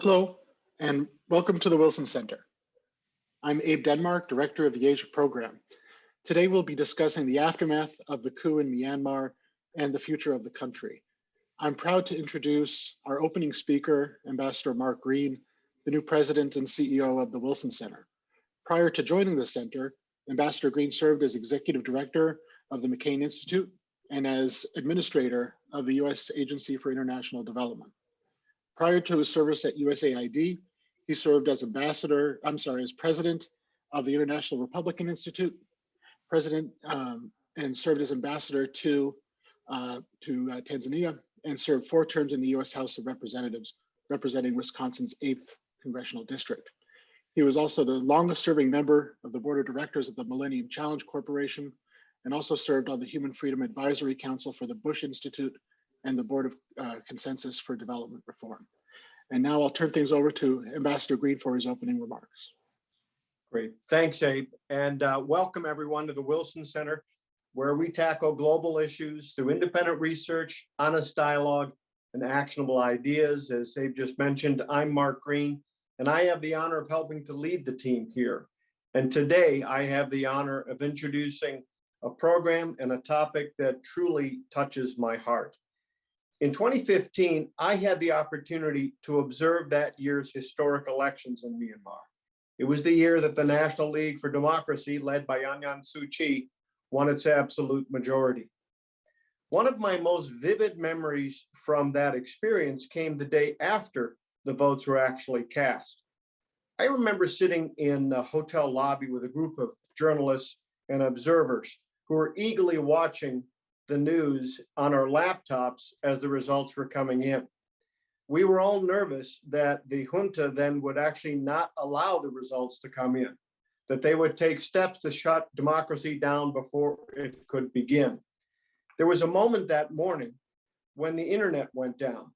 Hello, and welcome to the Wilson Center. I'm Abe Denmark, Director of the Asia Program. Today we'll be discussing the aftermath of the coup in Myanmar and the future of the country. I'm proud to introduce our opening speaker, Ambassador Mark Green, the new President and CEO of the Wilson Center. Prior to joining the center, Ambassador Green served as Executive Director of the McCain Institute and as Administrator of the U.S. Agency for International Development. Prior to his service at USAID, he served as President of the International Republican Institute, and served as ambassador to Tanzania, and served 4 terms in the U.S. House of Representatives, representing Wisconsin's 8th congressional district. He was also the longest serving member of the board of directors of the Millennium Challenge Corporation, and also served on the Human Freedom Advisory Council for the Bush Institute and the Board of Consensus for Development Reform. And now I'll turn things over to Ambassador Green for his opening remarks. Great, thanks, Abe, and welcome everyone to the Wilson Center, where we tackle global issues through independent research, honest dialogue, and actionable ideas. As Abe just mentioned, I'm Mark Green, and I have the honor of helping to lead the team here. And today I have the honor of introducing a program and a topic that truly touches my heart. In 2015, I had the opportunity to observe that year's historic elections in Myanmar. It was the year that the National League for Democracy, led by Aung San Suu Kyi, won its absolute majority. One of my most vivid memories from that experience came the day after the votes were actually cast. I remember sitting in a hotel lobby with a group of journalists and observers who were eagerly watching the news on our laptops as the results were coming in. We were all nervous that the junta then would actually not allow the results to come in, that they would take steps to shut democracy down before it could begin. There was a moment that morning when the internet went down,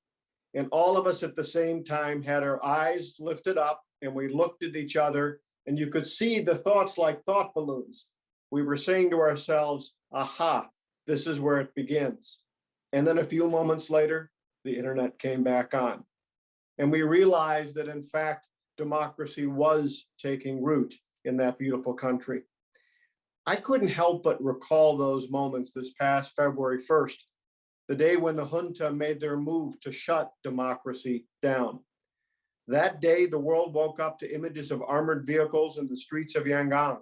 and all of us at the same time had our eyes lifted up and we looked at each other, and you could see the thoughts like thought balloons. We were saying to ourselves, aha, this is where it begins. And then a few moments later, the internet came back on. And we realized that in fact, democracy was taking root in that beautiful country. I couldn't help but recall those moments this past February 1st, the day when the junta made their move to shut democracy down. That day, the world woke up to images of armored vehicles in the streets of Yangon,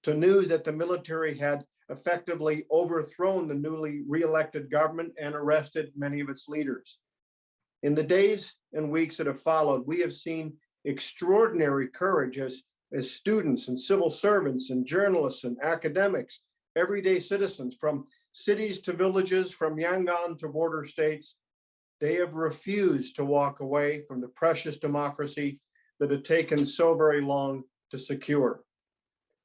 to news that the military had effectively overthrown the newly re-elected government and arrested many of its leaders. In the days and weeks that have followed, we have seen extraordinary courage as students and civil servants and journalists and academics, everyday citizens from cities to villages, from Yangon to border states, they have refused to walk away from the precious democracy that had taken so very long to secure.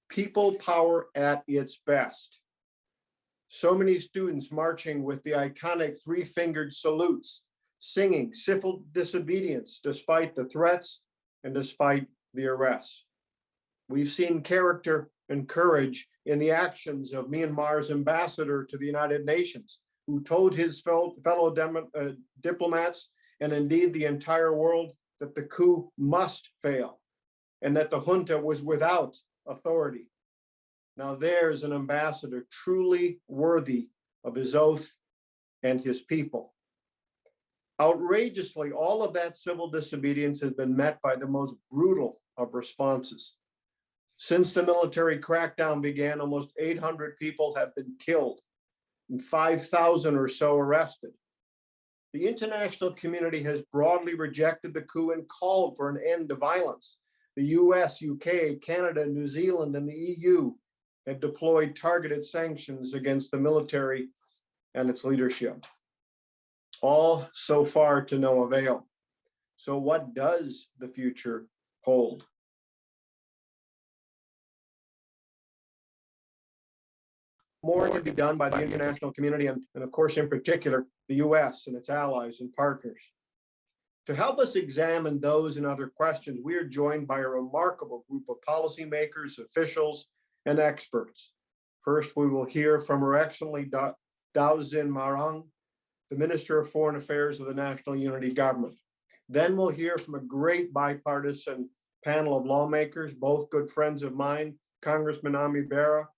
People power at its best. So many students marching with the iconic 3-fingered salutes, singing civil disobedience despite the threats and despite the arrests. We've seen character and courage in the actions of Myanmar's ambassador to the United Nations, who told his fellow diplomats and indeed the entire world that the coup must fail and that the junta was without authority. Now there's an ambassador truly worthy of his oath and his people. Outrageously, all of that civil disobedience has been met by the most brutal of responses. Since the military crackdown began, almost 800 people have been killed and 5,000 or so arrested. The international community has broadly rejected the coup and called for an end to violence. The US, UK, Canada, New Zealand, and the EU have deployed targeted sanctions against the military and its leadership. All so far to no avail. So what does the future hold? More can be done by the international community and of course, in particular, the US and its allies and partners. To help us examine those and other questions, we are joined by a remarkable group of policymakers, officials, and experts. First, we will hear from Her Excellency Daw Zin Mar Aung, the Minister of Foreign Affairs of the National Unity Government. Then we'll hear from a great bipartisan panel of lawmakers, both good friends of mine, Congressman Ami Bera,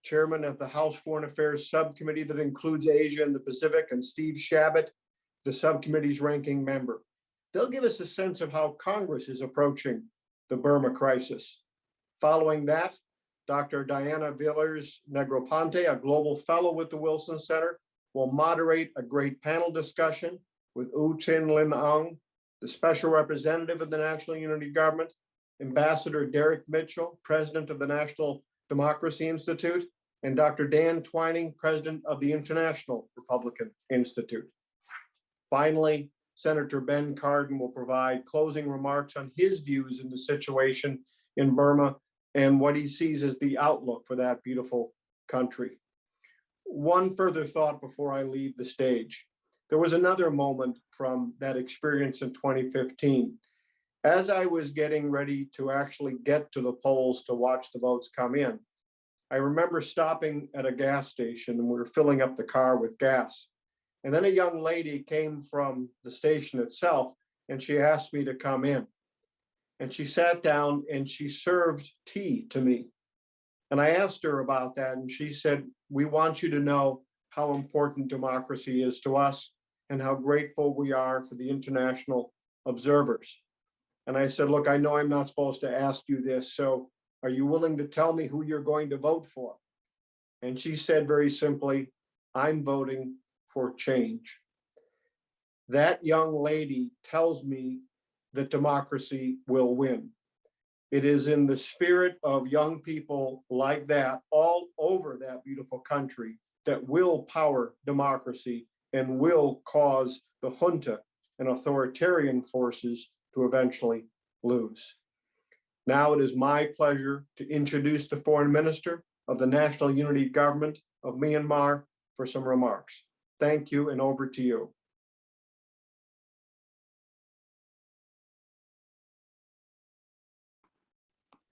chairman of the House Foreign Affairs Subcommittee that includes Asia and the Pacific, and Steve Shabbat, the subcommittee's ranking member. They'll give us a sense of how Congress is approaching the Burma crisis. Following that, Dr. Diana Villers-Negroponte, a global fellow with the Wilson Center, will moderate a great panel discussion with U Tin Lin Aung, the special representative of the National Unity Government, Ambassador Derek Mitchell, president of the National Democracy Institute, and Dr. Dan Twining, president of the International Republican Institute. Finally, Senator Ben Cardin will provide closing remarks on his views in the situation in Burma and what he sees as the outlook for that beautiful country. One further thought before I leave the stage. There was another moment from that experience in 2015. As I was getting ready to actually get to the polls to watch the votes come in, I remember stopping at a gas station and we were filling up the car with gas. And then a young lady came from the station itself and she asked me to come in. And she sat down and she served tea to me. And I asked her about that and she said, "We want you to know how important democracy is to us and how grateful we are for the international observers." And I said, "Look, I know I'm not supposed to ask you this, so are you willing to tell me who you're going to vote for?" And she said very simply, "I'm voting for change." That young lady tells me that democracy will win. It is in the spirit of young people like that all over that beautiful country that will power democracy and will cause the junta and authoritarian forces to eventually lose. Now it is my pleasure to introduce the Foreign Minister of the National Unity Government of Myanmar for some remarks. Thank you, and over to you.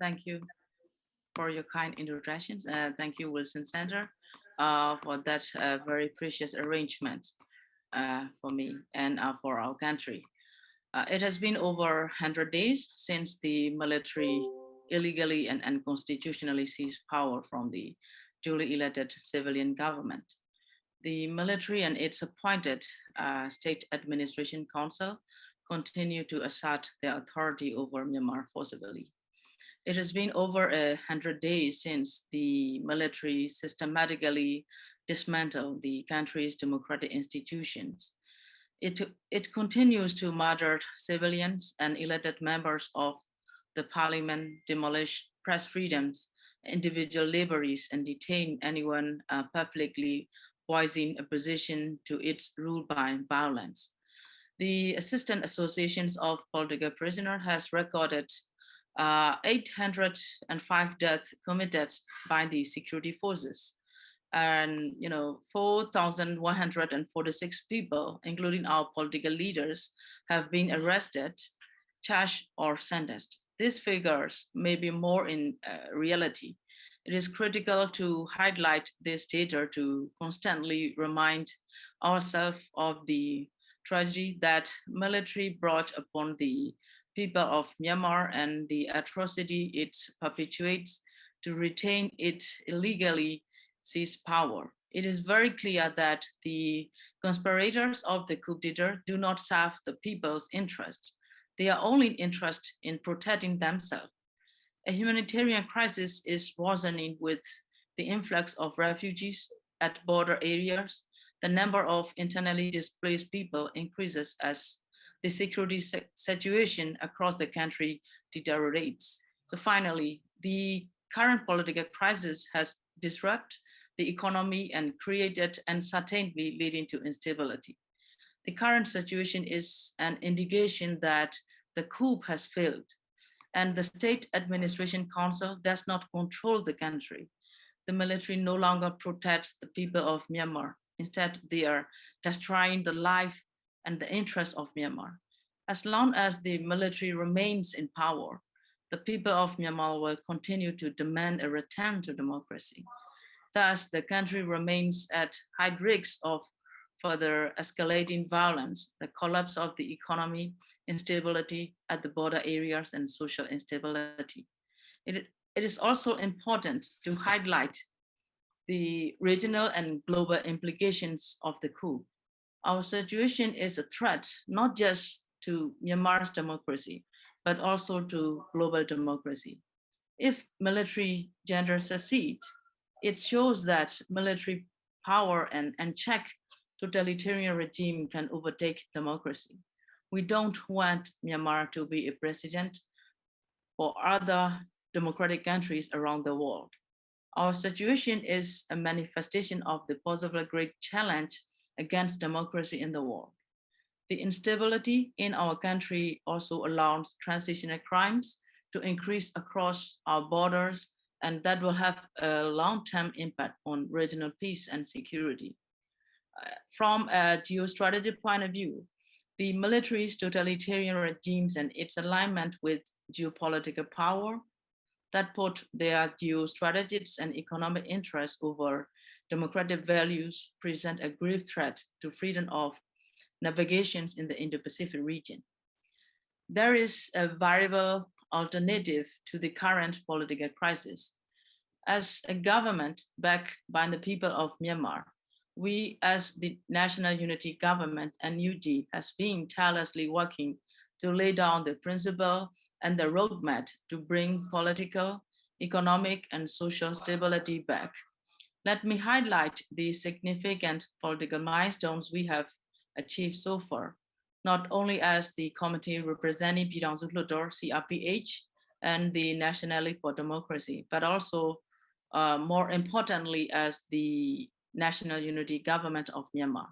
Thank you for your kind introductions. Thank you, Wilson Center, for that very precious arrangement for me and for our country. It has been over 100 days since the military illegally and unconstitutionally seized power from the duly elected civilian government. The military and its appointed State Administration Council continue to assert their authority over Myanmar forcibly. It has been over 100 days since the military systematically dismantled the country's democratic institutions. It continues to murder civilians and elected members of the parliament, demolish press freedoms, individual liberties, and detain anyone publicly voicing opposition to its rule by violence. The Assistant Associations of Political Prisoners has recorded 805 deaths committed by the security forces, and 4,146 people, including our political leaders, have been arrested, charged, or sentenced. These figures may be more in reality. It is critical to highlight this data to constantly remind ourselves of the tragedy that military brought upon the people of Myanmar and the atrocity it perpetuates to retain it illegally seized power. It is very clear that the conspirators of the coup d'etat do not serve the people's interest. They are only interested in protecting themselves. A humanitarian crisis is worsening with the influx of refugees at border areas. The number of internally displaced people increases as the security situation across the country deteriorates. So finally, the current political crisis has disrupted the economy and created uncertainty leading to instability. The current situation is an indication that the coup has failed and the State Administration Council does not control the country. The military no longer protects the people of Myanmar. Instead, they are destroying the life and the interests of Myanmar. As long as the military remains in power, the people of Myanmar will continue to demand a return to democracy. Thus, the country remains at high risk of further escalating violence, the collapse of the economy, instability at the border areas, and social instability. It is also important to highlight the regional and global implications of the coup. Our situation is a threat, not just to Myanmar's democracy, but also to global democracy. If military junta succeeds, it shows that military power and unchecked totalitarian regime can overtake democracy. We don't want Myanmar to be a precedent for other democratic countries around the world. Our situation is a manifestation of the possible great challenge against democracy in the world. The instability in our country also allows transitional crimes to increase across our borders, and that will have a long-term impact on regional peace and security. From a geostrategic point of view, the military's totalitarian regimes and its alignment with geopolitical power that put their geostrategies and economic interests over democratic values present a grave threat to freedom of navigations in the Indo-Pacific region. There is a viable alternative to the current political crisis. As a government backed by the people of Myanmar, we as the National Unity Government and NUG has been tirelessly working to lay down the principle and the roadmap to bring political, economic, and social stability back. Let me highlight the significant political milestones we have achieved so far, not only as the committee representing Pidang Zulutor, CRPH, and the National League for Democracy, but also more importantly as the National Unity Government of Myanmar.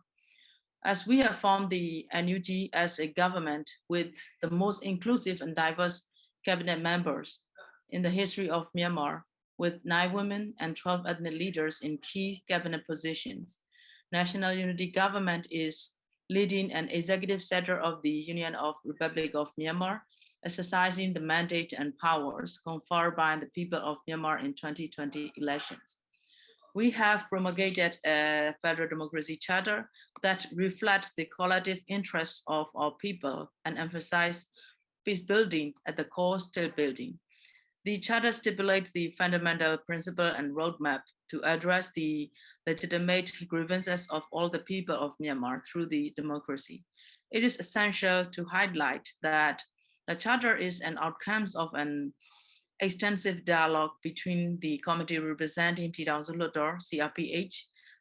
As we have formed the NUG as a government with the most inclusive and diverse cabinet members in the history of Myanmar, with 9 women and 12 ethnic leaders in key cabinet positions. National Unity Government is leading an executive sector of the Union of Republic of Myanmar, exercising the mandate and powers conferred by the people of Myanmar in 2020 elections. We have promulgated a federal democracy charter that reflects the collective interests of our people and emphasizes peace building at the core, state building. The charter stipulates the fundamental principle and roadmap to address the legitimate grievances of all the people of Myanmar through the democracy. It is essential to highlight that the charter is an outcome of an extensive dialogue between the committee representing Pidang Zulutor, CRPH,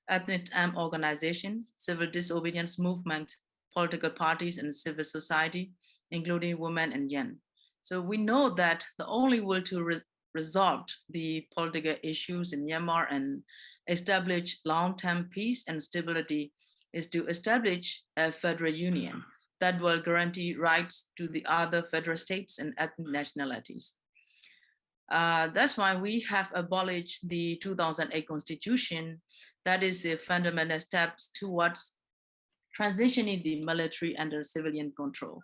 ethnic armed organizations, civil disobedience movement, political parties, and civil society, including women and young. So we know that the only way to resolve the political issues in Myanmar and establish long-term peace and stability is to establish a federal union that will guarantee rights to the other federal states and ethnic nationalities. That's why we have abolished the 2008 constitution. That is the fundamental steps towards transitioning the military under civilian control.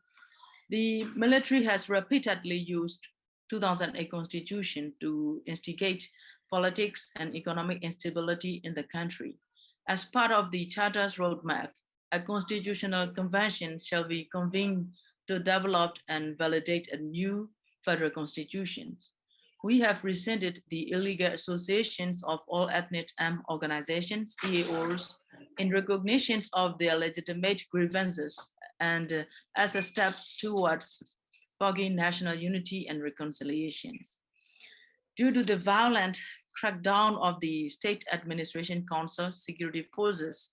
The military has repeatedly used 2008 constitution to instigate politics and economic instability in the country. As part of the charter's roadmap, a constitutional convention shall be convened to develop and validate a new federal constitution. We have rescinded the illegal associations of all ethnic armed organizations, EAOs, in recognition of their legitimate grievances and as a step towards forging national unity and reconciliations. Due to the violent crackdown of the State Administration Council security forces,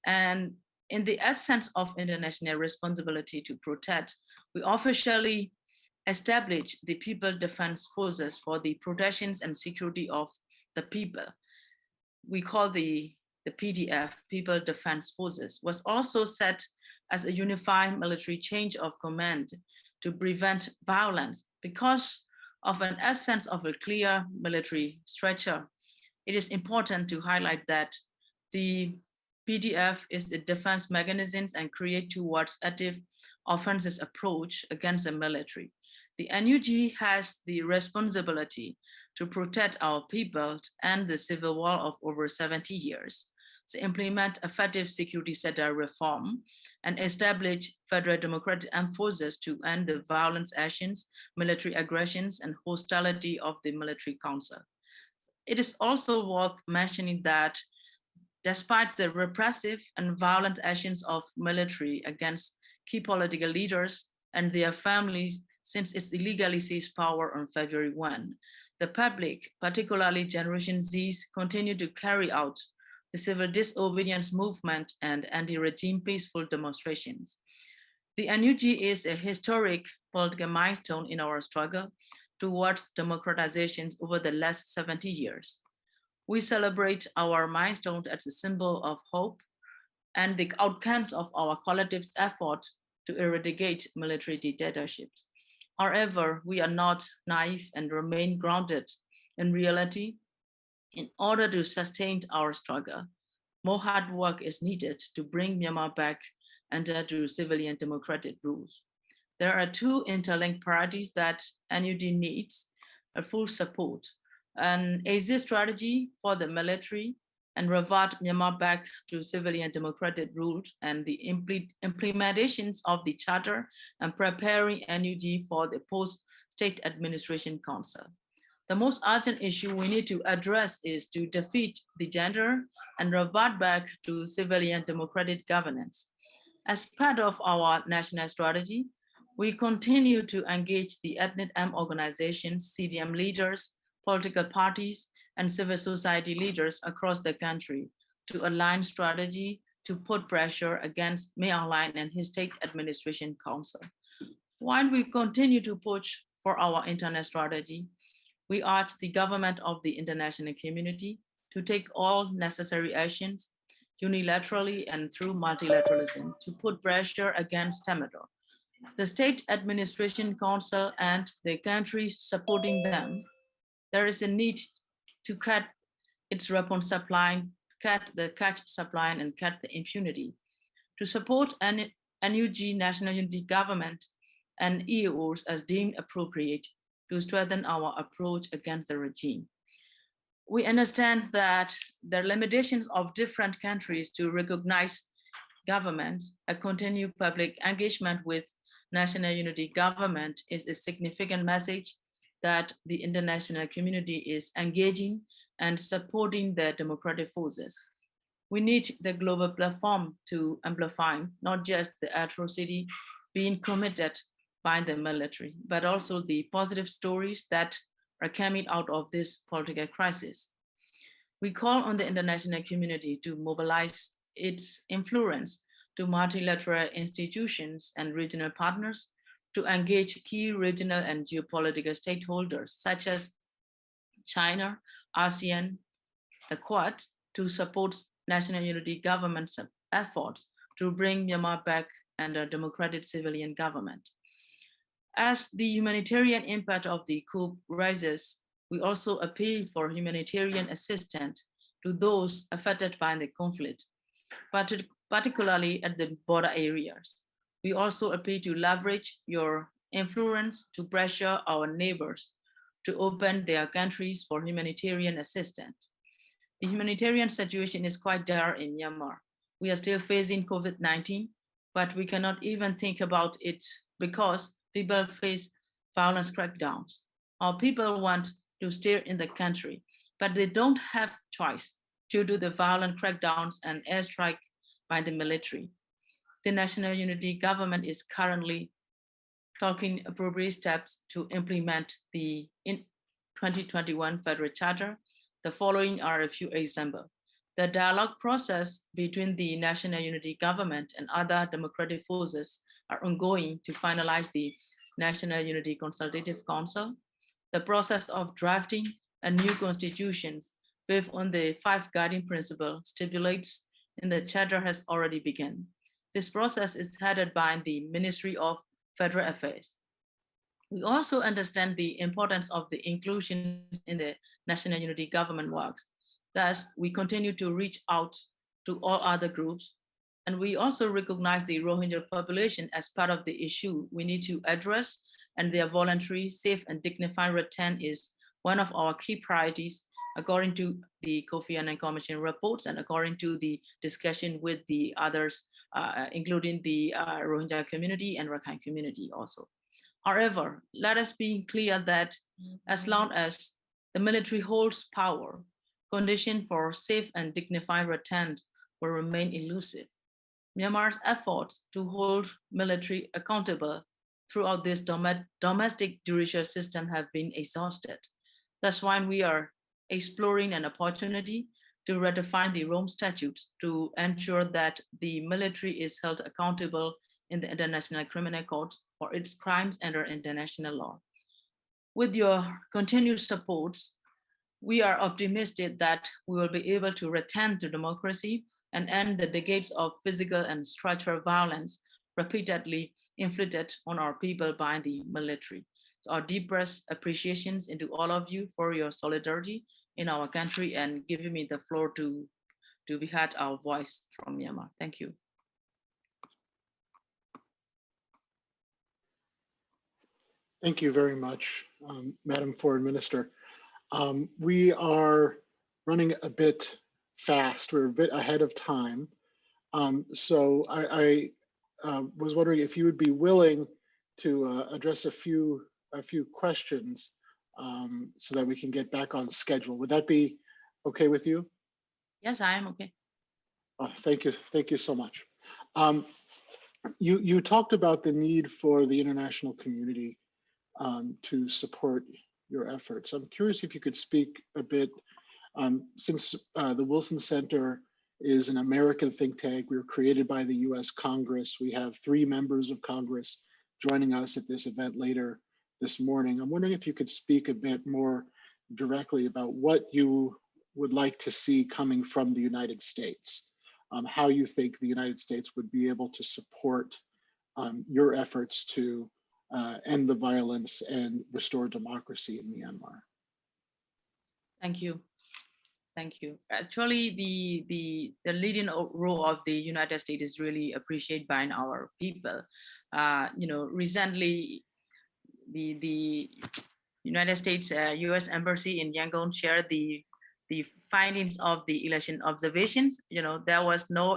and in the absence of international responsibility to protect, we officially established the People Defense Forces for the protections and security of the people. We call the PDF, People Defense Forces, was also set as a unified military change of command to prevent violence. Because of an absence of a clear military structure, it is important to highlight that the PDF is the defense mechanisms and create towards active offenses approach against the military. The NUG has the responsibility to protect our people and the civil war of over 70 years. to implement effective security sector reform and establish federal democratic armed forces to end the violent actions, military aggressions, and hostility of the military council. It is also worth mentioning that despite the repressive and violent actions of military against key political leaders and their families since it illegally seized power on February 1, the public, particularly Generation Zs, continue to carry out the civil disobedience movement and anti-regime peaceful demonstrations. The NUG is a historic political milestone in our struggle towards democratization over the last 70 years. We celebrate our milestone as a symbol of hope and the outcomes of our collective effort to eradicate military dictatorships. However, we are not naive and remain grounded in reality. In order to sustain our struggle, more hard work is needed to bring Myanmar back under civilian democratic rules. There are two interlinked priorities that NUG needs full support: an exit strategy for the military and revert Myanmar back to civilian democratic rule, and the implementations of the charter and preparing NUG for the post-state administration council. The most urgent issue we need to address is to defeat the junta and revert back to civilian democratic governance. As part of our national strategy, we continue to engage the ethnic armed organizations, CDM leaders, political parties, and civil society leaders across the country to align strategy to put pressure against Min Aung Hlaing and his state administration council. While we continue to push for our internal strategy, we urge the government of the international community to take all necessary actions unilaterally and through multilateralism to put pressure against Tamador. The State Administration Council and the countries supporting them, there is a need to cut its weapon supply, cut the cash supply, and cut the impunity. To support an NUG National Unity Government and EOs as deemed appropriate to strengthen our approach against the regime. We understand that the limitations of different countries to recognize governments, a continued public engagement with national unity government is a significant message that the international community is engaging and supporting the democratic forces. We need the global platform to amplify not just the atrocity being committed by the military, but also the positive stories that are coming out of this political crisis. We call on the international community to mobilize its influence to multilateral institutions and regional partners to engage key regional and geopolitical stakeholders such as China, ASEAN, the Quad, to support national unity government's efforts to bring Myanmar back under democratic civilian government. As the humanitarian impact of the coup rises, we also appeal for humanitarian assistance to those affected by the conflict, particularly at the border areas. We also appeal to leverage your influence to pressure our neighbors to open their countries for humanitarian assistance. The humanitarian situation is quite dire in Myanmar. We are still facing COVID-19, but we cannot even think about it because people face violence crackdowns. Our people want to stay in the country, but they don't have choice due to the violent crackdowns and airstrike by the military. The National Unity Government is currently taking appropriate steps to implement the 2021 Federal Charter. The following are a few examples. The dialogue process between the National Unity Government and other democratic forces are ongoing to finalize the National Unity Consultative Council. The process of drafting a new constitution based on the 5 guiding principles stipulates in the charter has already begun. This process is headed by the Ministry of Federal Affairs. We also understand the importance of the inclusion in the National Unity Government works. Thus, we continue to reach out to all other groups. And we also recognize the Rohingya population as part of the issue we need to address, and their voluntary, safe, and dignified return is one of our key priorities according to the Kofi Annan Commission reports and according to the discussion with the others, including the Rohingya community and Rakhine community also. However, let us be clear that as long as the military holds power, conditions for safe and dignified return will remain elusive. Myanmar's efforts to hold military accountable throughout this domestic judicial system have been exhausted. That's why we are exploring an opportunity to redefine the Rome Statutes to ensure that the military is held accountable in the International Criminal Court for its crimes under international law. With your continued support, we are optimistic that we will be able to return to democracy and end the decades of physical and structural violence repeatedly inflicted on our people by the military. So our deepest appreciations into all of you for your solidarity in our country and giving me the floor to be heard our voice from Myanmar. Thank you. Thank you very much, Madam Foreign Minister. We are running a bit fast. We're a bit ahead of time. So I was wondering if you would be willing to address a few questions so that we can get back on schedule. Would that be okay with you? Yes, I am okay. Thank you so much. You talked about the need for the international community to support your efforts. I'm curious if you could speak a bit, since the Wilson Center is an American think tank. We were created by the US Congress. We have 3 members of Congress joining us at this event later this morning. I'm wondering if you could speak a bit more directly about what you would like to see coming from the United States, how you think the United States would be able to support your efforts to end the violence and restore democracy in Myanmar. Thank you. Thank you. Actually, the leading role of the United States is really appreciated by our people. Recently, the United States U.S. Embassy in Yangon shared the findings of the election observations. There was no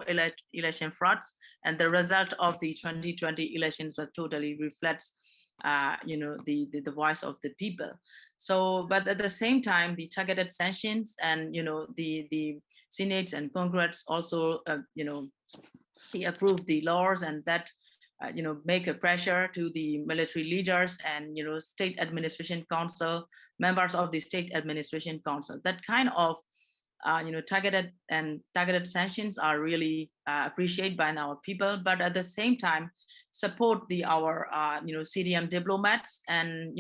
election frauds, and the result of the 2020 elections was totally reflects the voice of the people. So, but at the same time, the targeted sanctions and the Senate and Congress also they approve the laws and that make a pressure to the military leaders and state administration council members of the state administration council. That kind of targeted sanctions are really appreciated by our people, but at the same time support our CDM diplomats and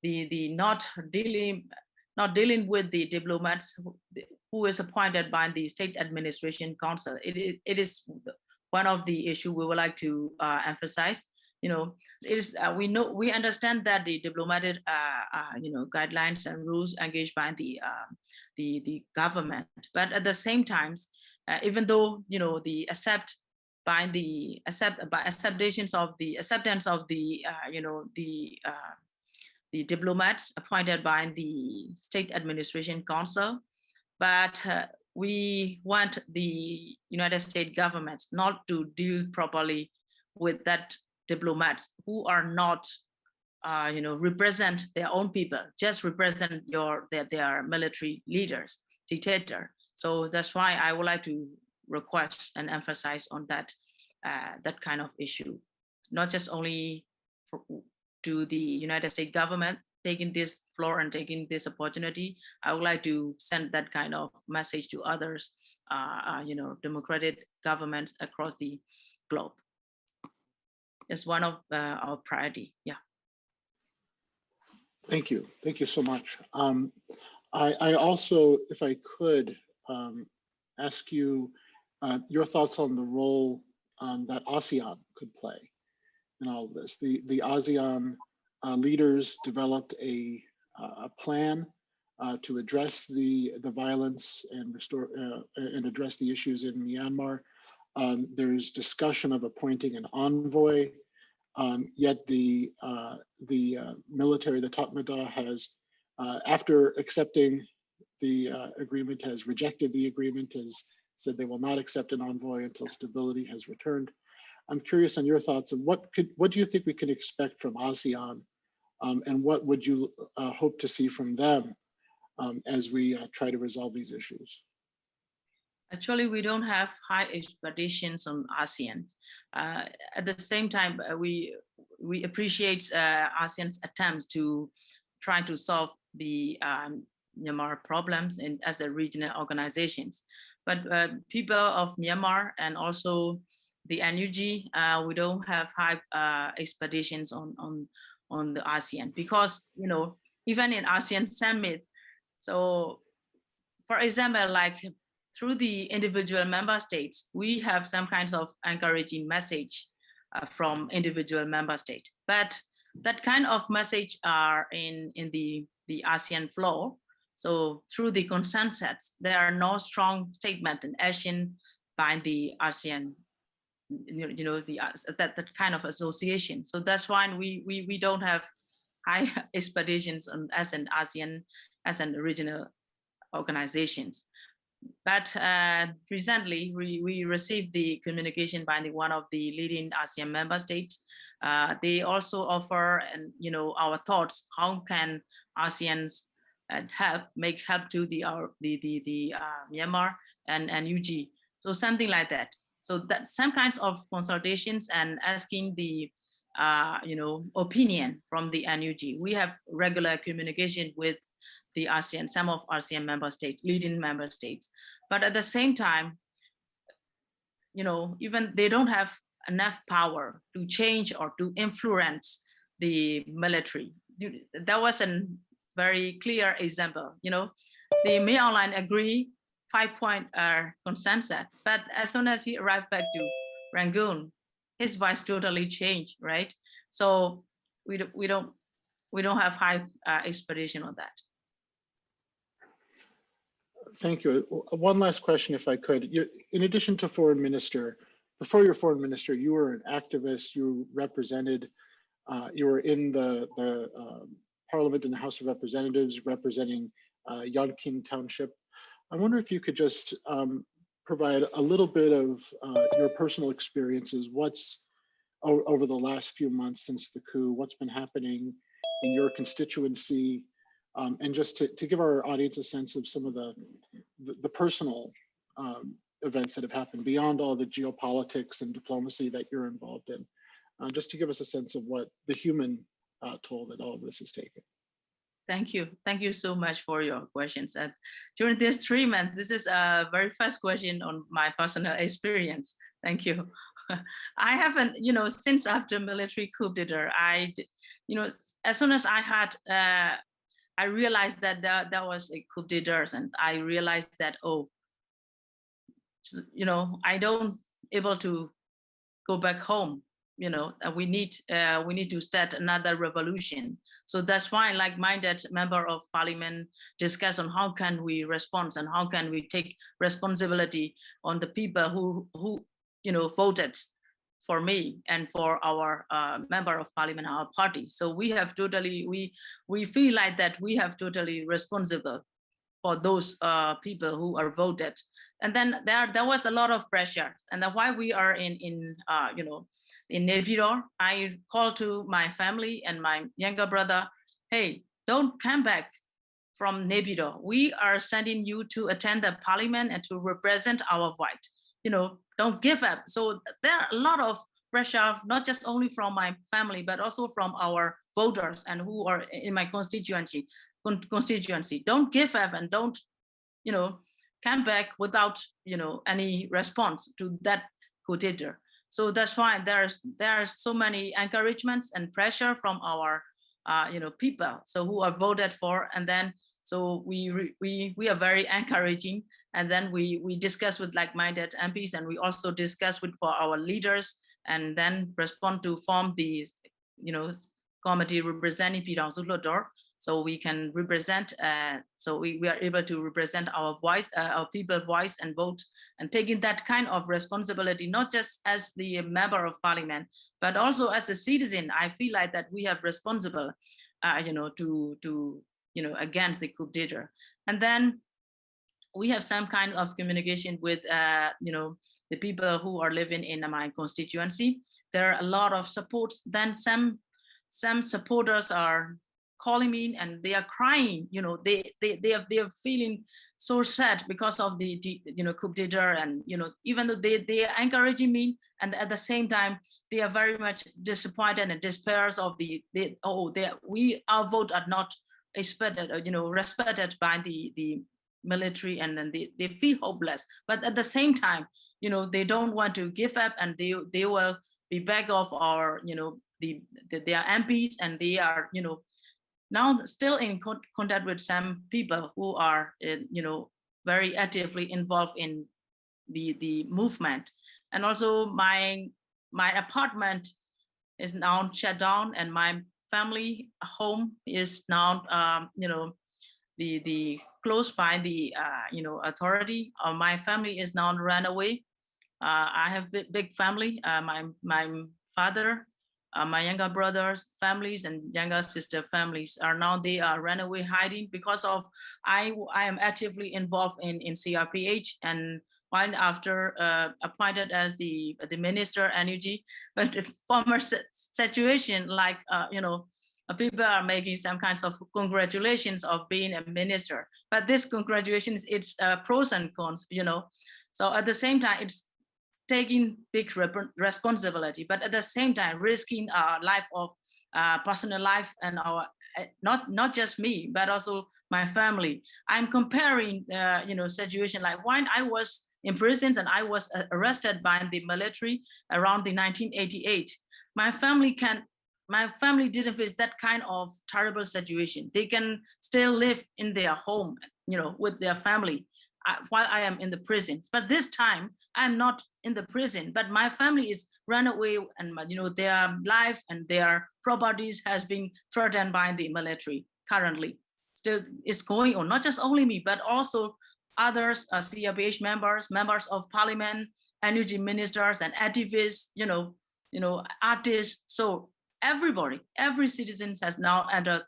the not dealing with the diplomats who is appointed by the state administration council. It is one of the issue we would like to emphasize. We understand that the diplomatic guidelines and rules engaged by the government, but at the same time, even though the acceptance of the diplomats appointed by the state administration council, but we want the United States government not to deal properly with that diplomats who are not represent their own people, just represent their military leaders, dictator. So that's why I would like to request and emphasize on that kind of issue, not just only to the United States government taking this floor and taking this opportunity. I would like to send that kind of message to others, democratic governments across the globe. It's one of our priority. Yeah. Thank you so much. I also, if I could, ask you your thoughts on the role that ASEAN could play in all of this. The ASEAN leaders developed a plan to address the violence and restore and address the issues in Myanmar. There's discussion of appointing an envoy, yet the military, the Tatmadaw, has, after accepting the agreement has rejected the agreement, has said they will not accept an envoy until stability has returned. I'm curious on your thoughts on what do you think we can expect from ASEAN, and what would you hope to see from them as we try to resolve these issues? Actually, we don't have high expectations on ASEAN. At the same time, we appreciate ASEAN's attempts to try to solve the Myanmar problems as a regional organizations. But people of Myanmar and also the NUG, we don't have high expectations on the ASEAN, because even in ASEAN summit, so for example, like through the individual member states, we have some kinds of encouraging message from individual member state, but that kind of message are in the ASEAN floor. So through the consensus, there are no strong statement and action by the ASEAN, that kind of association. So that's why we don't have high expectations on as an ASEAN, as an regional organizations. But recently, we received the communication by one of the leading ASEAN member states. They also offer, and our thoughts, how can ASEAN's make help to the Myanmar and NUG. So something like that. So that some kinds of consultations and asking the opinion from the NUG. We have regular communication with the ASEAN, some of ASEAN member states, leading member states. But at the same time, even they don't have enough power to change or to influence the military. That was a very clear example. The May Online agree 5-point consensus, but as soon as he arrived back to Rangoon, his voice totally changed, right? So we don't have high expectation on that. Thank you. One last question, if I could. In addition to foreign minister, before you're foreign minister, you were an activist. You represented, you were in the Parliament in the House of Representatives, representing Yonkin Township. I wonder if you could just provide a little bit of your personal experiences. What's over the last few months since the coup? What's been happening in your constituency? And just to give our audience a sense of some of the personal events that have happened beyond all the geopolitics and diplomacy that you're involved in, just to give us a sense of what the human toll that all of this has taken. Thank you so much for your questions. And during these 3 months, this is a very first question on my personal experience. Thank you. I haven't, since after military coup d'etat, as soon as I had I realized that that was a coup d'etat, and I realized that, I don't able to go back home. We need to start another revolution. So that's why, like-minded member of parliament, discuss on how can we respond and how can we take responsibility on the people who voted for me and for our member of parliament, our party. So we have totally, we feel like that we have totally responsible for those people who are voted. And then there was a lot of pressure. And that's why we are in Naypyidaw. I called to my family and my younger brother, hey, don't come back from Naypyidaw. We are sending you to attend the parliament and to represent our voice. Don't give up. So there are a lot of pressure, not just only from my family, but also from our voters and who are in my constituency. Don't give up and don't, come back without, any response to that coup d'etat. So that's why there are so many encouragements and pressure from our, people, so who are voted for, and then so we are very encouraging, and then we discuss with like-minded MPs, and we also discuss for our leaders, and then respond to form these, committee representing Pidang Zulodor, so we can represent. So we are able to represent our voice, our people's voice, and vote, and taking that kind of responsibility, not just as the member of parliament, but also as a citizen. I feel like that we have responsible, to against the coup d'etat. And then we have some kind of communication with, the people who are living in my constituency. There are a lot of supports. Then some supporters are calling me and they are crying. They are feeling so sad because of the coup d'etat, and even though they are encouraging me, and at the same time they are very much disappointed and despairs of our vote are not respected, respected by the military, and then they feel hopeless. But at the same time, they don't want to give up, and they will be back off our their MPs, and they are now still in contact with some people who are very actively involved in the movement. And also my apartment is now shut down, and my family home is now the close by the authority. My family is now run away. I have big family. My father, my younger brothers' families and younger sister families are now, they are run away hiding because of I am actively involved in CRPH, and while after appointed as the minister NUG, but the former situation like people are making some kinds of congratulations of being a minister, but this congratulations, it's pros and cons, So at the same time, it's taking big responsibility, but at the same time risking our life of personal life and our not just me, but also my family. I'm comparing situation like when I was in prison and I was arrested by the military around the 1988. My family didn't face that kind of terrible situation. They can still live in their home, with their family while I am in the prisons. But this time I'm not in the prison, but my family is run away, and their life and their properties has been threatened by the military currently. Still is going on, not just only me, but also others, CRPH members of parliament, NUG ministers and activists, artists. So everybody, every citizen has now entered,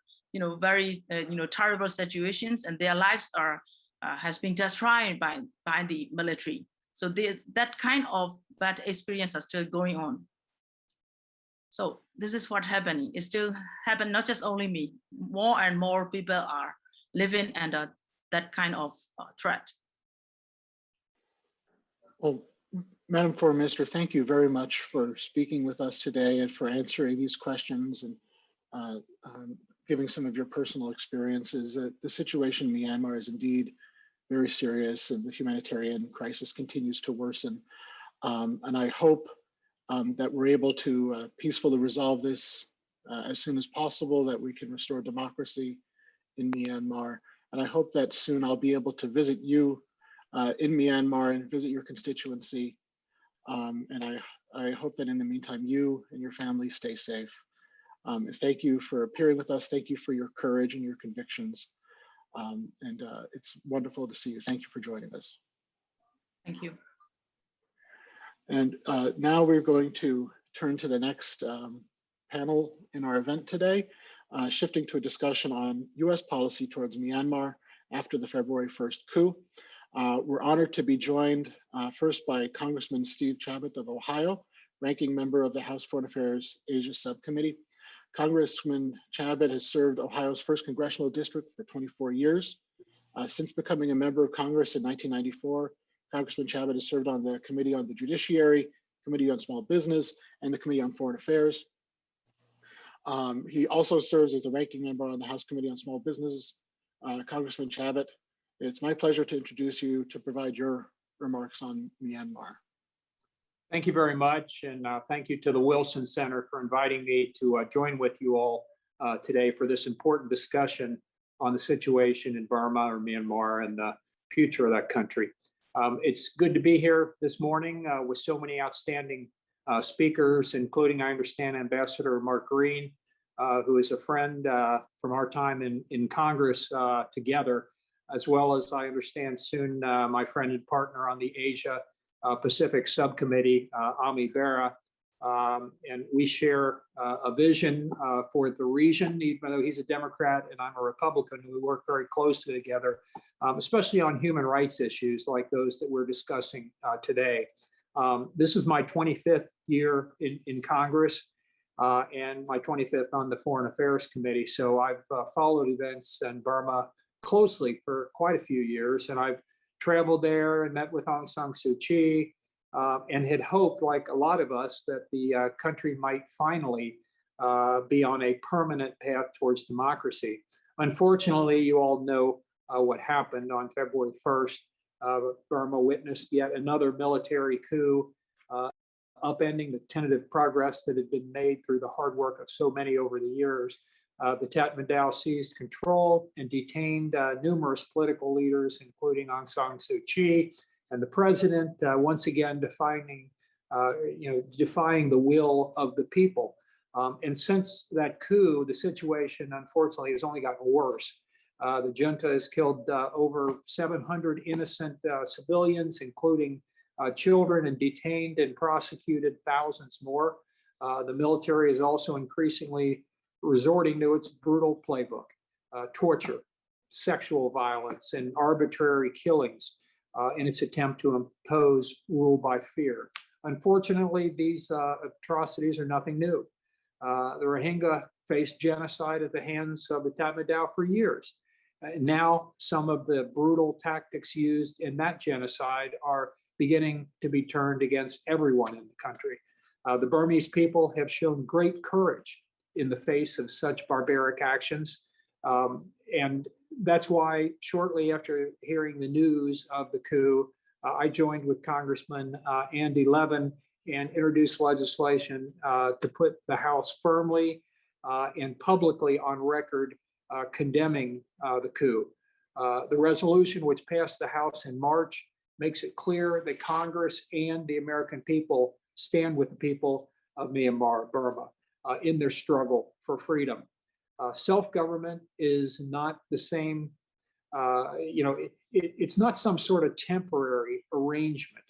very, terrible situations, and their lives are has been destroyed by the military. So that kind of bad experience are still going on. So this is what happening. It still happen, not just only me. More and more people are living under that kind of threat. Well, Madam Foreign Minister, thank you very much for speaking with us today and for answering these questions and giving some of your personal experiences. The situation in Myanmar is indeed very serious, and the humanitarian crisis continues to worsen. And I hope that we're able to peacefully resolve this as soon as possible, that we can restore democracy in Myanmar. And I hope that soon I'll be able to visit you in Myanmar and visit your constituency. And I hope that in the meantime, you and your family stay safe. Thank you for appearing with us. Thank you for your courage and your convictions. And it's wonderful to see you. Thank you for joining us. Thank you. And now we're going to turn to the next panel in our event today, shifting to a discussion on US policy towards Myanmar after the February 1st coup. We're honored to be joined first by Congressman Steve Chabot of Ohio, ranking member of the House Foreign Affairs Asia Subcommittee. Congressman Chabot has served Ohio's 1st Congressional District for 24 years. Since becoming a member of Congress in 1994, Congressman Chabot has served on the Committee on the Judiciary, Committee on Small Business, and the Committee on Foreign Affairs. He also serves as the ranking member on the House Committee on Small Business. Congressman Chabot, it's my pleasure to introduce you to provide your remarks on Myanmar. Thank you very much, and thank you to the Wilson Center for inviting me to join with you all today for this important discussion on the situation in Burma or Myanmar and the future of that country. It's good to be here this morning with so many outstanding speakers, including, I understand, Ambassador Mark Green, who is a friend from our time in Congress together, as well as, I understand, soon my friend and partner on the Asia Pacific Subcommittee, Ami Bera, And we share a vision for the region, even though he's a Democrat and I'm a Republican. We work very closely together, especially on human rights issues like those that we're discussing today. This is my 25th year in Congress and my 25th on the Foreign Affairs Committee. So I've followed events in Burma closely for quite a few years, and I've traveled there and met with Aung San Suu Kyi, and had hoped, like a lot of us, that the country might finally be on a permanent path towards democracy. Unfortunately, you all know what happened on February 1st. Burma witnessed yet another military coup, upending the tentative progress that had been made through the hard work of so many over the years. The Tatmadaw seized control and detained numerous political leaders, including Aung San Suu Kyi, and the president, once again defying the will of the people. And since that coup, the situation, unfortunately, has only gotten worse. The junta has killed over 700 innocent civilians, including children, and detained and prosecuted thousands more. The military is also increasingly resorting to its brutal playbook: torture, sexual violence, and arbitrary killings in its attempt to impose rule by fear. Unfortunately, these atrocities are nothing new. The Rohingya faced genocide at the hands of the Tatmadaw for years. Now, some of the brutal tactics used in that genocide are beginning to be turned against everyone in the country. The Burmese people have shown great courage in the face of such barbaric actions. And that's why shortly after hearing the news of the coup, I joined with Congressman Andy Levin and introduced legislation to put the House firmly and publicly on record condemning the coup. The resolution, which passed the House in March, makes it clear that Congress and the American people stand with the people of Myanmar, Burma, in their struggle for freedom. Self-government is not the same, it's not some sort of temporary arrangement.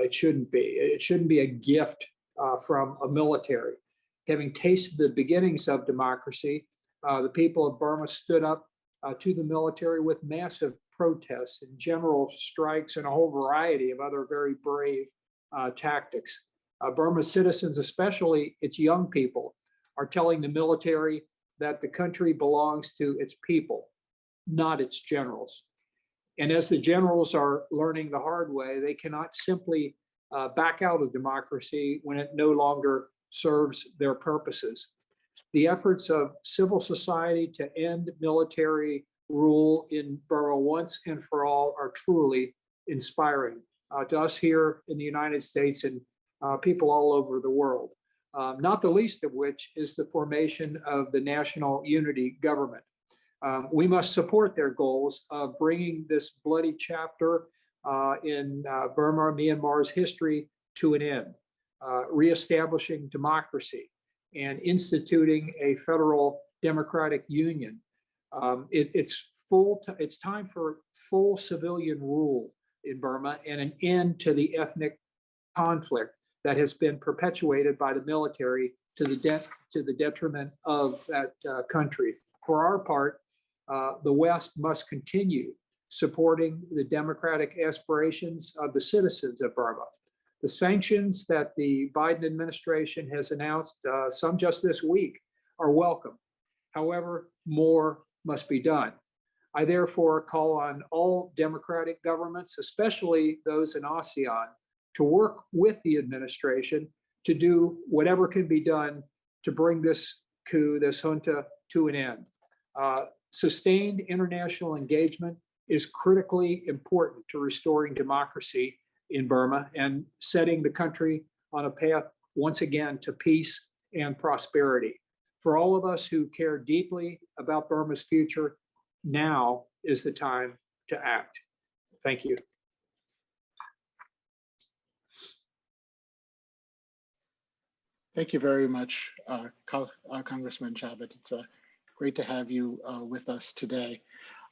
It shouldn't be. It shouldn't be a gift from a military. Having tasted the beginnings of democracy, the people of Burma stood up to the military with massive protests and general strikes and a whole variety of other very brave tactics. Burma's citizens, especially its young people, are telling the military that the country belongs to its people, not its generals. And as the generals are learning the hard way, they cannot simply back out of democracy when it no longer serves their purposes. The efforts of civil society to end military rule in Burma once and for all are truly inspiring to us here in the United States and people all over the world. Not the least of which is the formation of the National Unity Government. We must support their goals of bringing this bloody chapter in Burma, Myanmar's history to an end, reestablishing democracy and instituting a federal democratic union. It's time for full civilian rule in Burma and an end to the ethnic conflict that has been perpetuated by the military to the detriment of that country. For our part, the West must continue supporting the democratic aspirations of the citizens of Burma. The sanctions that the Biden administration has announced, some just this week, are welcome. However, more must be done. I therefore call on all democratic governments, especially those in ASEAN, to work with the administration to do whatever can be done to bring this coup, this junta, to an end. Sustained international engagement is critically important to restoring democracy in Burma and setting the country on a path once again to peace and prosperity. For all of us who care deeply about Burma's future, now is the time to act. Thank you. Thank you very much, Congressman Chabot. It's great to have you with us today.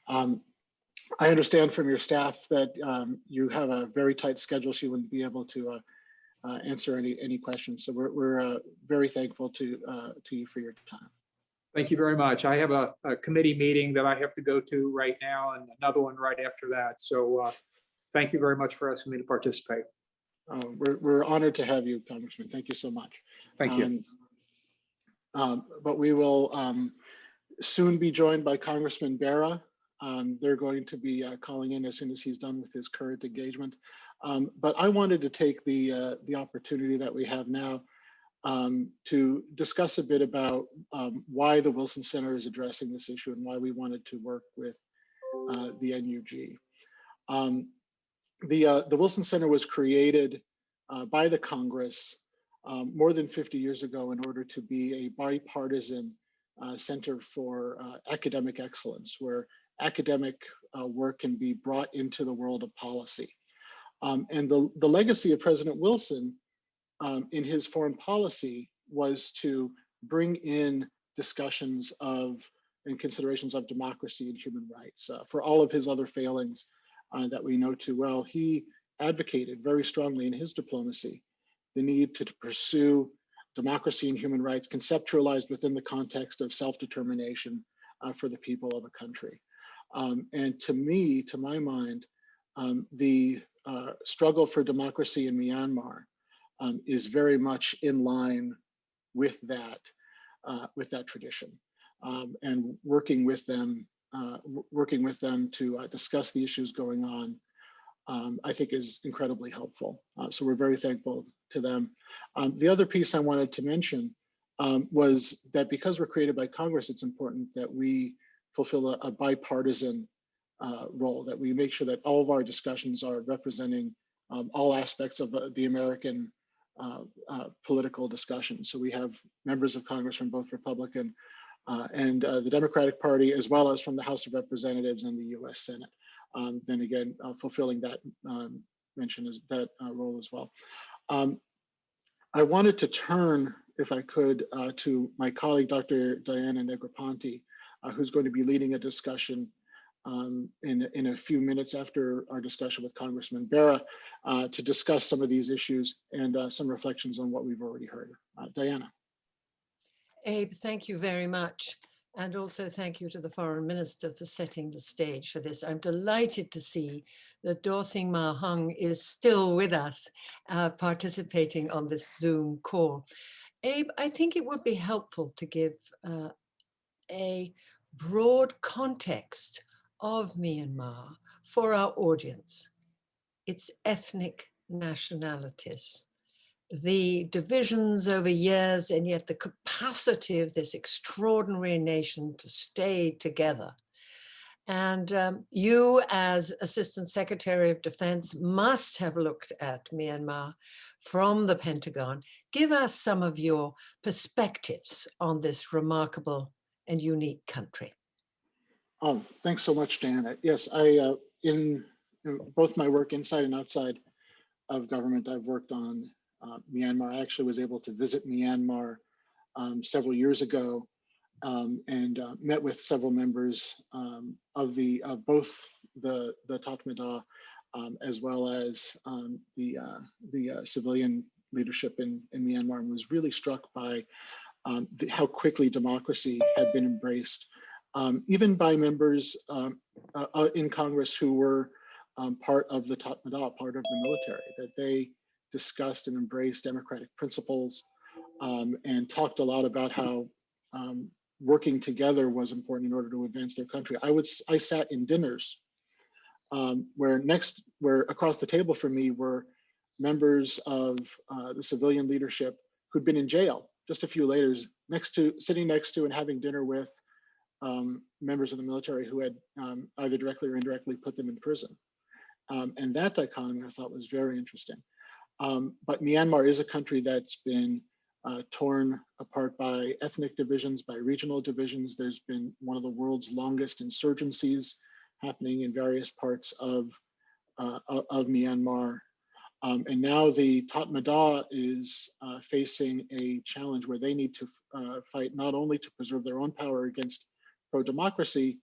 I understand from your staff that you have a very tight schedule, so you wouldn't be able to answer any questions. So we're very thankful to you for your time. Thank you very much. I have a committee meeting that I have to go to right now and another one right after that. So thank you very much for asking me to participate. We're honored to have you, Congressman. Thank you so much. Thank you. But we will soon be joined by Congressman Bera. They're going to be calling in as soon as he's done with his current engagement. But I wanted to take the opportunity that we have now to discuss a bit about why the Wilson Center is addressing this issue and why we wanted to work with the NUG. The Wilson Center was created by the Congress more than 50 years ago in order to be a bipartisan center for academic excellence, where academic work can be brought into the world of policy. And the legacy of President Wilson in his foreign policy was to bring in discussions of and considerations of democracy and human rights. For all of his other failings that we know too well, he advocated very strongly in his diplomacy the need to pursue democracy and human rights conceptualized within the context of self-determination for the people of a country. And to me, to my mind, the struggle for democracy in Myanmar is very much in line with that tradition, and working with them to discuss the issues going on, I think is incredibly helpful. So we're very thankful to them. The other piece I wanted to mention was that because we're created by Congress, it's important that we fulfill a bipartisan role, that we make sure that all of our discussions are representing all aspects of the American political discussion. So we have members of Congress from both Republican and the Democratic Party, as well as from the House of Representatives and the US Senate. Then again, fulfilling that role as well. I wanted to turn, if I could, to my colleague, Dr. Diana Negroponte, who's going to be leading a discussion in a few minutes after our discussion with Congressman Bera to discuss some of these issues and some reflections on what we've already heard. Diana. Abe, thank you very much. And also thank you to the Foreign Minister for setting the stage for this. I'm delighted to see that Daw Zin Mar Aung is still with us, participating on this Zoom call. Abe, I think it would be helpful to give a broad context of Myanmar for our audience, its ethnic nationalities, the divisions over years, and yet the capacity of this extraordinary nation to stay together. And you, as Assistant Secretary of Defense, must have looked at Myanmar from the Pentagon. Give us some of your perspectives on this remarkable and unique country. Oh, thanks so much, Diana. Yes, in both my work inside and outside of government, I've worked on Myanmar. I actually was able to visit Myanmar several years ago and met with several members of both the Tatmadaw as well as the civilian leadership in Myanmar, and was really struck by how quickly democracy had been embraced, even by members in Congress who were part of the Tatmadaw, part of the military, that they discussed and embraced democratic principles and talked a lot about how working together was important in order to advance their country. I sat in dinners where across the table from me were members of the civilian leadership who'd been in jail just a few later, sitting next to and having dinner with members of the military who had either directly or indirectly put them in prison. And that dichotomy I thought was very interesting. But Myanmar is a country that's been torn apart by ethnic divisions, by regional divisions. There's been one of the world's longest insurgencies happening in various parts of Myanmar. And now the Tatmadaw is facing a challenge where they need to fight not only to preserve their own power against pro-democracy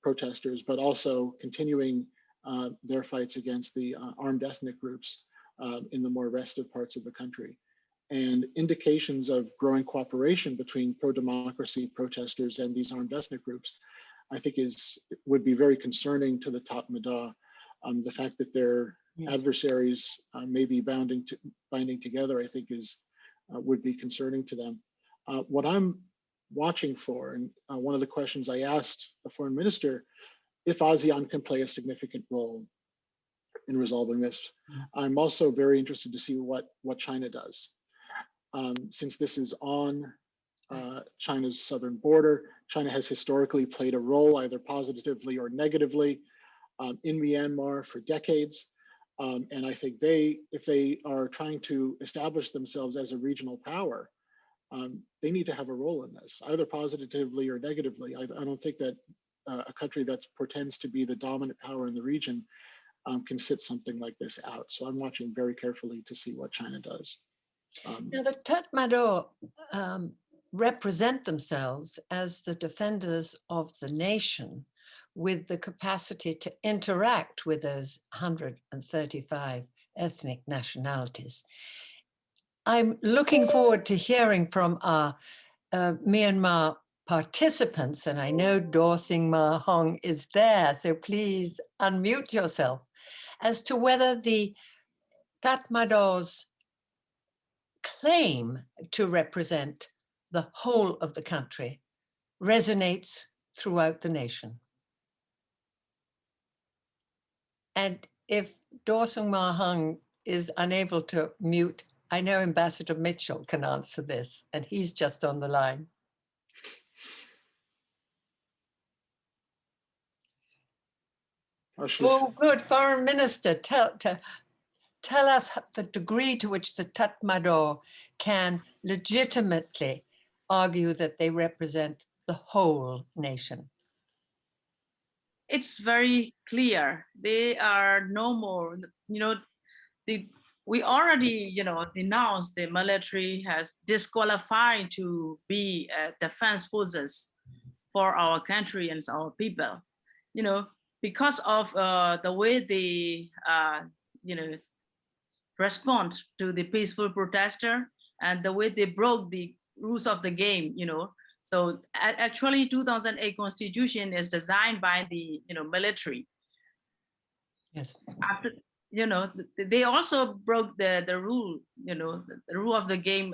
protesters, but also continuing their fights against the armed ethnic groups in the more restive parts of the country. And indications of growing cooperation between pro-democracy protesters and these armed ethnic groups, I think would be very concerning to the top Mada. The fact that their adversaries may be binding together, I think would be concerning to them. What I'm watching for, and one of the questions I asked the foreign minister, if ASEAN can play a significant role in resolving this. I'm also very interested to see what China does. Since this is on China's southern border, China has historically played a role, either positively or negatively, in Myanmar for decades. And I think if they are trying to establish themselves as a regional power, they need to have a role in this, either positively or negatively. I don't think that a country that pretends to be the dominant power in the region can sit something like this out. So I'm watching very carefully to see what China does. Now, the Tatmadaw represent themselves as the defenders of the nation with the capacity to interact with those 135 ethnic nationalities. I'm looking forward to hearing from our Myanmar participants, and I know Daw Zin Mar Aung is there, so please unmute yourself, as to whether the Tatmadaw's claim to represent the whole of the country resonates throughout the nation. And if Daw Zin Mar Aung is unable to mute, I know Ambassador Mitchell can answer this, and he's just on the line. Oh, good. Foreign Minister, tell us the degree to which the Tatmadaw can legitimately argue that they represent the whole nation. It's very clear. They are no more, we already, denounced the military has disqualified to be defense forces for our country and our people, because of the way they, respond to the peaceful protester and the way they broke the rules of the game, So actually 2008 Constitution is designed by the, military. Yes. After, they also broke the rule, the rule of the game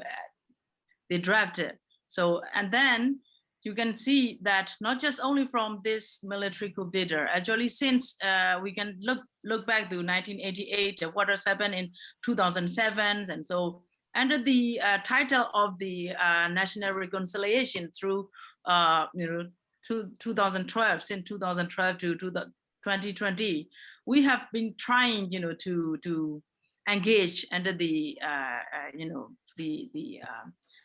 they drafted. So, and then you can see that not just only from this military coup bidder, actually since we can look back to 1988, what has happened in 2007, and so under the title of the national reconciliation through 2012, since 2012 to 2020, we have been trying, to engage under the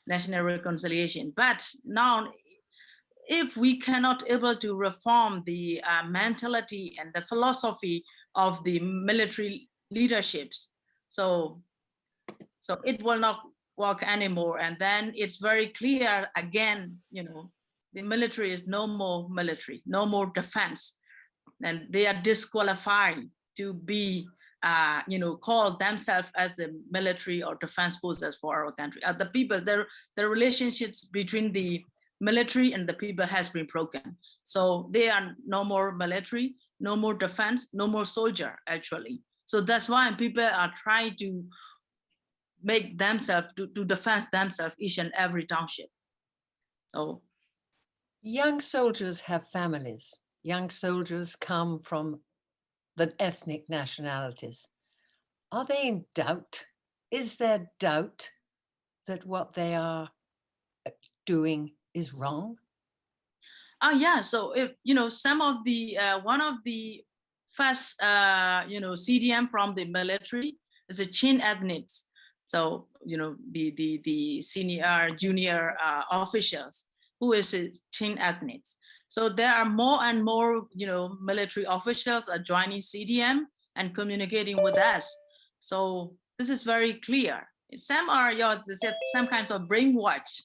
national reconciliation. But now, if we cannot able to reform the mentality and the philosophy of the military leaderships, so it will not work anymore. And then it's very clear again, the military is no more military, no more defense, and they are disqualified to be, call themselves as the military or defense forces for our country. The people, the relationships between the military and the people has been broken. So they are no more military, no more defense, no more soldier, actually. So that's why people are trying to make themselves, to defend themselves each and every township. So young soldiers have families. Young soldiers come from the ethnic nationalities. Are they in doubt? Is there doubt that what they are doing is wrong? Yeah, so if, some of the, one of the first, CDM from the military is a Chin ethnics. So, the senior, junior officials who is Chin ethnics. So there are more and more, military officials are joining CDM and communicating with us. So this is very clear. Some are some kinds of brainwash.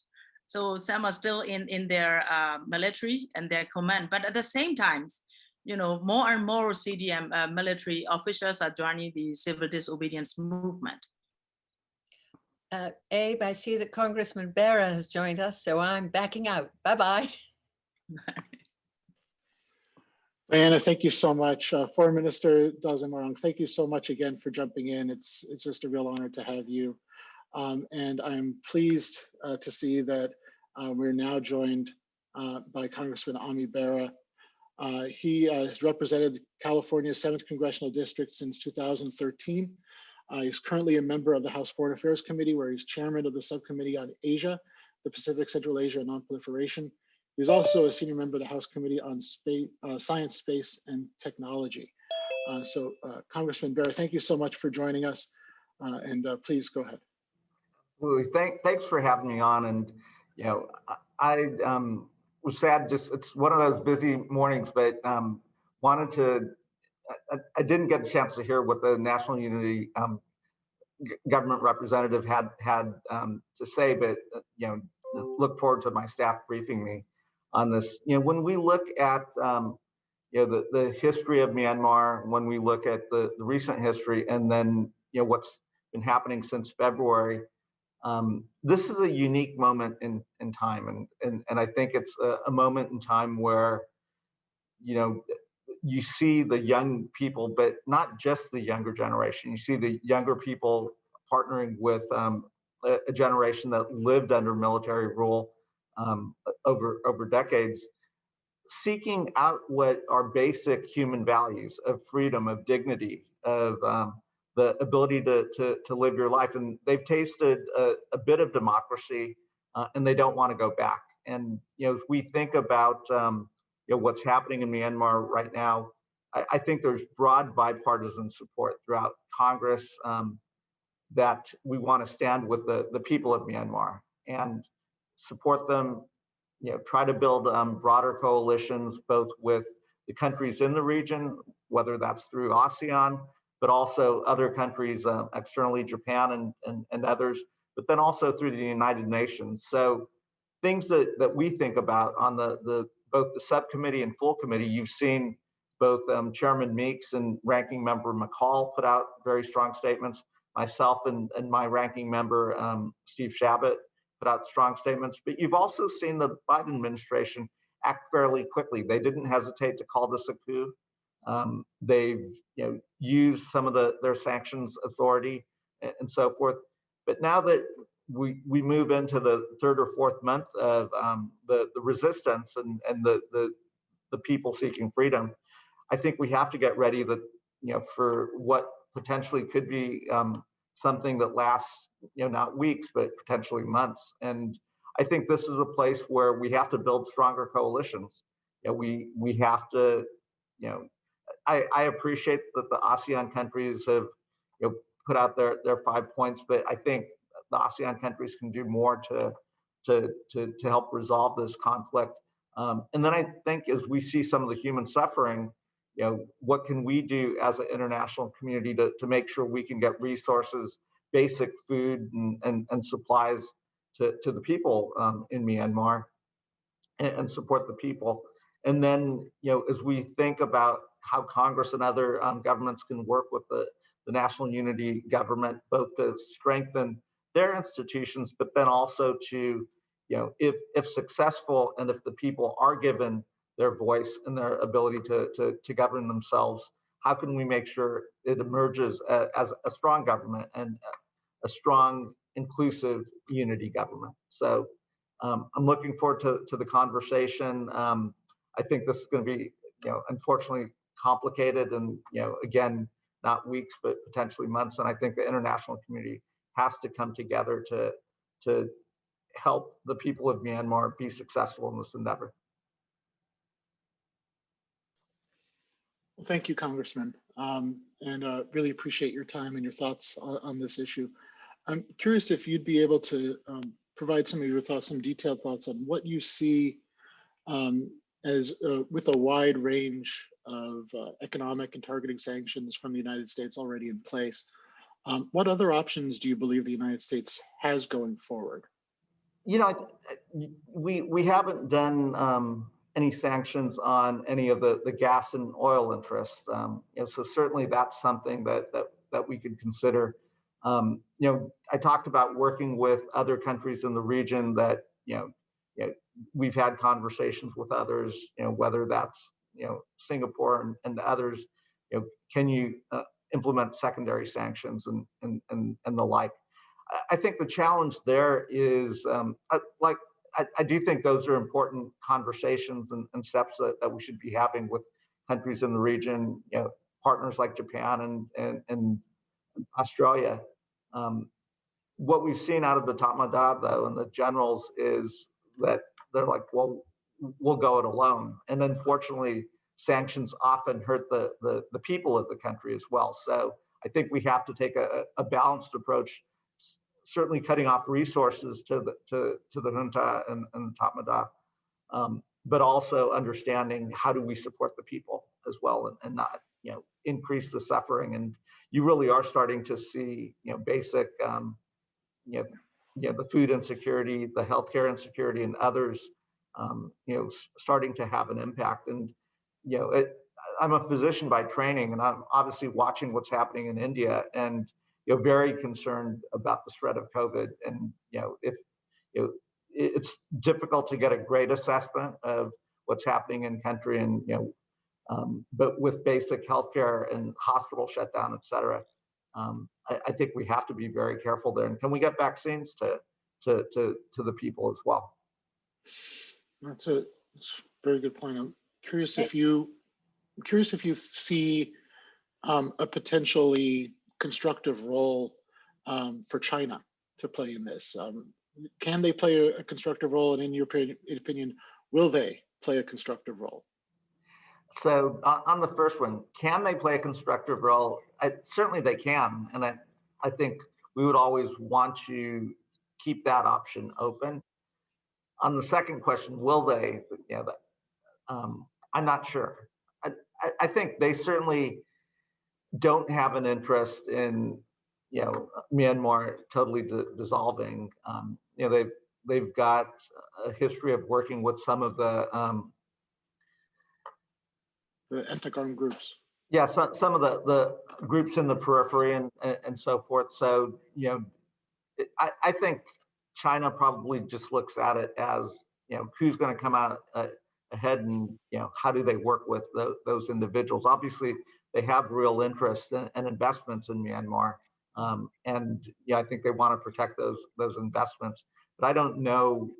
So some are still in their military and their command. But at the same time, more and more CDM military officials are joining the civil disobedience movement. Abe, I see that Congressman Bera has joined us, so I'm backing out. Bye-bye. Diana, thank you so much. Foreign Minister Daw Zin Mar Aung, thank you so much again for jumping in. It's just a real honor to have you. And I'm pleased to see that we're now joined by Congressman Ami Bera. He has represented California's 7th Congressional District since 2013. He's currently a member of the House Foreign Affairs Committee, where he's chairman of the Subcommittee on Asia, the Pacific, Central Asia, and Nonproliferation. He's also a senior member of the House Committee on Science, Space, and Technology. Congressman Bera, thank you so much for joining us, and please go ahead. Thanks for having me on. And I was sad. It's one of those busy mornings, but wanted to. I didn't get a chance to hear what the National Unity government representative had to say, but look forward to my staff briefing me on this. When we look at the history of Myanmar, when we look at the recent history, and then what's been happening since February, this is a unique moment in time, and I think it's a moment in time where you see the young people, but not just the younger generation. You see the younger people partnering with a generation that lived under military rule over decades, seeking out what are basic human values of freedom, of dignity, of the ability to live your life. And they've tasted a bit of democracy, and they don't want to go back. And as we think about what's happening in Myanmar right now, I think there's broad bipartisan support throughout Congress that we want to stand with the people of Myanmar and support them, try to build broader coalitions, both with the countries in the region, whether that's through ASEAN, but also other countries externally, Japan and others, but then also through the United Nations. So things that we think about on both the subcommittee and full committee, you've seen both Chairman Meeks and Ranking Member McCall put out very strong statements. Myself and my ranking member, Steve Shabbat, put out strong statements. But you've also seen the Biden administration act fairly quickly. They didn't hesitate to call this a coup. They've used some of their sanctions authority and so forth. But now that we move into the 3rd or 4th month of the resistance and the people seeking freedom, I think we have to get ready for what potentially could be something that lasts not weeks but potentially months. And I think this is a place where we have to build stronger coalitions. We have to I appreciate that the ASEAN countries have put out their 5 points, but I think the ASEAN countries can do more to help resolve this conflict. And then I think as we see some of the human suffering, what can we do as an international community to make sure we can get resources, basic food and supplies to the people in Myanmar and support the people. And then, as we think about how Congress and other governments can work with the National Unity government, both to strengthen their institutions, but then also to, if successful and if the people are given their voice and their ability to govern themselves, how can we make sure it emerges as a strong government and a strong, inclusive unity government? So I'm looking forward to the conversation. I think this is going to be, unfortunately complicated and, again, not weeks, but potentially months. And I think the international community has to come together to help the people of Myanmar be successful in this endeavor. Well, thank you, Congressman, and really appreciate your time and your thoughts on this issue. I'm curious if you'd be able to provide some of your thoughts, some detailed thoughts on what you see as with a wide range of economic and targeting sanctions from the United States already in place. What other options do you believe the United States has going forward? We haven't done any sanctions on any of the gas and oil interests. So certainly that's something that we could consider. I talked about working with other countries in the region that we've had conversations with others. Whether that's Singapore and others. Can you implement secondary sanctions and the like? I think the challenge there is I do think those are important conversations and steps that we should be having with countries in the region, partners like Japan and Australia. What we've seen out of the Tatmadaw, though, and the generals is that they're like, well, we'll go it alone. And unfortunately, sanctions often hurt the people of the country as well. So I think we have to take a balanced approach, certainly cutting off resources to the junta and the Tatmadaw, but also understanding how do we support the people as well and not increase the suffering. And you really are starting to see basic the food insecurity, the healthcare insecurity, and others starting to have an impact. And I'm a physician by training, and I'm obviously watching what's happening in India, and very concerned about the spread of COVID. And if it's difficult to get a great assessment of what's happening in country, and but with basic healthcare and hospital shutdown, et cetera, I think we have to be very careful there. And can we get vaccines to the people as well? That's a very good point. I'm curious if you see a potentially constructive role for China to play in this. Can they play a constructive role? And in your opinion, will they play a constructive role? So on the first one, can they play a constructive role? Certainly they can. And I think we would always want to keep that option open. On the second question, will they? I'm not sure. I think they certainly don't have an interest in Myanmar totally dissolving. They've got a history of working with some of the ethnic armed groups. Yeah, some of the groups in the periphery and so forth. So I think China probably just looks at it as who's going to come out ahead, and how do they work with those individuals. Obviously, they have real interest and investments in Myanmar, and I think they want to protect those investments. But I don't know.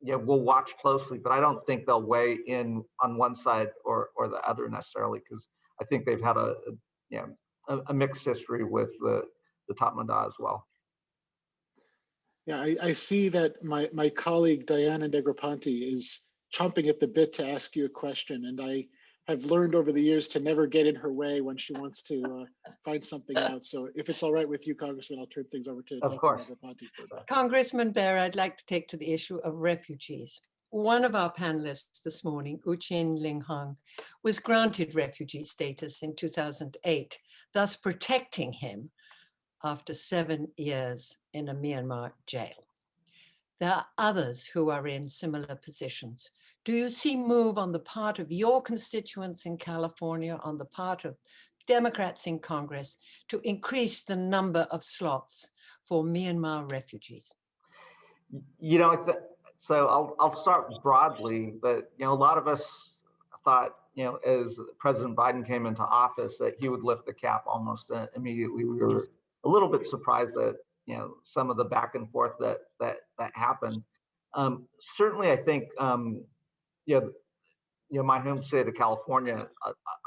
We'll watch closely, but I don't think they'll weigh in on one side or the other necessarily, because I think they've had a mixed history with the Tatmadaw as well. Yeah, I see that my colleague Diana Negroponte is chomping at the bit to ask you a question, and I have learned over the years to never get in her way when she wants to find something out. So if it's all right with you, Congressman, I'll turn things over to Of course. Negroponte for that. Congressman Bera, I'd like to take to the issue of refugees. One of our panelists this morning, Uchin Ling Hung, was granted refugee status in 2008, thus protecting him after 7 years in a Myanmar jail. There are others who are in similar positions. Do you see move on the part of your constituents in California, on the part of Democrats in Congress, to increase the number of slots for Myanmar refugees? So I'll start broadly, but a lot of us thought, as President Biden came into office, that he would lift the cap almost immediately. We were a little bit surprised that some of the back and forth that happened. Certainly, I think my home state of California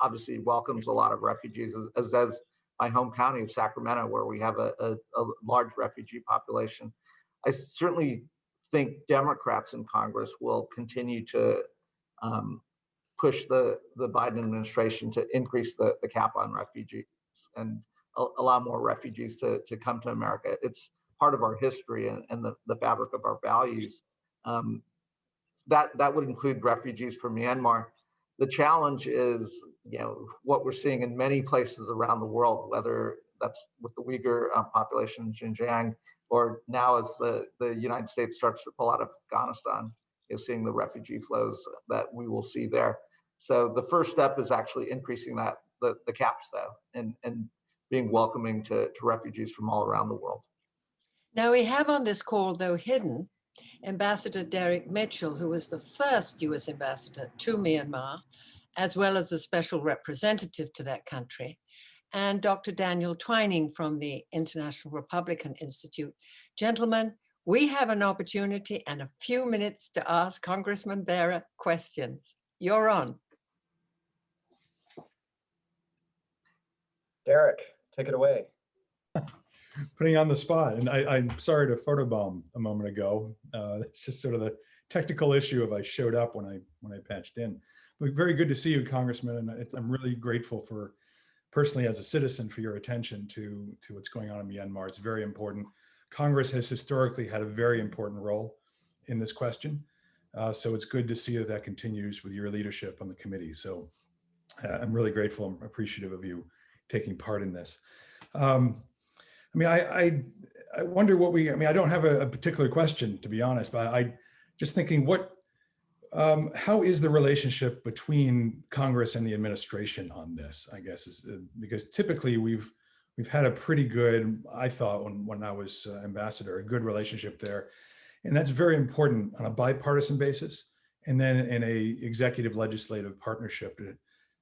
obviously welcomes a lot of refugees, as does my home county of Sacramento, where we have a large refugee population. I certainly think Democrats in Congress will continue to push the Biden administration to increase the cap on refugees and allow more refugees to come to America. It's part of our history and the fabric of our values. That would include refugees from Myanmar. The challenge is, what we're seeing in many places around the world, whether that's with the Uyghur population in Xinjiang, or now as the United States starts to pull out of Afghanistan. seeing the refugee flows that we will see there. So the first step is actually increasing the caps though, and being welcoming to refugees from all around the world. Now we have on this call, though hidden, Ambassador Derek Mitchell, who was the first US ambassador to Myanmar, as well as the special representative to that country, and Dr. Daniel Twining from the International Republican Institute. Gentlemen, we have an opportunity and a few minutes to ask Congressman Bera questions. You're on. Derek, take it away. Putting on the spot, and I'm sorry to photobomb a moment ago. It's just sort of the technical issue of I showed up when I patched in. But very good to see you, Congressman, and I'm really grateful for, personally as a citizen, for your attention to what's going on in Myanmar. It's very important. Congress has historically had a very important role in this question, so it's good to see that continues with your leadership on the committee. So I'm really grateful and appreciative of you taking part in this. I mean, I wonder what I don't have a particular question, to be honest, but I just thinking how is the relationship between Congress and the administration on this, I guess, is because typically we've had a pretty good, I thought when I was ambassador, a good relationship there. And that's very important on a bipartisan basis. And then in a executive legislative partnership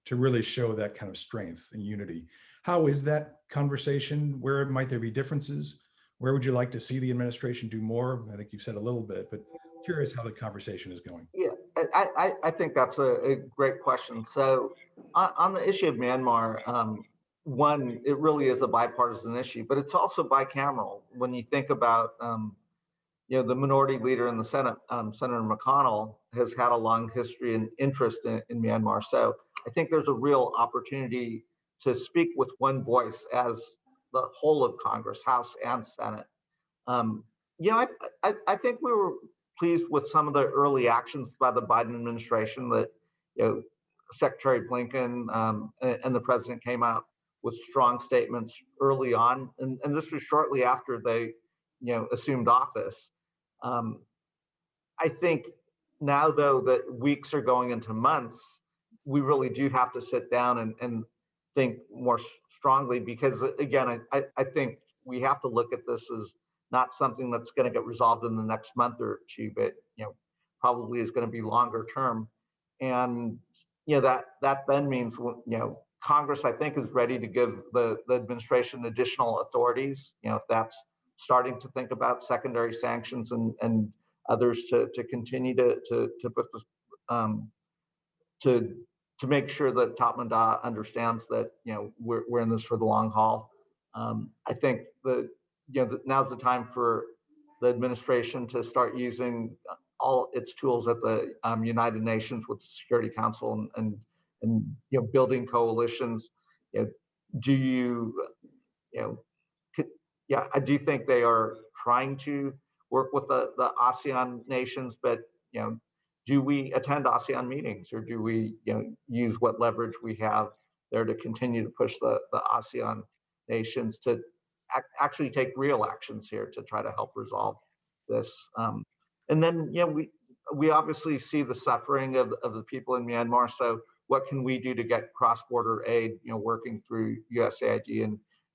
to really show that kind of strength and unity. How is that conversation? Where might there be differences? Where would you like to see the administration do more? I think you've said a little bit, but curious how the conversation is going. Yeah, I think that's a great question. So on the issue of Myanmar, one, it really is a bipartisan issue, but it's also bicameral. When you think about, the minority leader in the Senate, Senator McConnell, has had a long history and interest in Myanmar. So I think there's a real opportunity to speak with one voice as the whole of Congress, House and Senate. I think we were pleased with some of the early actions by the Biden administration that, Secretary Blinken and the president came out with strong statements early on. And this was shortly after they, assumed office. I think now, though, that weeks are going into months, we really do have to sit down and think more strongly, because again, I think we have to look at this as not something that's going to get resolved in the next month or two, but probably is going to be longer term. And that then means Congress, I think, is ready to give the administration additional authorities. If that's starting to think about secondary sanctions and others to continue to put this to make sure that Tatmadaw understands that we're in this for the long haul. I think now's the time for the administration to start using all its tools at the United Nations with the Security Council and building coalitions. I do think they are trying to work with the ASEAN nations, but do we attend ASEAN meetings, or do we use what leverage we have there to continue to push the ASEAN nations to actually take real actions here to try to help resolve this? And then we obviously see the suffering of the people in Myanmar. So what can we do to get cross-border aid, working through USAID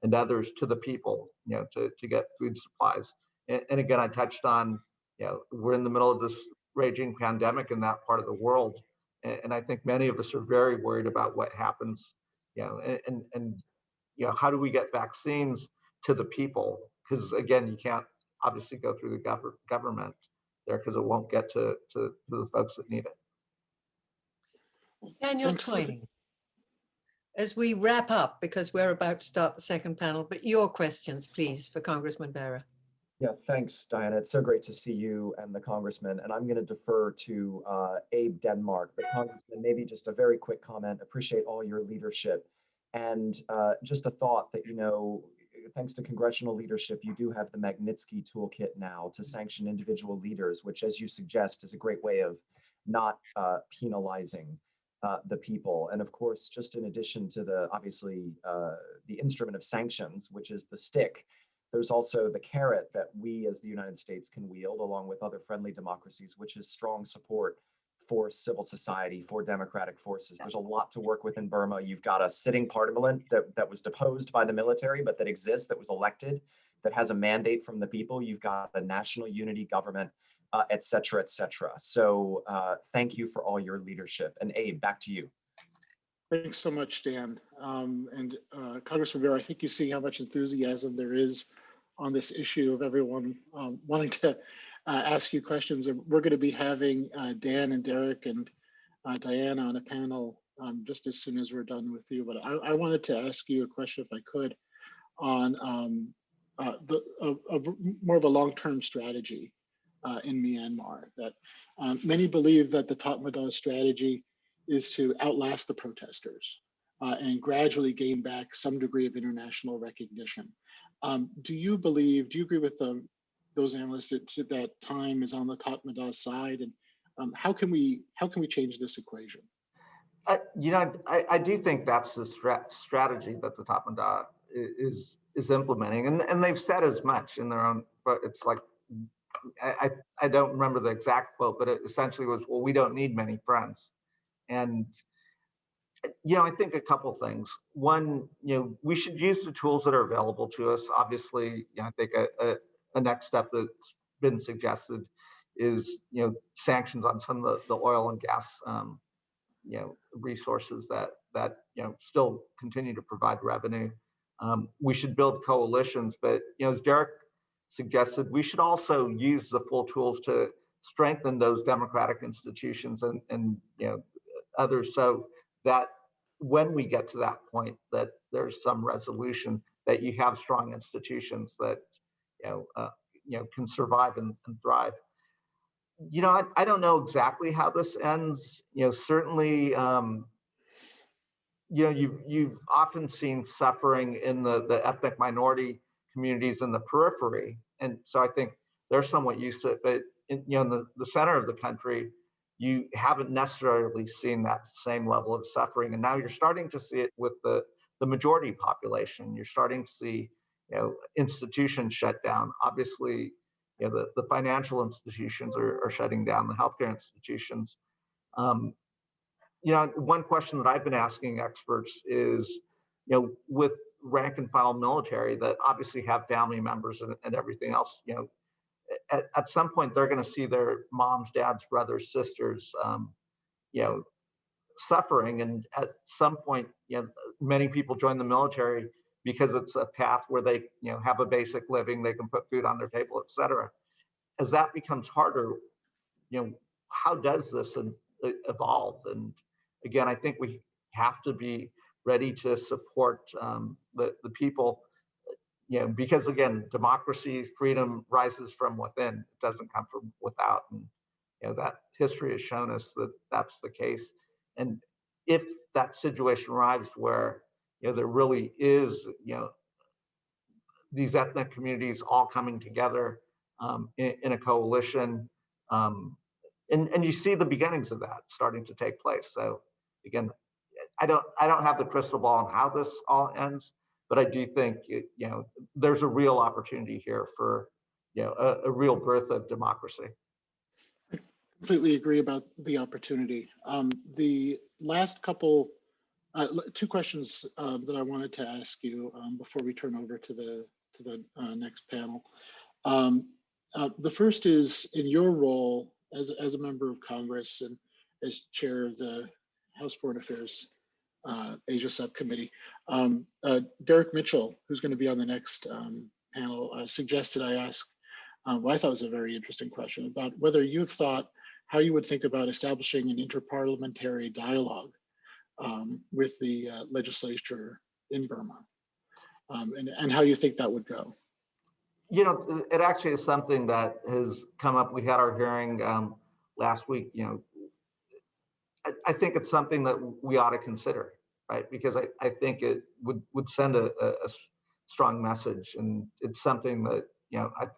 and others to the people, to get food supplies? And again, I touched on, we're in the middle of this raging pandemic in that part of the world. And I think many of us are very worried about what happens, and how do we get vaccines to the people? Because again, you can't obviously go through the government there, because it won't get to the folks that need it. Daniel Thanks. Twining, as we wrap up, because we're about to start the second panel, but your questions, please, for Congressman Bera. Yeah, thanks, Diana. It's so great to see you and the congressman. And I'm going to defer to Abe Denmark. But Congressman, maybe just a very quick comment. Appreciate all your leadership. And just a thought that, thanks to congressional leadership, you do have the Magnitsky toolkit now to sanction individual leaders, which, as you suggest, is a great way of not penalizing the people. And of course, just in addition to the, obviously, the instrument of sanctions, which is the stick, there's also the carrot that we as the United States can wield along with other friendly democracies, which is strong support for civil society, for democratic forces. There's a lot to work with in Burma. You've got a sitting parliament that was deposed by the military, but that exists, that was elected, that has a mandate from the people. You've got a national unity government, et cetera, et cetera. So thank you for all your leadership. And Abe, back to you. Thanks so much, Dan. Congressman Bera, I think you see how much enthusiasm there is on this issue of everyone wanting to ask you questions. And we're going to be having Dan and Derek and Diana on a panel just as soon as we're done with you. But I wanted to ask you a question, if I could, on more of a long-term strategy in Myanmar. That many believe that the Tatmadaw strategy is to outlast the protesters and gradually gain back some degree of international recognition. Do you agree with those analysts that time is on the Tatmadaw's side, and how can we change this equation? I do think that's the strategy that the Tatmadaw is implementing, and they've said as much in their own. But it's like I don't remember the exact quote, but it essentially was, "Well, we don't need many friends." And I think a couple things. One, we should use the tools that are available to us. Obviously, I think a next step that's been suggested is sanctions on some of the oil and gas resources that still continue to provide revenue. We should build coalitions, but as Derek suggested, we should also use the full tools to strengthen those democratic institutions and others, so that when we get to that point, that there's some resolution, that you have strong institutions that can survive and thrive. I don't know exactly how this ends. Certainly, you've often seen suffering in the ethnic minority communities in the periphery, and so I think they're somewhat used to it. But in the center of the country, you haven't necessarily seen that same level of suffering, and now you're starting to see it with the majority population. You're starting to see institutions shut down. Obviously, the financial institutions are shutting down, the healthcare institutions. One question that I've been asking experts is, with rank and file military that obviously have family members and everything else, at some point they're going to see their moms, dads, brothers, sisters, suffering, and at some point, many people join the military because it's a path where they, have a basic living, they can put food on their table, et cetera. As that becomes harder, how does this evolve? And again, I think we have to be ready to support the people, because again, democracy, freedom rises from within. It doesn't come from without, and that history has shown us that that's the case. And if that situation arrives where there really is these ethnic communities all coming together in a coalition, and you see the beginnings of that starting to take place. So again, I don't have the crystal ball on how this all ends, but I do think there's a real opportunity here for a real birth of democracy. I completely agree about the opportunity. The last couple, two questions that I wanted to ask you before we turn over to the next panel. The first is, in your role as a member of Congress and as chair of the House Foreign Affairs Asia Subcommittee, Derek Mitchell, who's going to be on the next panel, suggested I ask what I thought was a very interesting question about whether you've thought how you would think about establishing an interparliamentary dialogue with the legislature in Burma, and how you think that would go. It actually is something that has come up. We had our hearing last week. I think it's something that we ought to consider, right? Because I think it would send a strong message, and it's something that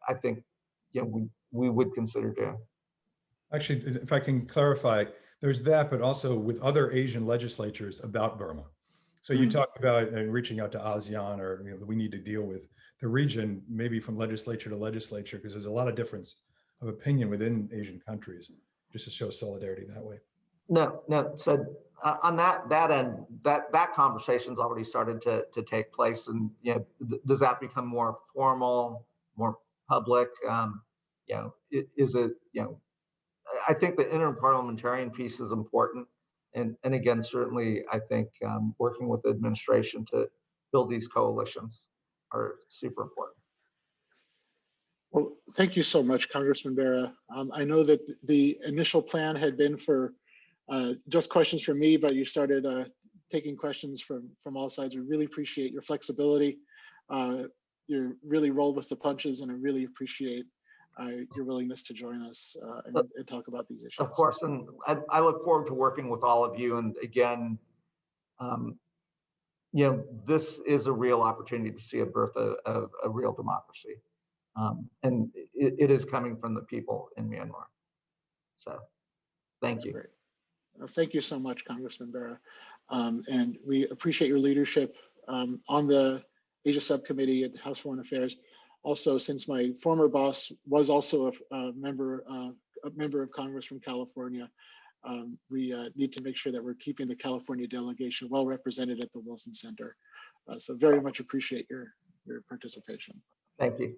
I think we would consider doing. Actually, if I can clarify, there's that, but also with other Asian legislatures about Burma. So you talked about reaching out to ASEAN, or we need to deal with the region, maybe from legislature to legislature, because there's a lot of difference of opinion within Asian countries, just to show solidarity that way. No. So on that end, that conversation's already started to take place, and does that become more formal, more public? Is it I think the interparliamentarian piece is important, and again, certainly I think working with the administration to build these coalitions are super important. Well, thank you so much, Congressman Bera. I know that the initial plan had been for just questions from me, but you started taking questions from all sides. We really appreciate your flexibility. You really roll with the punches, and I really appreciate your willingness to join us and talk about these issues. Of course, and I look forward to working with all of you. And again, this is a real opportunity to see a birth of a real democracy. And it is coming from the people in Myanmar. So thank you. Great. Thank you so much, Congressman Bera. And we appreciate your leadership on the Asia Subcommittee at the House Foreign Affairs. Also, since my former boss was also a member of Congress from California, we need to make sure that we're keeping the California delegation well represented at the Wilson Center. So very much appreciate your participation. Thank you.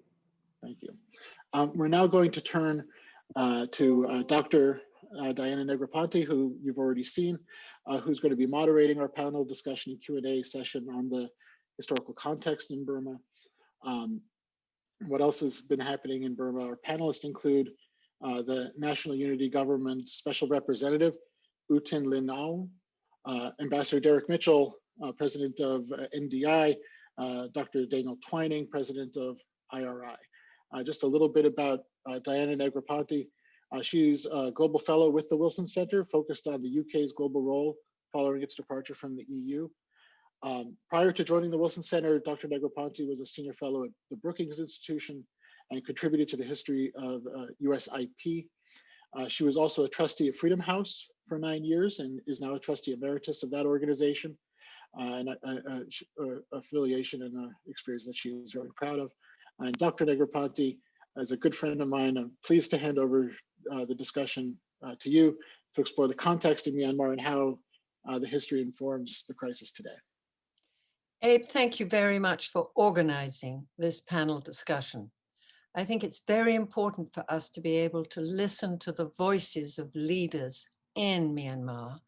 Thank you. We're now going to turn to Dr. Diana Negroponte, who you've already seen, who's going to be moderating our panel discussion and Q&A session on the historical context in Burma. What else has been happening in Burma? Our panelists include the National Unity Government Special Representative, U Tin Lin Aung, Ambassador Derek Mitchell, President of NDI, Dr. Daniel Twining, President of IRI. Just a little bit about Diana Negroponte. She's a global fellow with the Wilson Center, focused on the UK's global role following its departure from the EU. Prior to joining the Wilson Center, Dr. Negroponte was a senior fellow at the Brookings Institution and contributed to the history of US IP. She was also a trustee at Freedom House for 9 years and is now a trustee emeritus of that organization, and affiliation and experience that she is very proud of. And Dr. Negroponte, as a good friend of mine, I'm pleased to hand over the discussion to you to explore the context of Myanmar and how the history informs the crisis today. Abe, thank you very much for organizing this panel discussion. I think it's very important for us to be able to listen to the voices of leaders in Myanmar.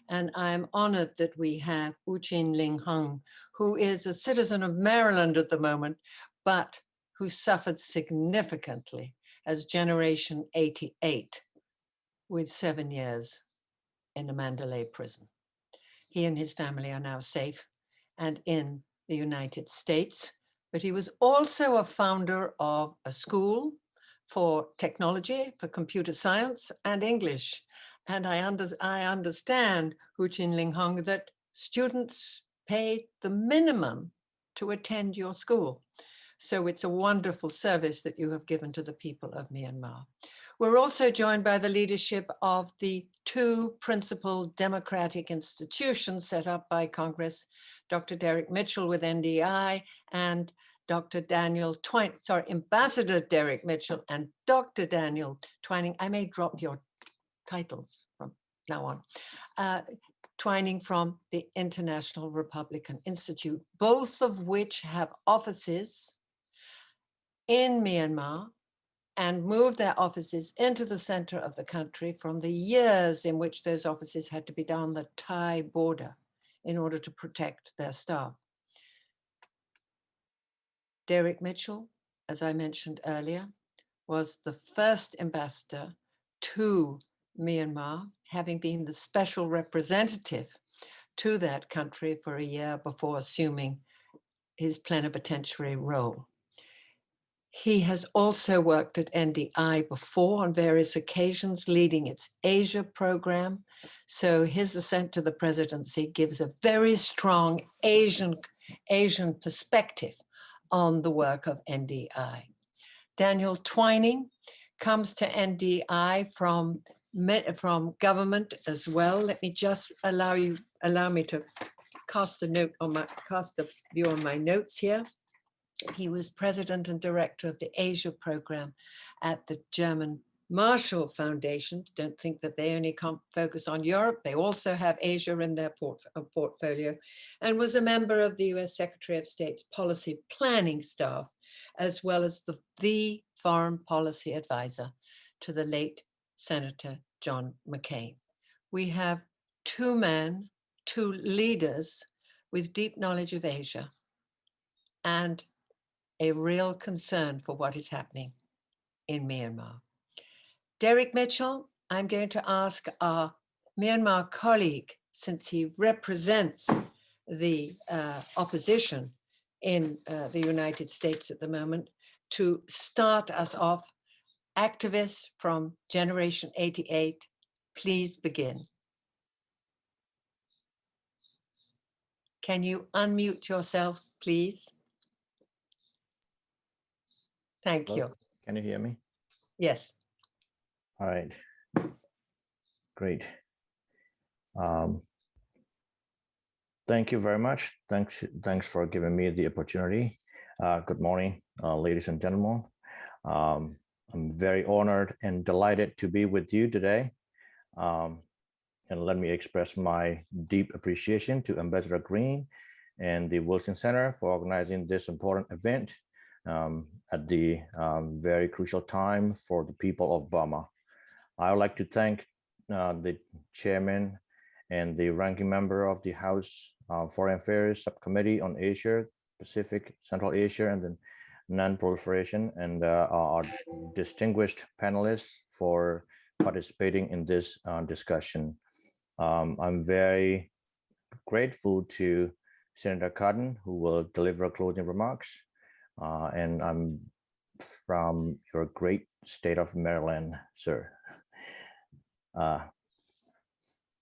And I'm honored that we have U Tin Lin Aung, who is a citizen of Maryland at the moment, but who suffered significantly as Generation 88 with 7 years in a Mandalay prison. He and his family are now safe and in the United States, but he was also a founder of a school for technology, for computer science and English. And I understand, U Tin Lin Aung, that students pay the minimum to attend your school. So it's a wonderful service that you have given to the people of Myanmar. We're also joined by the leadership of the two principal democratic institutions set up by Congress, Dr. Derek Mitchell with NDI and Dr. Daniel Twining, Ambassador Derek Mitchell and Dr. Daniel Twining. I may drop your titles from now on. Twining from the International Republican Institute, both of which have offices in Myanmar and moved their offices into the center of the country from the years in which those offices had to be down the Thai border in order to protect their staff. Derek Mitchell, as I mentioned earlier, was the first ambassador to Myanmar, having been the special representative to that country for a year before assuming his plenipotentiary role. He has also worked at NDI before on various occasions, leading its Asia program. So his ascent to the presidency gives a very strong Asian perspective on the work of NDI. Daniel Twining comes to NDI from government as well. Let me just allow me to cast a view on my notes here. He was president and director of the Asia program at the German Marshall Foundation. Don't think that they only focus on Europe. They also have Asia in their portfolio, and was a member of the US Secretary of State's policy planning staff, as well as the foreign policy advisor to the late Senator John McCain. We have two men, two leaders with deep knowledge of Asia and a real concern for what is happening in Myanmar. Derek Mitchell, I'm going to ask our Myanmar colleague, since he represents the opposition in the United States at the moment, to start us off. Activists from Generation 88, please begin. Can you unmute yourself, please? Thank you. Can you hear me? Yes. All right. Great. Thank you very much. Thanks for giving me the opportunity. Good morning, ladies and gentlemen. I'm very honored and delighted to be with you today. And let me express my deep appreciation to Ambassador Green and the Wilson Center for organizing this important event at the very crucial time for the people of Burma. I would like to thank the chairman and the ranking member of the House Foreign Affairs Subcommittee on Asia, Pacific, Central Asia, and the non-proliferation, and our distinguished panelists for participating in this discussion. I'm very grateful to Senator Cotton, who will deliver closing remarks, and I'm from your great state of Maryland, sir.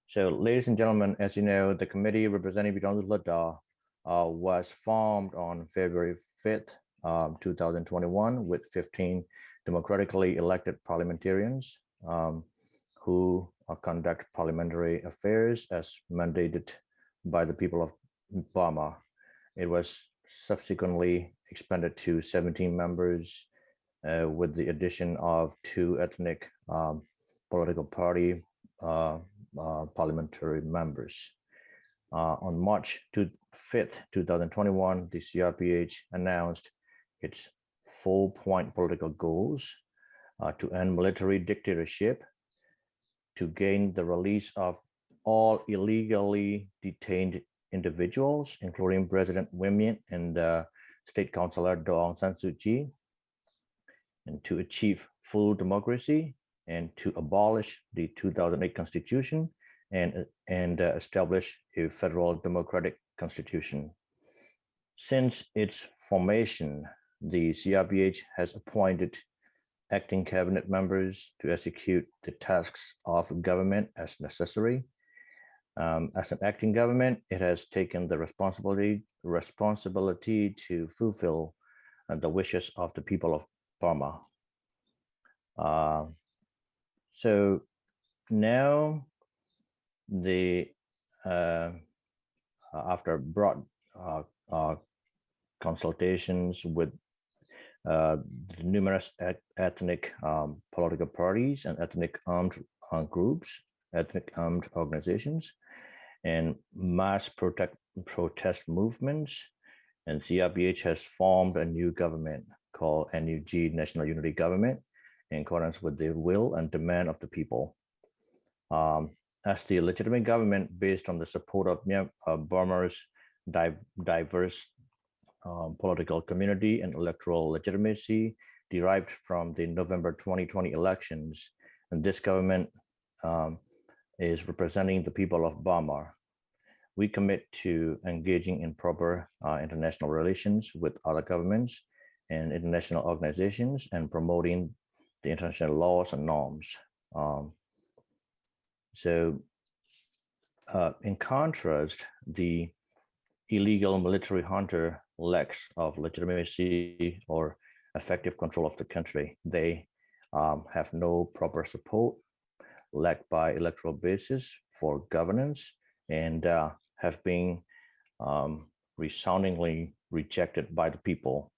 So, ladies and gentlemen, as you know, the committee representing Bidonzula Daw was formed on February 5th, 2021, with 15 democratically elected parliamentarians who conduct parliamentary affairs as mandated by the people of Burma. It was subsequently expanded to 17 members with the addition of 2 ethnic political party parliamentary members. On March 5th, 2021, the CRPH announced its 4-point political goals to end military dictatorship, to gain the release of all illegally detained individuals, including President Win Myint and State Councilor Daw Aung San Suu Kyi, and to achieve full democracy, and to abolish the 2008 Constitution and establish a federal democratic constitution. Since its formation, the CRPH has appointed acting cabinet members to execute the tasks of government as necessary. As an acting government, it has taken the responsibility to fulfill the wishes of the people of Burma. So now, after broad consultations with the numerous ethnic political parties and ethnic armed groups, ethnic armed organizations, and mass protest movements, and CRPH has formed a new government called NUG, National Unity Government, in accordance with the will and demand of the people. As the legitimate government based on the support of Burma's diverse political community and electoral legitimacy derived from the November 2020 elections, and this government is representing the people of Burma. We commit to engaging in proper international relations with other governments and international organizations and promoting the international laws and norms. In contrast, the illegal military junta lacks of legitimacy or effective control of the country. They have no proper support, lacked by electoral basis for governance, and have been resoundingly rejected by the people.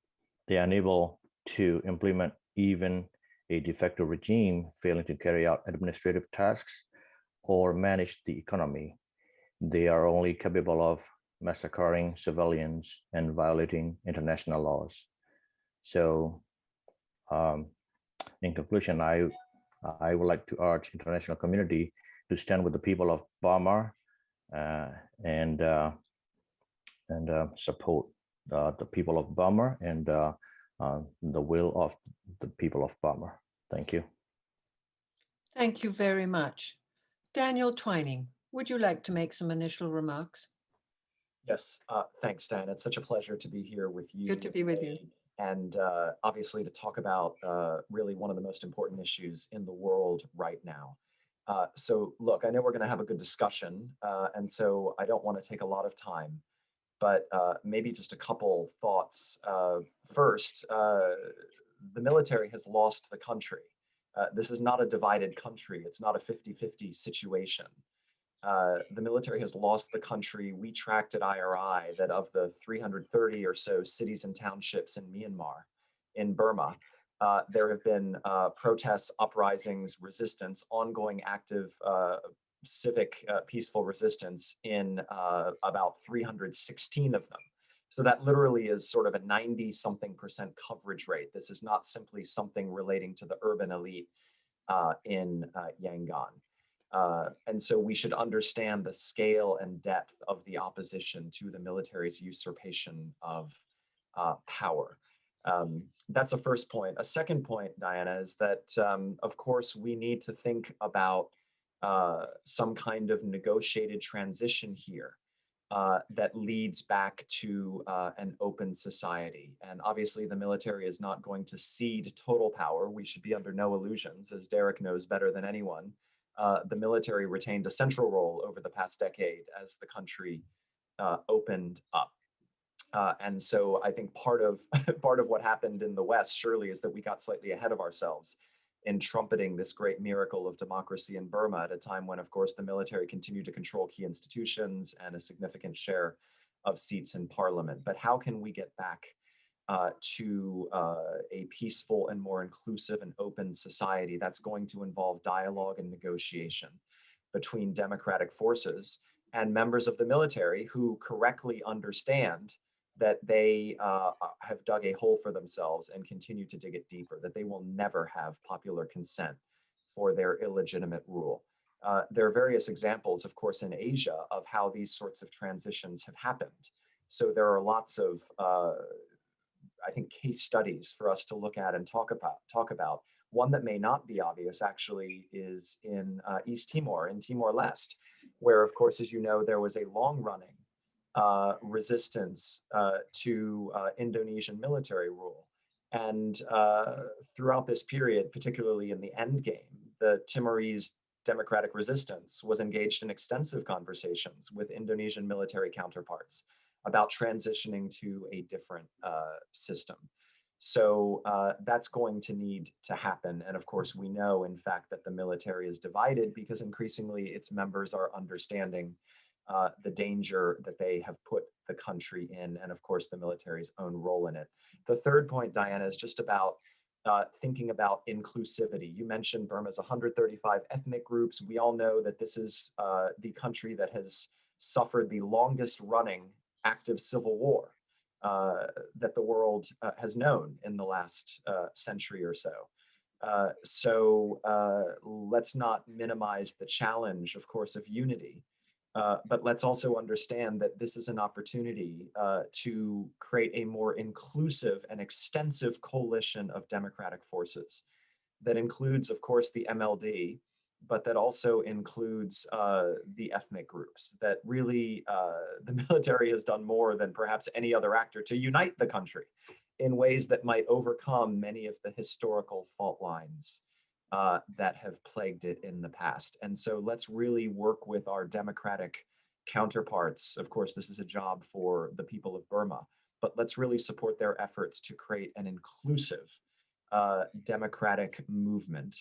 They are unable to implement even a de facto regime, failing to carry out administrative tasks or manage the economy. They are only capable of massacring civilians and violating international laws. So in conclusion, I would like to urge international community to stand with the people of Burma and support the people of Burma and the will of the people of Burma. Thank you. Thank you very much. Daniel Twining, would you like to make some initial remarks? Yes, thanks, Dan. It's such a pleasure to be here with you. Good to be with you. And obviously to talk about really one of the most important issues in the world right now. So look, I know we're going to have a good discussion, and so I don't want to take a lot of time, but maybe just a couple thoughts. First, the military has lost the country. This is not a divided country. It's not a 50-50 situation. The military has lost the country. We tracked at IRI that of the 330 or so cities and townships in Myanmar, in Burma, there have been protests, uprisings, resistance, ongoing active civic peaceful resistance in about 316 of them. So that literally is sort of a 90-something% coverage rate. This is not simply something relating to the urban elite in Yangon. And so we should understand the scale and depth of the opposition to the military's usurpation of power. That's a first point. A second point, Diana, is that, of course, we need to think about some kind of negotiated transition here that leads back to an open society. And obviously, the military is not going to cede total power. We should be under no illusions, as Derek knows better than anyone. The military retained a central role over the past decade as the country opened up. And so I think part of what happened in the West surely is that we got slightly ahead of ourselves in trumpeting this great miracle of democracy in Burma at a time when, of course, the military continued to control key institutions and a significant share of seats in parliament. But how can we get back to a peaceful and more inclusive and open society that's going to involve dialogue and negotiation between democratic forces and members of the military who correctly understand that they have dug a hole for themselves and continue to dig it deeper, that they will never have popular consent for their illegitimate rule. There are various examples, of course, in Asia of how these sorts of transitions have happened. So there are lots of, I think, case studies for us to look at and talk about. One that may not be obvious actually is in East Timor, in Timor-Leste, where, of course, as you know, there was a long-running resistance to Indonesian military rule. And throughout this period, particularly in the end game, the Timorese democratic resistance was engaged in extensive conversations with Indonesian military counterparts about transitioning to a different system. So that's going to need to happen. And of course, we know, in fact, that the military is divided because increasingly its members are understanding the danger that they have put the country in, and of course, the military's own role in it. The third point, Diana, is just about thinking about inclusivity. You mentioned Burma's 135 ethnic groups. We all know that this is the country that has suffered the longest running active civil war that the world has known in the last century or so. So let's not minimize the challenge, of course, of unity. But let's also understand that this is an opportunity to create a more inclusive and extensive coalition of democratic forces that includes, of course, the MLD, but that also includes the ethnic groups, that really the military has done more than perhaps any other actor to unite the country in ways that might overcome many of the historical fault lines that have plagued it in the past. And so let's really work with our democratic counterparts. Of course, this is a job for the people of Burma, but let's really support their efforts to create an inclusive democratic movement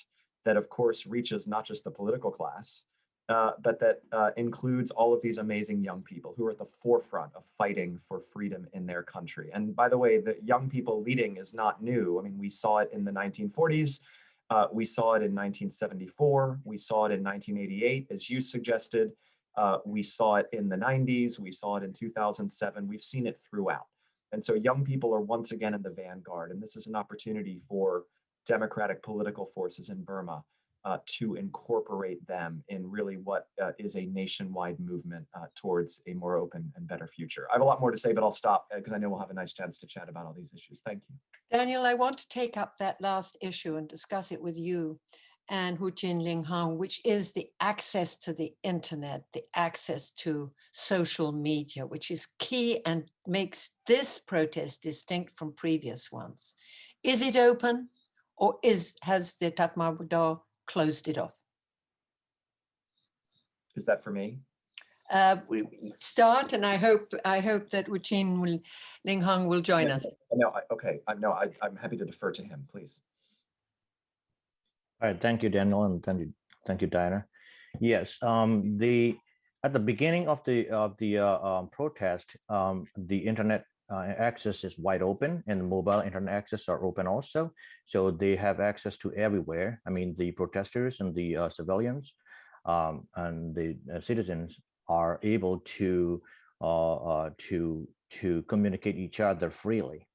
that, of course, reaches not just the political class, but that includes all of these amazing young people who are at the forefront of fighting for freedom in their country. And by the way, the young people leading is not new. I mean, we saw it in the 1940s. We saw it in 1974. We saw it in 1988, as you suggested. We saw it in the 90s. We saw it in 2007. We've seen it throughout. And so young people are once again in the vanguard. And this is an opportunity for democratic political forces in Burma to incorporate them in really what is a nationwide movement towards a more open and better future. I have a lot more to say, but I'll stop because I know we'll have a nice chance to chat about all these issues. Thank you. Daniel, I want to take up that last issue and discuss it with you and Hu Jin Hong, which is the access to the internet, the access to social media, which is key and makes this protest distinct from previous ones. Is it open, or has the Tatmadaw Daw closed it off? Is that for me? We start, and I hope that Hu Jin Hong will join us. No, okay. No, I'm happy to defer to him, please. All right, thank you, Daniel, and thank you, Diana. Yes, at the beginning of the protest, the internet access is wide open, and mobile internet access are open also. So they have access to everywhere. I mean, the protesters and the civilians and the citizens are able to communicate each other freely.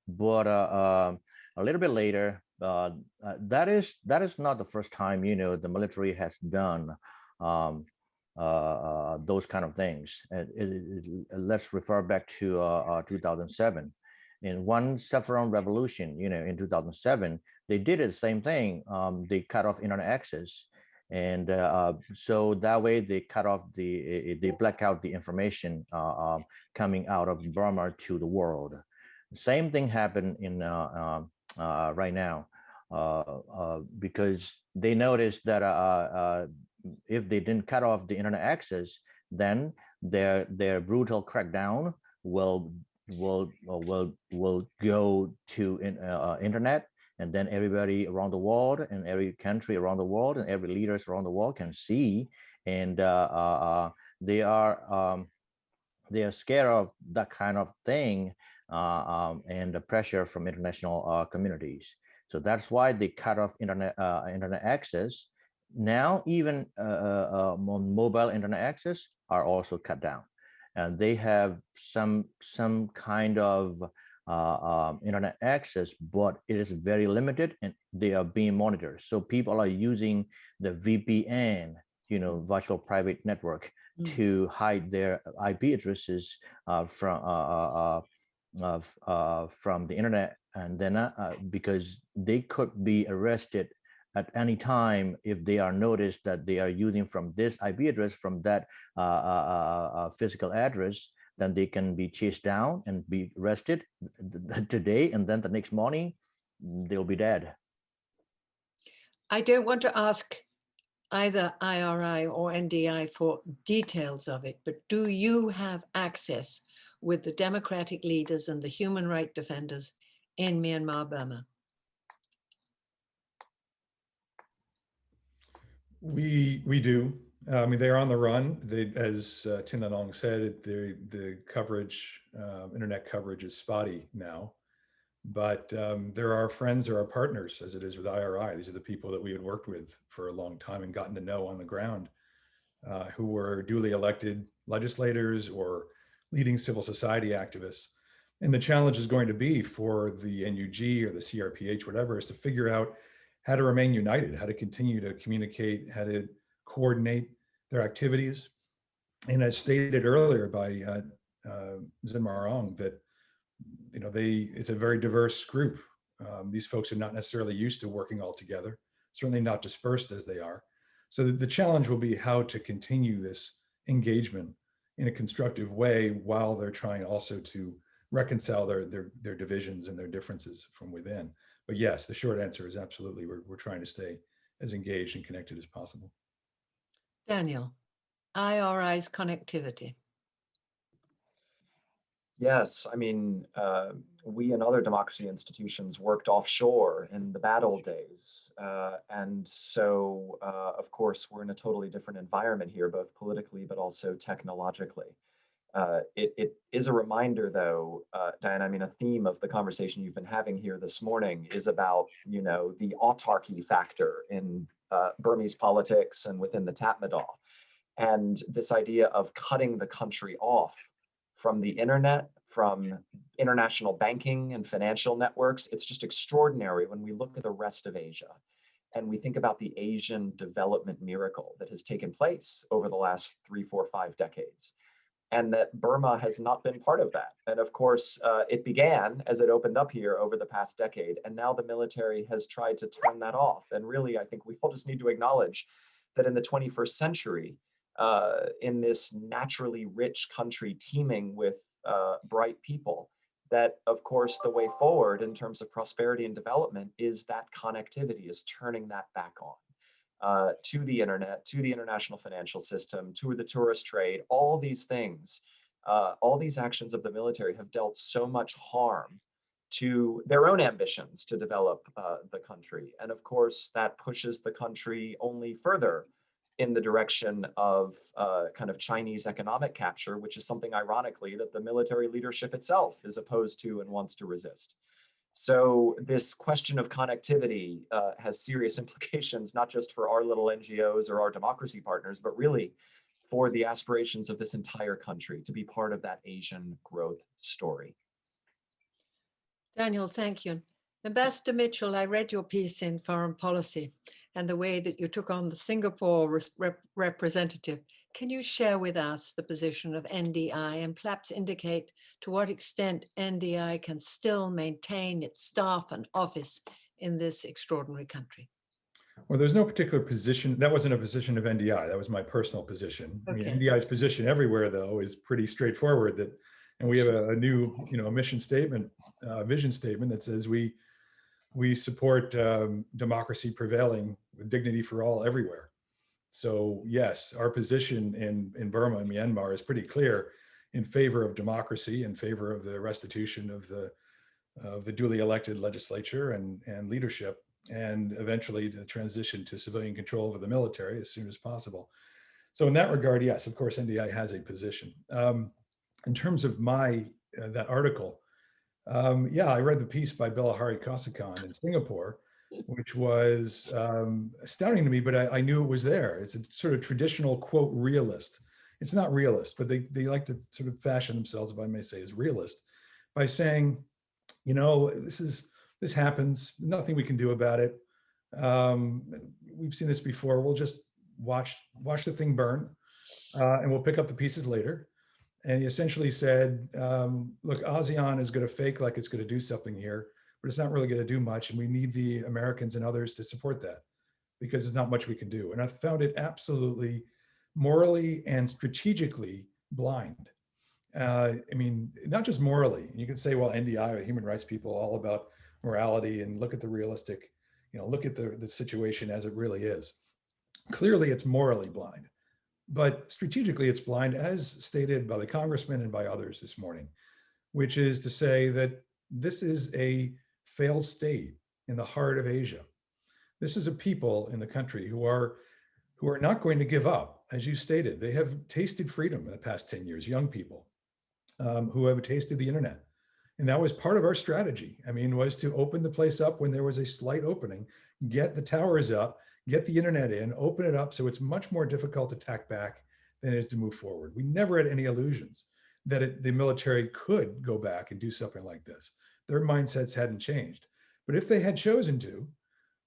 But a little bit later, that is not the first time, you know, the military has done those kind of things. Let's refer back to 2007. In one saffron revolution, you know, in 2007, they did the same thing. They cut off internet access, and so that way they cut off they black out the information coming out of Burma to the world. Same thing happened in right now, because they noticed that if they didn't cut off the internet access, then their brutal crackdown will go to internet, and then everybody around the world and every country around the world and every leaders around the world can see, and they are scared of that kind of thing, and the pressure from international communities. So that's why they cut off internet access. Now even mobile internet access are also cut down, and they have some kind of internet access, but it is very limited, and they are being monitored. So people are using the VPN, you know, virtual private network, to hide their IP addresses from the internet, and then because they could be arrested at any time if they are noticed that they are using from this IP address, from that physical address, then they can be chased down and be arrested today, and then the next morning they'll be dead. I don't want to ask either IRI or NDI for details of it, but do you have access with the democratic leaders and the human rights defenders in Myanmar, Burma? We do. I mean, they're on the run. They, as Tin Lin Aung said, the coverage, internet coverage is spotty now. But they're our friends or our partners, as it is with IRI. These are the people that we had worked with for a long time and gotten to know on the ground, who were duly elected legislators or leading civil society activists. And the challenge is going to be for the NUG or the CRPH, whatever, is to figure out how to remain united, how to continue to communicate, how to coordinate their activities. And as stated earlier by Zin Mar Aung, that, you know, it's a very diverse group. These folks are not necessarily used to working all together, certainly not dispersed as they are. So the challenge will be how to continue this engagement in a constructive way while they're trying also to reconcile their divisions and their differences from within. But yes, the short answer is absolutely, we're trying to stay as engaged and connected as possible. Daniel, IRI's connectivity. Yes, I mean, we and other democracy institutions worked offshore in the bad old days. And so, of course, we're in a totally different environment here, both politically, but also technologically. It is a reminder, though, Diana, I mean, a theme of the conversation you've been having here this morning is about, you know, the autarky factor in Burmese politics and within the Tatmadaw. And this idea of cutting the country off from the internet, from international banking and financial networks. It's just extraordinary when we look at the rest of Asia and we think about the Asian development miracle that has taken place over the last 3, 4, 5 decades. And that Burma has not been part of that. And of course, it began as it opened up here over the past decade. And now the military has tried to turn that off. And really, I think we all just need to acknowledge that in the 21st century, in this naturally rich country teeming with bright people, that of course the way forward in terms of prosperity and development is that connectivity, is turning that back on to the internet, to the international financial system, to the tourist trade. All these things, all these actions of the military have dealt so much harm to their own ambitions to develop the country. And of course, that pushes the country only further in the direction of kind of Chinese economic capture, which is something ironically that the military leadership itself is opposed to and wants to resist. So this question of connectivity has serious implications, not just for our little NGOs or our democracy partners, but really for the aspirations of this entire country to be part of that Asian growth story. Daniel, thank you. Ambassador Mitchell, I read your piece in Foreign Policy and the way that you took on the Singapore representative. Can you share with us the position of NDI and perhaps indicate to what extent NDI can still maintain its staff and office in this extraordinary country? Well, there's no particular position. That wasn't a position of NDI. That was my personal position. Okay. I mean, NDI's position everywhere, though, is pretty straightforward. That, and we have a new, mission statement, vision statement that says we support democracy prevailing with dignity for all everywhere. So yes, our position in Burma and Myanmar is pretty clear in favor of democracy, in favor of the restitution of the duly elected legislature and leadership, and eventually the transition to civilian control over the military as soon as possible. So in that regard, yes, of course, NDI has a position. In terms of that article, yeah, I read the piece by Bilahari Kausikan in Singapore, which was astounding to me, but I knew it was there. It's a sort of traditional, quote, realist. It's not realist, but they like to sort of fashion themselves, if I may say, as realist by saying, this happens, nothing we can do about it. We've seen this before. We'll just watch the thing burn, and we'll pick up the pieces later. And he essentially said, look, ASEAN is going to fake like it's going to do something here, but it's not really going to do much. And we need the Americans and others to support that because there's not much we can do. And I found it absolutely morally and strategically blind. I mean, not just morally. You could say, well, NDI or human rights people, all about morality and look at the realistic, look at the situation as it really is. Clearly, it's morally blind. But strategically, it's blind, as stated by the congressman and by others this morning, which is to say that this is a failed state in the heart of Asia. This is a people in the country who are not going to give up. As you stated, they have tasted freedom in the past 10 years, young people who have tasted the internet. And that was part of our strategy. I mean, was to open the place up when there was a slight opening, get the towers up, get the internet in, open it up so it's much more difficult to attack back than it is to move forward. We never had any illusions that the military could go back and do something like this. Their mindsets hadn't changed. But if they had chosen to,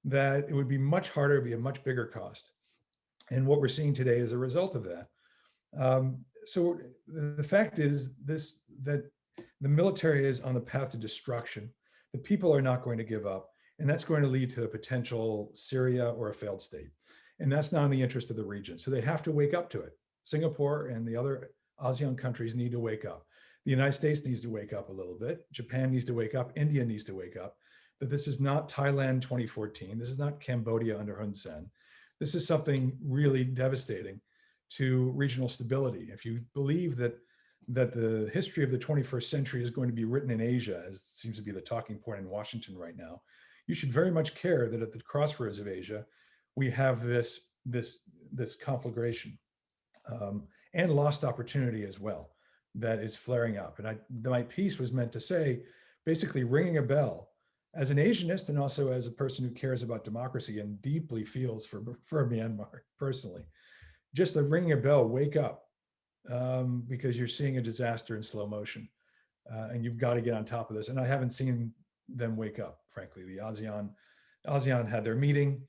that it would be much harder, it'd be a much bigger cost. And what we're seeing today is a result of that. So the fact is that the military is on the path to destruction. The people are not going to give up. And that's going to lead to a potential Syria or a failed state. And that's not in the interest of the region. So they have to wake up to it. Singapore and the other ASEAN countries need to wake up. The United States needs to wake up a little bit. Japan needs to wake up. India needs to wake up. That this is not Thailand 2014. This is not Cambodia under Hun Sen. This is something really devastating to regional stability. If you believe that that the history of the 21st century is going to be written in Asia, as seems to be the talking point in Washington right now, you should very much care that at the crossroads of Asia, we have this conflagration and lost opportunity as well that is flaring up. And my piece was meant to say, basically ringing a bell as an Asianist and also as a person who cares about democracy and deeply feels for Myanmar personally, just the ringing a bell, wake up, because you're seeing a disaster in slow motion, and you've got to get on top of this. And I haven't seen them wake up, frankly. The ASEAN had their meeting.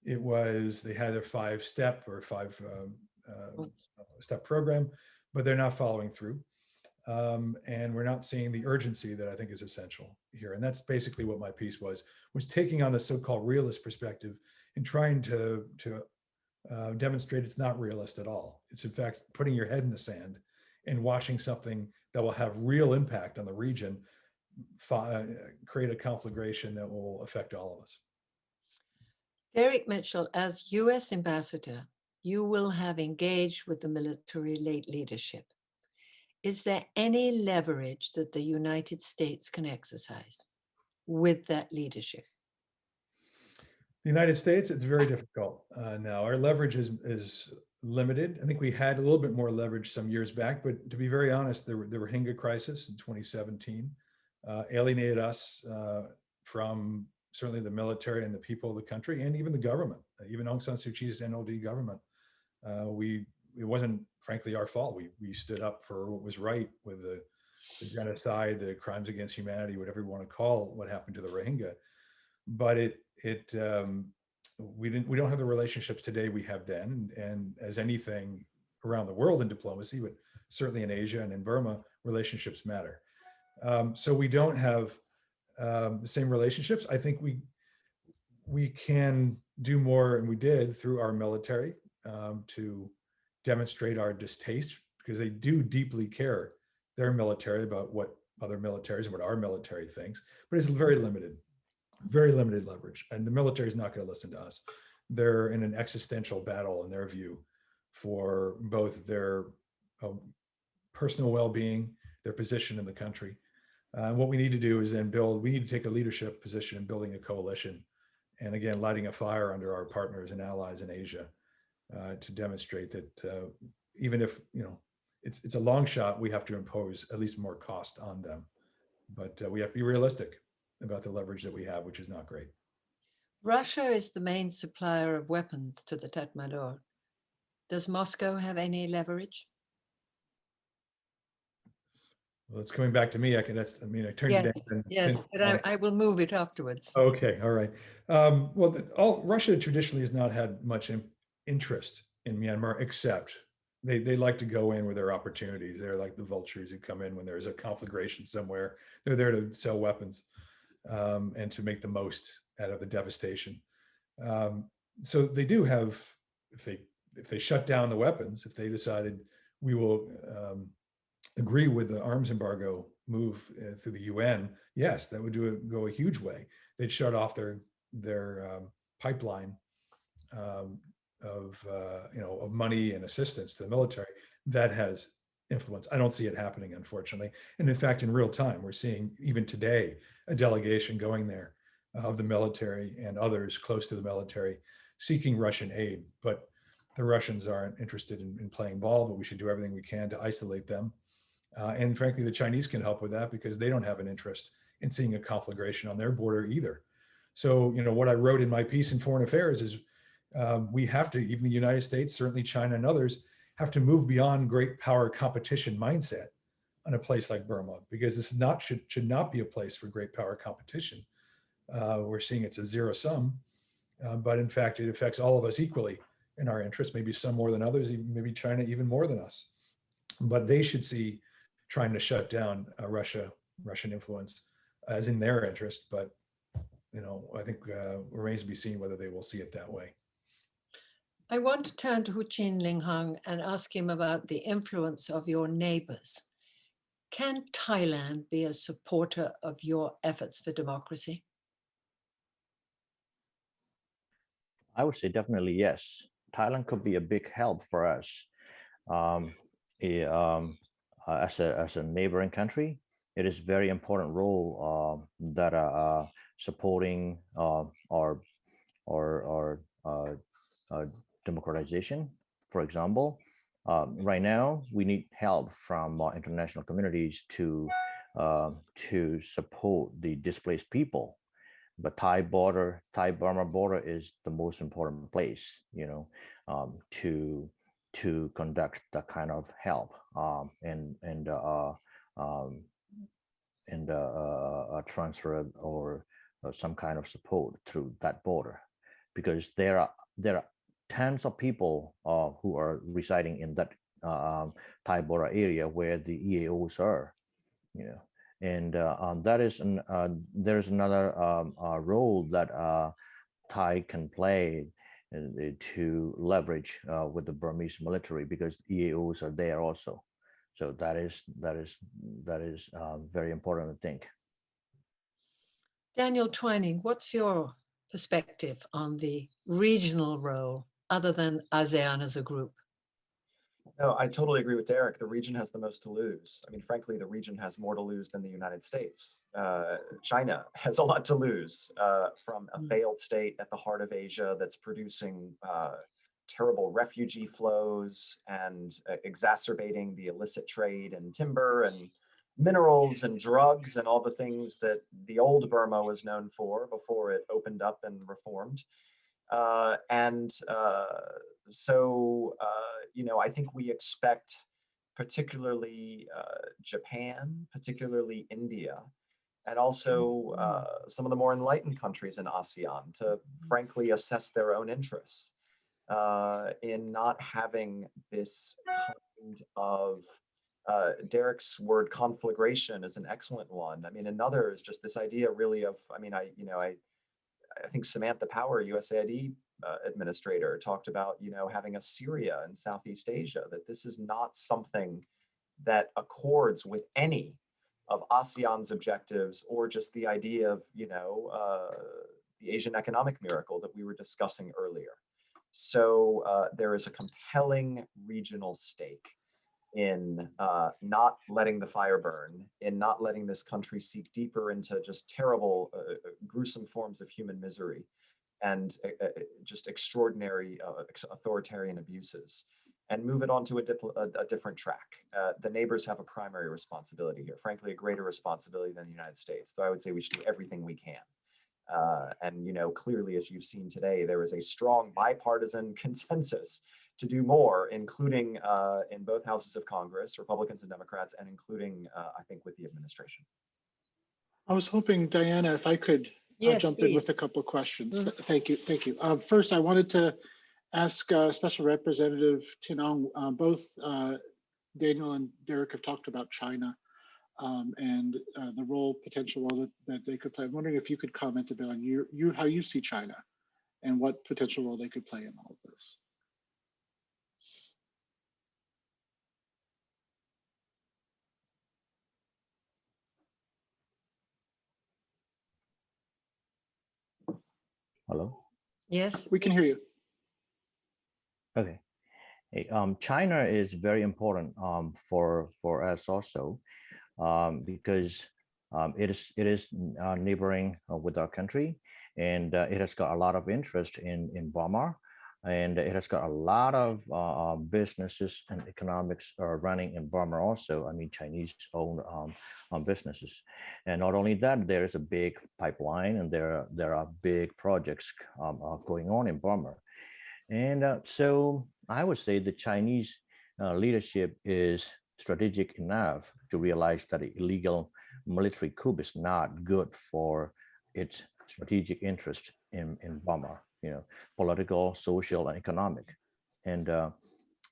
They had their five-step program, but they're not following through. And we're not seeing the urgency that I think is essential here. And that's basically what my piece was taking on the so-called realist perspective and trying to demonstrate it's not realist at all. It's in fact putting your head in the sand and watching something that will have real impact on the region, create a conflagration that will affect all of us. Derek Mitchell, as US ambassador, you will have engaged with the military leadership. Is there any leverage that the United States can exercise with that leadership? The United States, it's very difficult now. Our leverage is limited. I think we had a little bit more leverage some years back, but to be very honest, the Rohingya crisis in 2017 alienated us from certainly the military and the people of the country, and even the government, even Aung San Suu Kyi's NLD government. It wasn't, frankly, our fault. We stood up for what was right with the genocide, the crimes against humanity, whatever you want to call what happened to the Rohingya. But we don't have the relationships today we have then. And as anything around the world in diplomacy, but certainly in Asia and in Burma, relationships matter. So we don't have the same relationships. I think we can do more, and we did through our military to demonstrate our distaste, because they do deeply care, their military, about what other militaries and what our military thinks, but it's very limited leverage. And the military is not going to listen to us. They're in an existential battle, in their view, for both their personal well-being, their position in the country. What we need to do is then we need to take a leadership position in building a coalition. And again, lighting a fire under our partners and allies in Asia to demonstrate that even if, it's a long shot, we have to impose at least more cost on them. But we have to be realistic about the leverage that we have, which is not great. Russia is the main supplier of weapons to the Tatmadaw. Does Moscow have any leverage? Well, it's coming back to me. I turned you down. Yes, but I will move it afterwards. Okay, all right. Russia traditionally has not had much interest in Myanmar, except they like to go in where there are opportunities. They're like the vultures who come in when there's a conflagration somewhere. They're there to sell weapons and to make the most out of the devastation. So they do have, if they shut down the weapons, if they decided we will agree with the arms embargo move through the UN, yes, that would go a huge way. They'd shut off their pipeline of money and assistance to the military. That has influence. I don't see it happening, unfortunately. And in fact, in real time, we're seeing even today a delegation going there of the military and others close to the military seeking Russian aid. But the Russians aren't interested in playing ball, but we should do everything we can to isolate them. And frankly, the Chinese can help with that, because they don't have an interest in seeing a conflagration on their border either. So, what I wrote in my piece in Foreign Affairs is we have to, even the United States, certainly China and others, have to move beyond great power competition mindset on a place like Burma, because this should not be a place for great power competition. We're seeing it's a zero sum, but in fact, it affects all of us equally in our interests, maybe some more than others, maybe China even more than us. But they should see trying to shut down Russian influence as in their interest. But, I think remains to be seen whether they will see it that way. I want to turn to Hu Chin Ling Hung and ask him about the influence of your neighbors. Can Thailand be a supporter of your efforts for democracy? I would say definitely yes. Thailand could be a big help for us. as a neighboring country, it is very important role that supporting our democratization. For example, right now we need help from international communities to support the displaced people. But Thai-Burma border is the most important place, to conduct that kind of help um, and transfer or some kind of support through that border, because there are tons of people who are residing in that Thai border area where the EAOs are, and that is there's another role that Thai can play to leverage with the Burmese military, because EAOs are there also. So that is very important, I think. Daniel Twining, what's your perspective on the regional role other than ASEAN as a group? No, I totally agree with Derek. The region has the most to lose. I mean, frankly, the region has more to lose than the United States. China has a lot to lose from a failed state at the heart of Asia that's producing terrible refugee flows and exacerbating the illicit trade in timber and minerals and drugs and all the things that the old Burma was known for before it opened up and reformed. I think we expect particularly Japan, particularly India, and also some of the more enlightened countries in ASEAN to frankly assess their own interests in not having this kind of, Derek's word conflagration is an excellent one. I mean, another is just this idea really of, I think Samantha Power, USAID administrator, talked about, having a Syria in Southeast Asia, that this is not something that accords with any of ASEAN's objectives or just the idea of, the Asian economic miracle that we were discussing earlier. So there is a compelling regional stake in not letting the fire burn, in not letting this country seep deeper into just terrible, gruesome forms of human misery and just extraordinary authoritarian abuses, and move it onto a different track. The neighbors have a primary responsibility here, frankly, a greater responsibility than the United States, though I would say we should do everything we can. Clearly, as you've seen today, there is a strong bipartisan consensus to do more, including in both houses of Congress, Republicans and Democrats, and including, I think, with the administration. I was hoping, Diana, if I could jump in with a couple of questions. Thank you. First, I wanted to ask Special Representative Tin Aung, both Daniel and Derek have talked about China and the potential role that they could play. I'm wondering if you could comment a bit on how you see China and what potential role they could play in all of this. Hello? Yes. We can hear you. Okay. Hey, China is very important for us also because it is neighboring with our country, and it has got a lot of interest in Burma, and it has got a lot of businesses and economics are running in Burma also. I mean, Chinese owned businesses, and not only that, there is a big pipeline, and there are big projects going on in Burma, and so I would say the Chinese leadership is strategic enough to realize that illegal military coup is not good for its strategic interest in Burma, political, social, and economic, and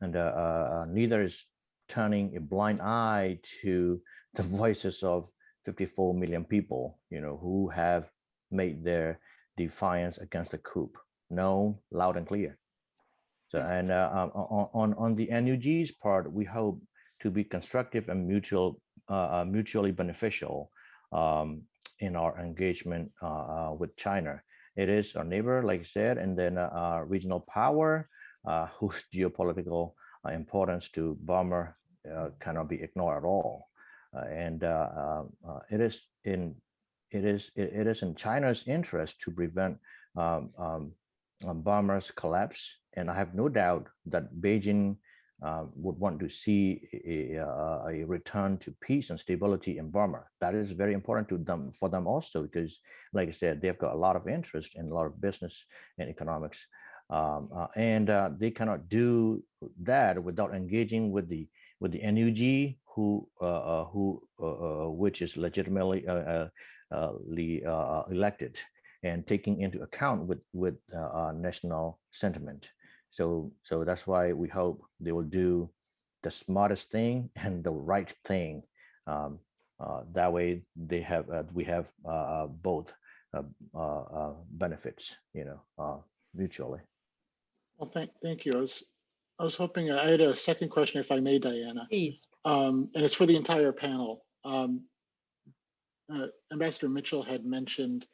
neither is turning a blind eye to the voices of 54 million people, who have made their defiance against the coup known loud and clear. So, and on the NUG's part, we hope to be constructive and mutually beneficial in our engagement with China. It is our neighbor, like I said, and then regional power whose geopolitical importance to Burma cannot be ignored at all. It is in China's interest to prevent Burma's collapse, and I have no doubt that Beijing would want to see a return to peace and stability in Burma. That is very important to them, for them also, because, like I said, they've got a lot of interest in a lot of business and economics, and they cannot do that without engaging with the NUG, which is legitimately elected, and taking into account with national sentiment. So that's why we hope they will do the smartest thing and the right thing. That way, we have both benefits, mutually. Well, thank you. I was hoping I had a second question, if I may, Diana. Please. And it's for the entire panel. Ambassador Mitchell had mentioned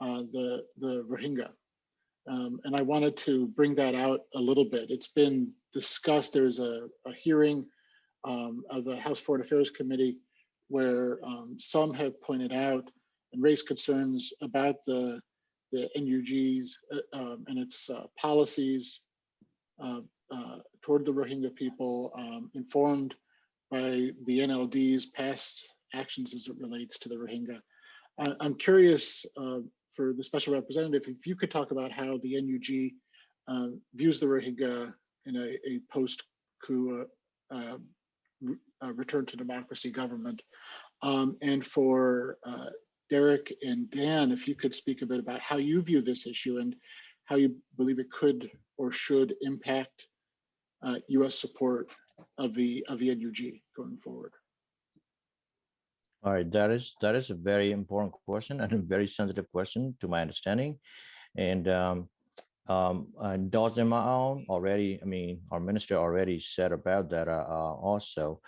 the Rohingya. And I wanted to bring that out a little bit. It's been discussed. There's a hearing of the House Foreign Affairs Committee where some have pointed out and raised concerns about the NUG's and its policies toward the Rohingya people, informed by the NLD's past actions as it relates to the Rohingya. I'm curious, for the special representative, if you could talk about how the NUG views the Rohingya in a post-coup return to democracy government. And for Derek and Dan, if you could speak a bit about how you view this issue and how you believe it could or should impact US support of the NUG going forward. All right, that is a very important question and a very sensitive question to my understanding. And Daw Zin Mar Aung already, our minister already said about that also,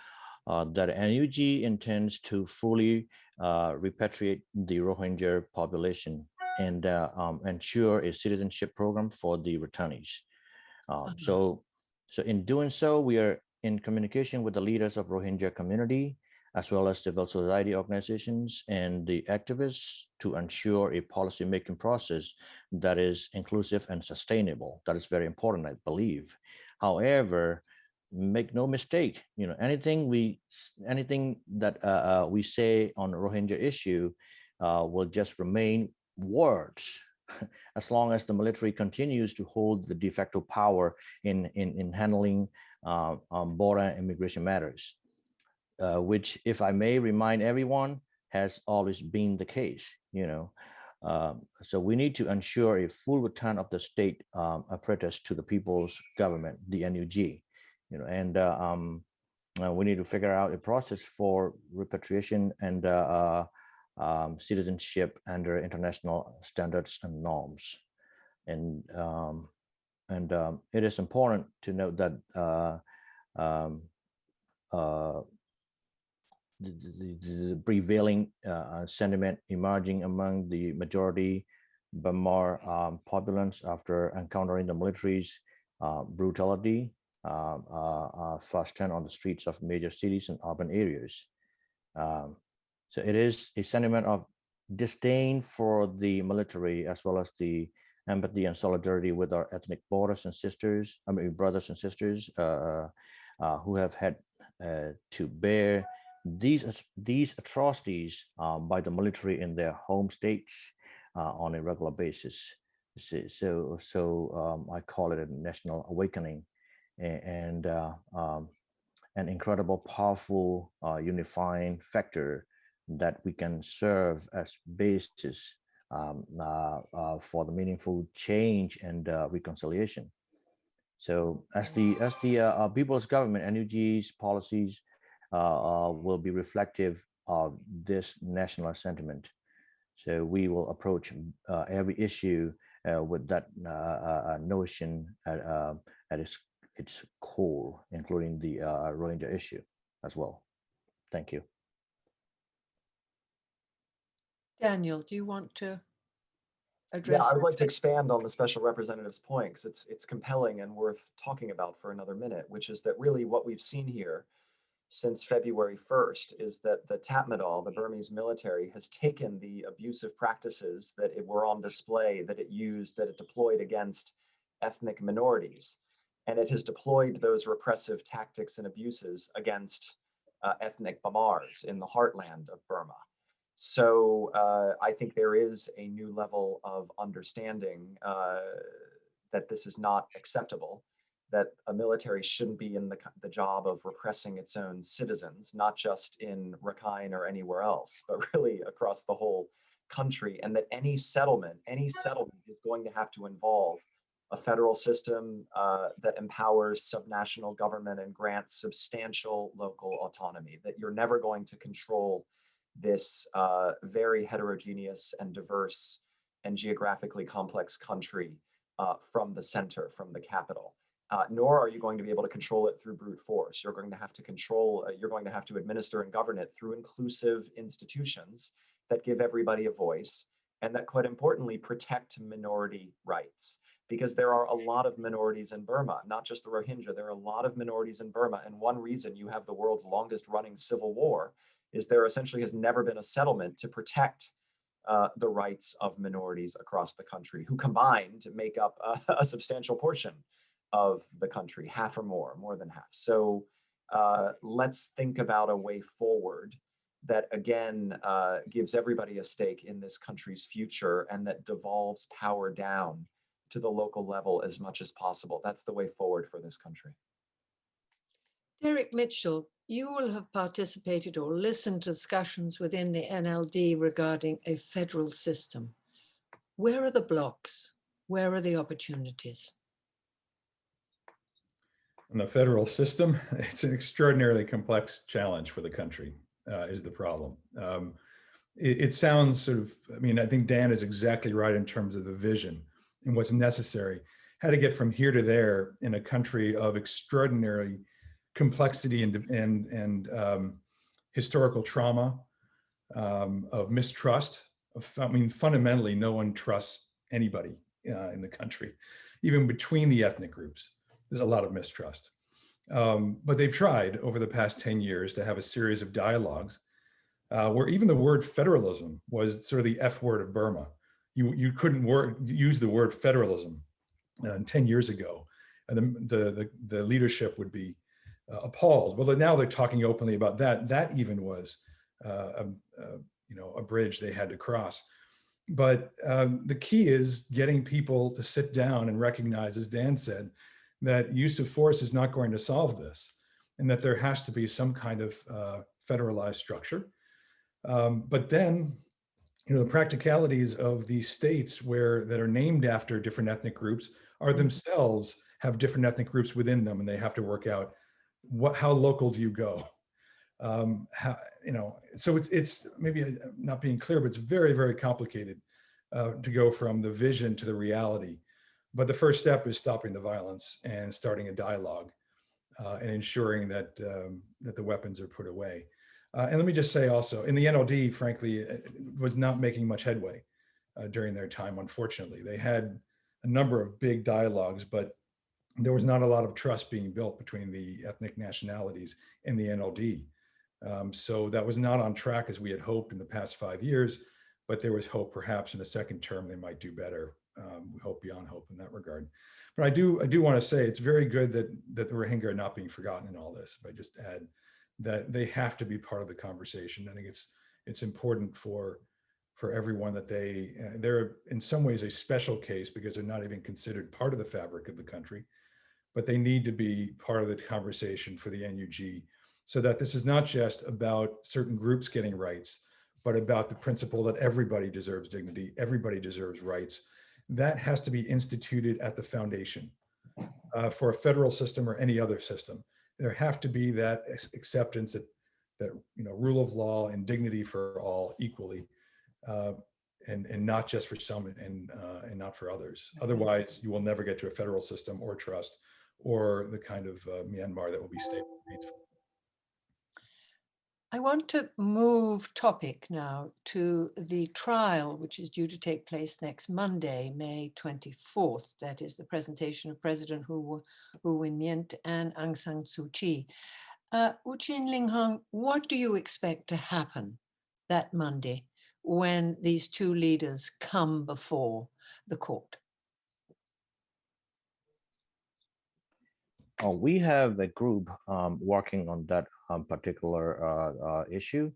that NUG intends to fully repatriate the Rohingya population and ensure a citizenship program for the returnees. So in doing so, we are in communication with the leaders of Rohingya community, as well as civil society organizations and the activists, to ensure a policy-making process that is inclusive and sustainable. That is very important, I believe. However, make no mistake, anything that we say on the Rohingya issue will just remain words, as long as the military continues to hold the de facto power in handling border and immigration matters. Which, if I may remind everyone, has always been the case, So we need to ensure a full return of the state apparatus to the people's government, the NUG, and we need to figure out a process for repatriation and citizenship under international standards and norms. And it is important to note that the prevailing sentiment emerging among the majority Burma populace after encountering the military's brutality firsthand on the streets of major cities and urban areas. So it is a sentiment of disdain for the military, as well as the empathy and solidarity with our ethnic brothers and sisters who have had to bear these atrocities by the military in their home states on a regular basis. So I call it a national awakening, and an incredible, powerful, unifying factor that we can serve as basis for the meaningful change and reconciliation. So as the people's government, NUG's policies will be reflective of this national sentiment. So we will approach every issue with that notion at its core, including the Rohingya issue as well. Thank you. Daniel, do you want to address? Yeah, I would like to expand on the special representative's point, because it's compelling and worth talking about for another minute, which is that really what we've seen here since February 1st is that the Tatmadaw, the Burmese military, has taken the abusive practices that were on display, that it used, that it deployed against ethnic minorities, and it has deployed those repressive tactics and abuses against ethnic Bamars in the heartland of Burma. So I think there is a new level of understanding that this is not acceptable, that a military shouldn't be in the job of repressing its own citizens, not just in Rakhine or anywhere else, but really across the whole country, and that any settlement is going to have to involve a federal system that empowers subnational government and grants substantial local autonomy, that you're never going to control this very heterogeneous and diverse and geographically complex country from the center, from the capital. Nor are you going to be able to control it through brute force. You're going to have to control, you're going to have to administer and govern it through inclusive institutions that give everybody a voice, and that, quite importantly, protect minority rights. Because there are a lot of minorities in Burma, not just the Rohingya, there are a lot of minorities in Burma. And one reason you have the world's longest running civil war is there essentially has never been a settlement to protect the rights of minorities across the country, who combined make up a substantial portion of the country, half or more than half. So let's think about a way forward that, again, gives everybody a stake in this country's future, and that devolves power down to the local level as much as possible. That's the way forward for this country. Derek Mitchell, you will have participated or listened to discussions within the NLD regarding a federal system. Where are the blocks? Where are the opportunities? In the federal system, it's an extraordinarily complex challenge for the country, is the problem. It sounds sort of, I mean, I think Dan is exactly right in terms of the vision and what's necessary, how to get from here to there in a country of extraordinary complexity and historical trauma, of mistrust. I mean, fundamentally, no one trusts anybody in the country, even between the ethnic groups. There's a lot of mistrust. But they've tried over the past 10 years to have a series of dialogues where even the word federalism was sort of the F word of Burma. You couldn't use the word federalism 10 years ago. And the leadership would be appalled. Well, now they're talking openly about that. That even was a bridge they had to cross. But the key is getting people to sit down and recognize, as Dan said, that use of force is not going to solve this, and that there has to be some kind of federalized structure. But then, the practicalities of these states that are named after different ethnic groups are themselves have different ethnic groups within them, and they have to work out how local do you go? So it's maybe not being clear, but it's very, very complicated to go from the vision to the reality. But the first step is stopping the violence and starting a dialogue and ensuring that that the weapons are put away. And let me just say also, in the NLD, frankly, was not making much headway during their time, unfortunately. They had a number of big dialogues, but there was not a lot of trust being built between the ethnic nationalities and the NLD. So that was not on track as we had hoped in the past 5 years, but there was hope perhaps in a second term they might do better. We hope beyond hope in that regard. But I do want to say it's very good that the Rohingya are not being forgotten in all this. If I just add that they have to be part of the conversation. I think it's important for everyone that they're in some ways a special case because they're not even considered part of the fabric of the country, but they need to be part of the conversation for the NUG, so that this is not just about certain groups getting rights, but about the principle that everybody deserves dignity, everybody deserves rights. That has to be instituted at the foundation for a federal system or any other system. There have to be that acceptance that rule of law and dignity for all equally, and not just for some and not for others. Otherwise, you will never get to a federal system or trust or the kind of Myanmar that will be stable and peaceful. I want to move topic now to the trial, which is due to take place next Monday, May 24th. That is the presentation of President Hu Win Myint and Aung San Suu Kyi. U Chin Ling Hung, what do you expect to happen that Monday when these two leaders come before the court? We have a group working on that particular issue.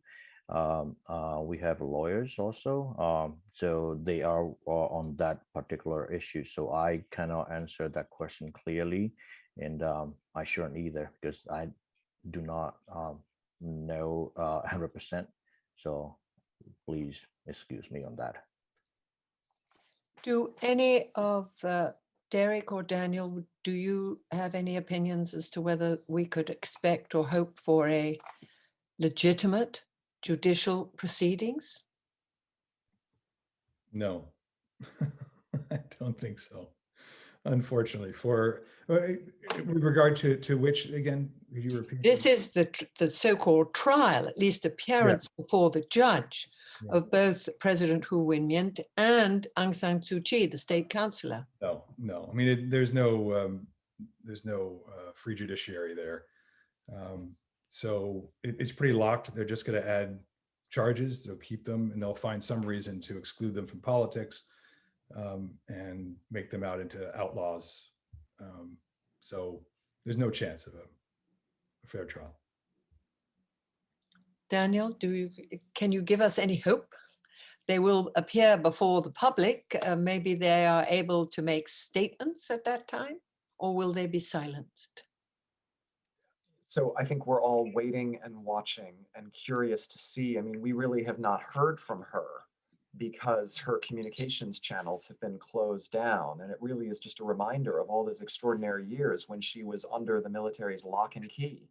We have lawyers also, so they are on that particular issue. So I cannot answer that question clearly, and I shouldn't either because I do not know 100%. So please excuse me on that. Do any of Derek or Daniel, do you have any opinions as to whether we could expect or hope for a legitimate judicial proceedings? No, I don't think so. Unfortunately, with regard to which, again, could you repeat? This is the so-called trial, at least appearance before the judge of both President Hu Win-myint and Aung San Suu Kyi, the state councillor. No. I mean, there's no free judiciary there. So it's pretty locked. They're just going to add charges. They'll keep them, and they'll find some reason to exclude them from politics and make them out into outlaws. So there's no chance of a fair trial. Daniel, can you give us any hope? They will appear before the public. Maybe they are able to make statements at that time, or will they be silenced? So I think we're all waiting and watching and curious to see. I mean, we really have not heard from her because her communications channels have been closed down. And it really is just a reminder of all those extraordinary years when she was under the military's lock and key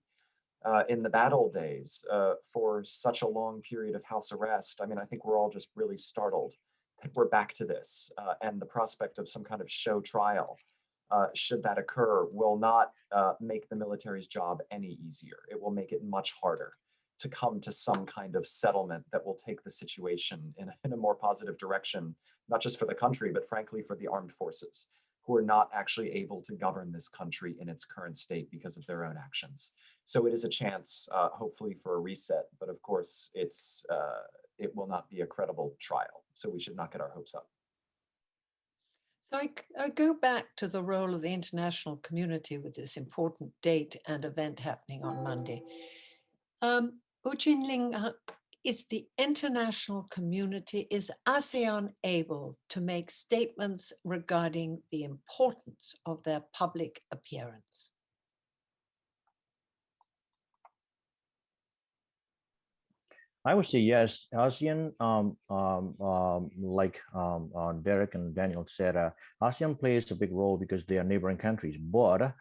in the bad old days for such a long period of house arrest. I mean, I think we're all just really startled that we're back to this, and the prospect of some kind of show trial, should that occur, will not make the military's job any easier. It will make it much harder to come to some kind of settlement that will take the situation in a more positive direction, not just for the country, but frankly for the armed forces, who are not actually able to govern this country in its current state because of their own actions. So it is a chance, hopefully, for a reset, but of course, it will not be a credible trial. So we should not get our hopes up. So I go back to the role of the international community with this important date and event happening on Monday. U Chin Ling, is the international community, is ASEAN able to make statements regarding the importance of their public appearance? I would say yes. ASEAN, like Derek and Daniel said, ASEAN plays a big role because they are neighboring countries, but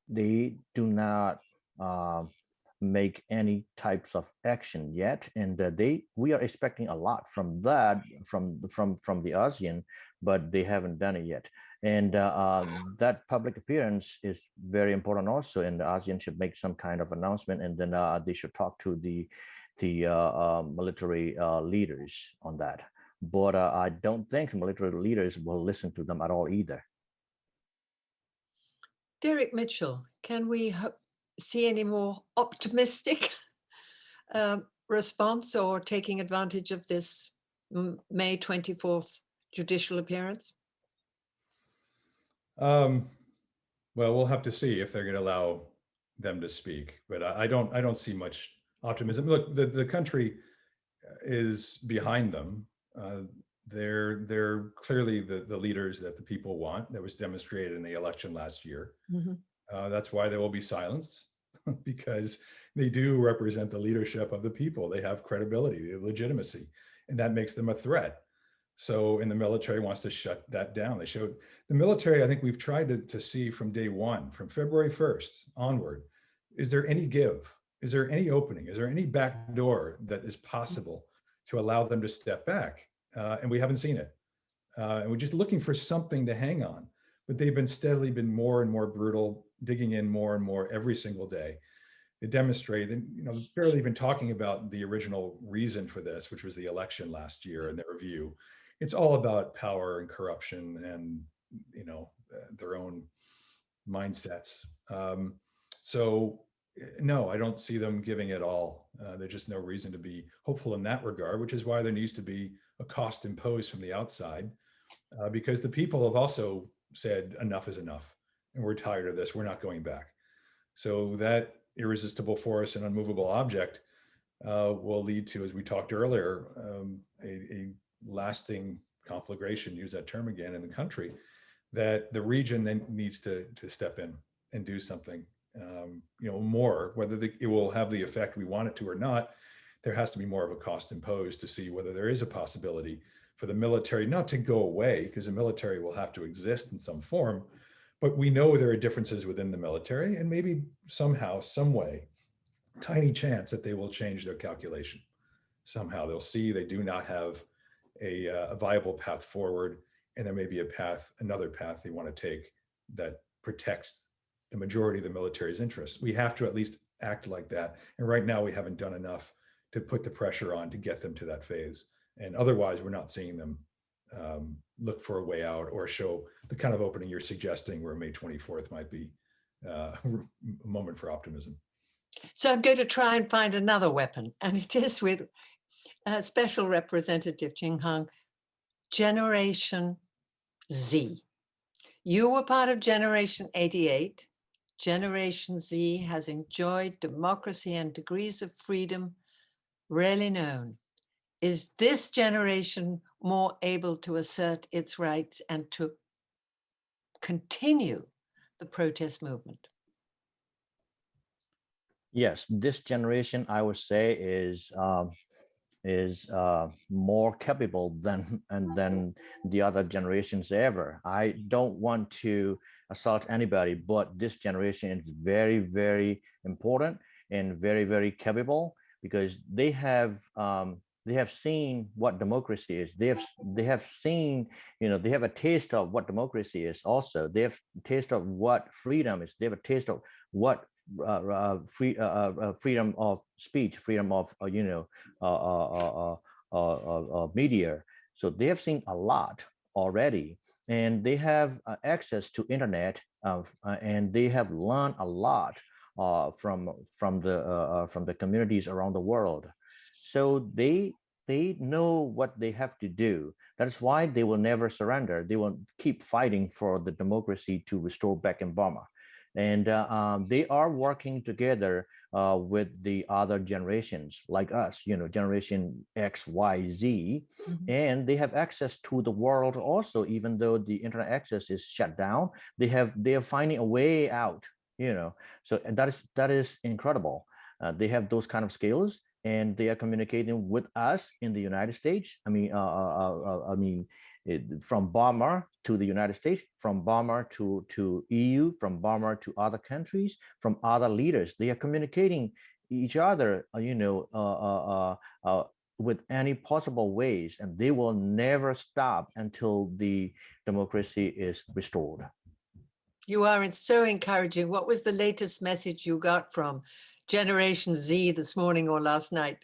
they do not make any types of action yet, and we are expecting a lot from that from the ASEAN, but they haven't done it yet. And that public appearance is very important also, and the ASEAN should make some kind of announcement, and then they should talk to the military leaders on that. But I don't think military leaders will listen to them at all either. Derek Mitchell, can we see any more optimistic response or taking advantage of this May 24th judicial appearance? Well, we'll have to see if they're going to allow them to speak, but I don't see much optimism. Look, the country is behind them. They're clearly the leaders that the people want. That was demonstrated in the election last year. Mm-hmm. That's why they will be silenced, because they do represent the leadership of the people. They have credibility, legitimacy, and that makes them a threat. So, and the military wants to shut that down. They showed the military, I think we've tried to see from day one, from February 1st onward, is there any give? Is there any opening? Is there any back door that is possible to allow them to step back? And we haven't seen it. And we're just looking for something to hang on. But they've been steadily more and more brutal, digging in more and more every single day. They demonstrate, and barely even talking about the original reason for this, which was the election last year and their review. It's all about power and corruption and their own mindsets. So no, I don't see them giving it all. There's just no reason to be hopeful in that regard, which is why there needs to be a cost imposed from the outside, because the people have also said enough is enough and we're tired of this. We're not going back. So that irresistible force and unmovable object will lead to, as we talked earlier, a lasting conflagration, use that term again, in the country, that the region then needs to step in and do something. More, whether it will have the effect we want it to or not, there has to be more of a cost imposed to see whether there is a possibility for the military not to go away, because the military will have to exist in some form, but we know there are differences within the military, and maybe somehow, some way, tiny chance that they will change their calculation. Somehow they'll see they do not have a viable path forward, and there may be another path they want to take that protects the majority of the military's interests. We have to at least act like that. And right now we haven't done enough to put the pressure on to get them to that phase. And otherwise we're not seeing them look for a way out or show the kind of opening you're suggesting, where May 24th might be a moment for optimism. So I'm going to try and find another weapon, and it is with Special Representative Ching Hung, Generation Z. You were part of Generation 88. Generation Z has enjoyed democracy and degrees of freedom rarely known. Is this generation more able to assert its rights and to continue the protest movement? Yes, this generation, I would say, is more capable than the other generations ever. I don't want to assault anybody, but this generation is very, very important and very, very capable, because they have seen what democracy is. They have seen, they have a taste of what democracy is. Also, they have a taste of what freedom is. They have a taste of what freedom of speech, freedom of media. So they have seen a lot already, and they have access to internet, and they have learned a lot from the communities around the world. So they know what they have to do. That is why they will never surrender. They will keep fighting for the democracy to restore back in Burma. And they are working together with the other generations like us, generation X, Y, Z, and they have access to the world also. Even though the internet access is shut down, they are finding a way out. So that is incredible. They have those kind of skills, and they are communicating with us in the United States. From Burma to the United States, from Burma to EU, from Burma to other countries, from other leaders. They are communicating each other, with any possible ways, and they will never stop until the democracy is restored. You are so encouraging. What was the latest message you got from Generation Z this morning or last night?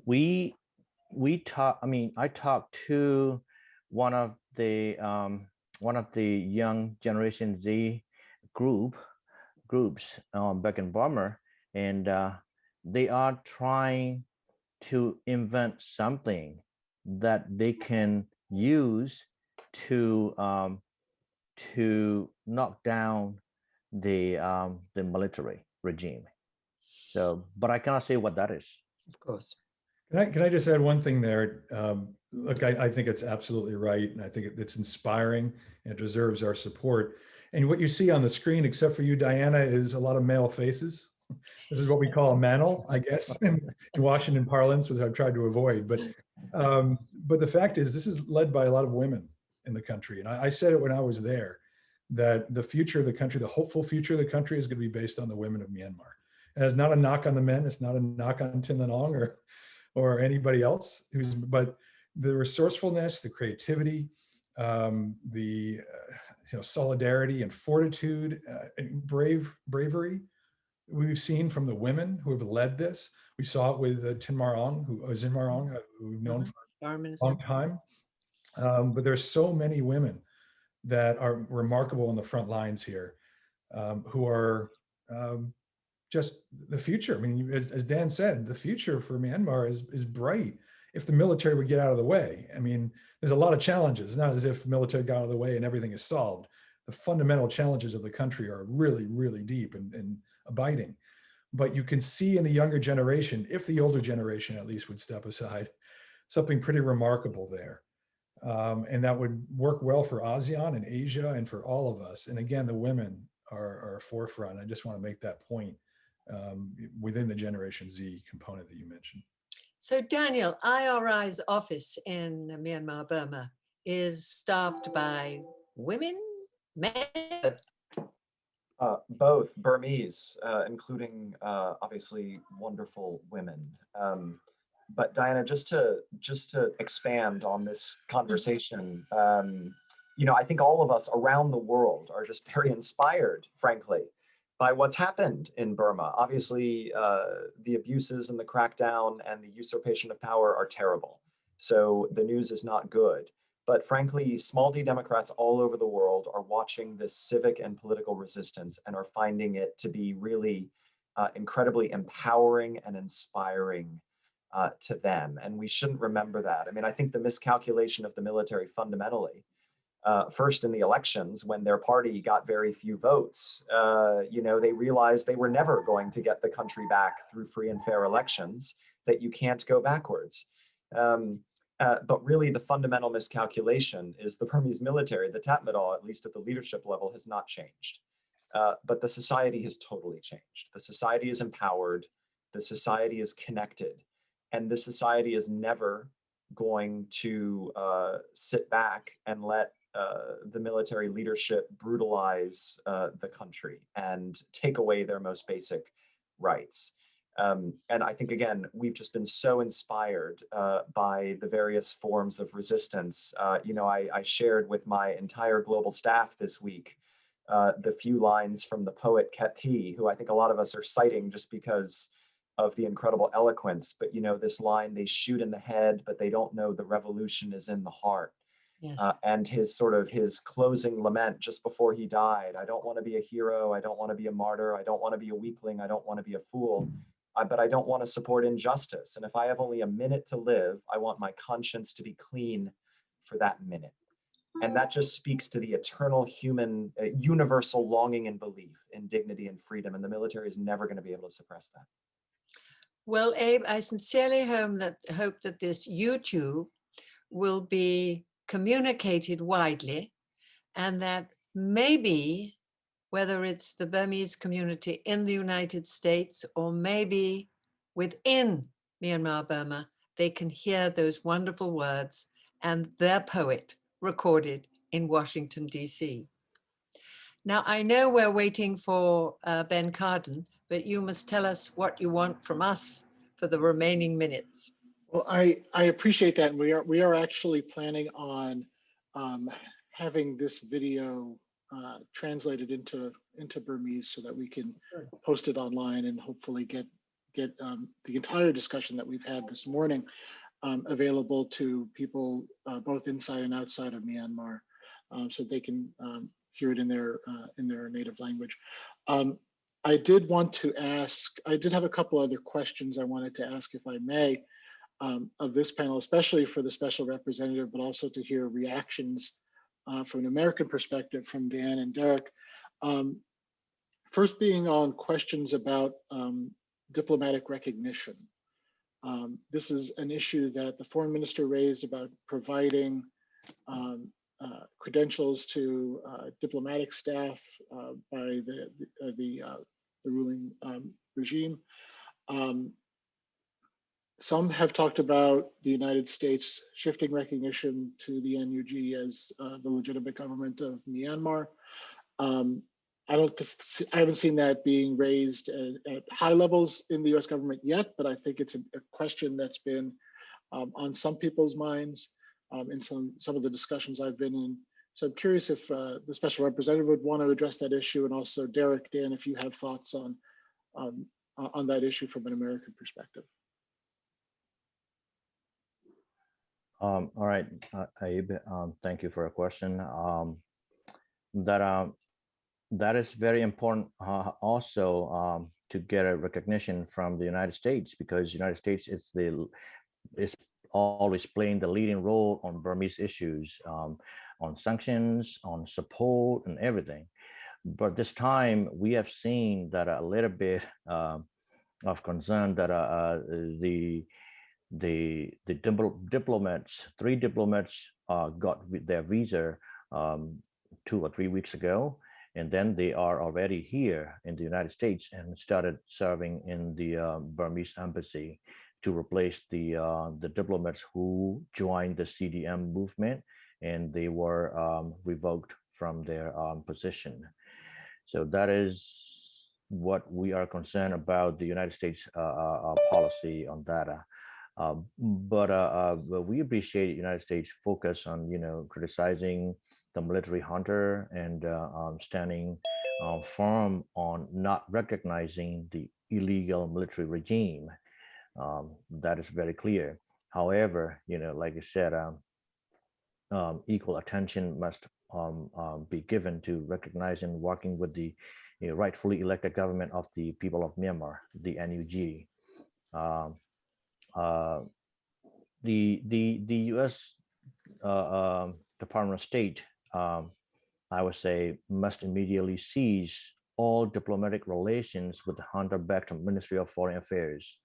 I talked to one of the young Generation Z groups back in Burma, and they are trying to invent something that they can use to knock down the military regime. So, but I cannot say what that is. Of course. Can I just add one thing there? Look, I think it's absolutely right, and I think it's inspiring and it deserves our support. And what you see on the screen, except for you, Diana, is a lot of male faces. This is what we call a mantle, I guess, in Washington parlance, which I've tried to avoid. But the fact is, this is led by a lot of women in the country. And I said it when I was there, that the future of the country, the hopeful future of the country, is going to be based on the women of Myanmar. And it's not a knock on the men. It's not a knock on Tin Lin Aung or anybody else, but the resourcefulness, the creativity, the solidarity and fortitude, and bravery we've seen from the women who have led this. We saw it with Zin Mar Aung, who we've known for a long time. But there's so many women that are remarkable on the front lines here, who are just the future. I mean, as Dan said, the future for Myanmar is bright if the military would get out of the way. I mean, there's a lot of challenges. It's not as if the military got out of the way and everything is solved. The fundamental challenges of the country are really, really deep and abiding. But you can see in the younger generation, if the older generation at least would step aside, something pretty remarkable there. And that would work well for ASEAN and Asia and for all of us. And again, the women are a forefront. I just want to make that point within the Generation Z component that you mentioned. So Daniel, IRI's office in Myanmar, Burma is staffed by women, men? Both Burmese, including obviously wonderful women. But Diana, just to expand on this conversation, you know, I think all of us around the world are just very inspired, frankly, by what's happened in Burma. Obviously, the abuses and the crackdown and the usurpation of power are terrible. So the news is not good. But frankly, small d Democrats all over the world are watching this civic and political resistance and are finding it to be really incredibly empowering and inspiring to them. And we shouldn't remember that. I mean, I think the miscalculation of the military fundamentally, first in the elections when their party got very few votes, you know, they realized they were never going to get the country back through free and fair elections, that you can't go backwards. But really the fundamental miscalculation is the Burmese military, the Tatmadaw, at least at the leadership level, has not changed. But the society has totally changed. The society is empowered, the society is connected, and the society is never going to sit back and let the military leadership brutalize the country and take away their most basic rights. And I think, again, we've just been so inspired by the various forms of resistance. You know, I shared with my entire global staff this week the few lines from the poet Keti, who I think a lot of us are citing just because of the incredible eloquence. But, you know, this line, they shoot in the head, but they don't know the revolution is in the heart. Yes. And his closing lament just before he died: I don't want to be a hero, I don't want to be a martyr, I don't want to be a weakling, I don't want to be a fool, but I don't want to support injustice. And if I have only a minute to live, I want my conscience to be clean for that minute. And that just speaks to the eternal human, universal longing and belief in dignity and freedom. And the military is never going to be able to suppress that. Well, Abe, I sincerely hope that this YouTube will be communicated widely, and that maybe, whether it's the Burmese community in the United States or maybe within Myanmar, Burma, they can hear those wonderful words and their poet recorded in Washington, D.C. Now, I know we're waiting for Ben Cardin, but you must tell us what you want from us for the remaining minutes. Well, I appreciate that. And we are actually planning on having this video translated into Burmese so that we can post it online and hopefully get the entire discussion that we've had this morning available to people both inside and outside of Myanmar, so they can hear it in their native language. I did have a couple other questions I wanted to ask, if I may, of this panel, especially for the special representative, but also to hear reactions from an American perspective from Dan and Derek. First being on questions about diplomatic recognition. This is an issue that the foreign minister raised about providing credentials to diplomatic staff by the ruling regime. Some have talked about the United States shifting recognition to the NUG as the legitimate government of Myanmar. I haven't seen that being raised at high levels in the U.S. government yet, but I think it's a question that's been on some people's minds in some of the discussions I've been in. So I'm curious if the special representative would want to address that issue, and also Derek, Dan, if you have thoughts on that issue from an American perspective. All right, Abe, thank you for a question. that is very important also to get a recognition from the United States, because United States is always playing the leading role on Burmese issues, on sanctions, on support, and everything. But this time we have seen that a little bit of concern that the diplomats, 3 diplomats got their visa 2 or 3 weeks ago, and then they are already here in the United States and started serving in the Burmese embassy to replace the diplomats who joined the CDM movement, and they were revoked from their position. So that is what we are concerned about, the United States policy on that. But we appreciate the United States focus on, criticizing the military junta and standing firm on not recognizing the illegal military regime. That is very clear. However, like I said, equal attention must be given to recognizing working with the rightfully elected government of the people of Myanmar, the NUG. The U.S. Department of State, I would say, must immediately cease all diplomatic relations with the junta-backed Ministry of Foreign Affairs.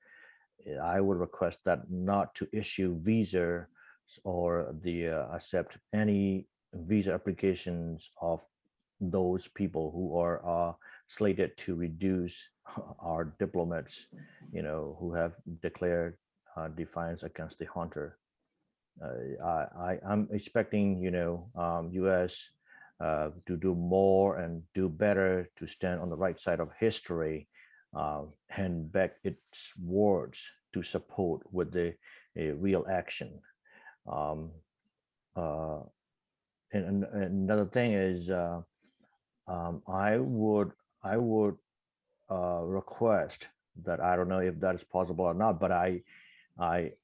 I would request that not to issue visa or accept any visa applications of those people who are slated to reduce our diplomats, who have declared defiance against the junta. I'm expecting, U.S. To do more and do better, to stand on the right side of history, and back its words to support with the real action. And another thing is, I would request that, I don't know if that is possible or not, but I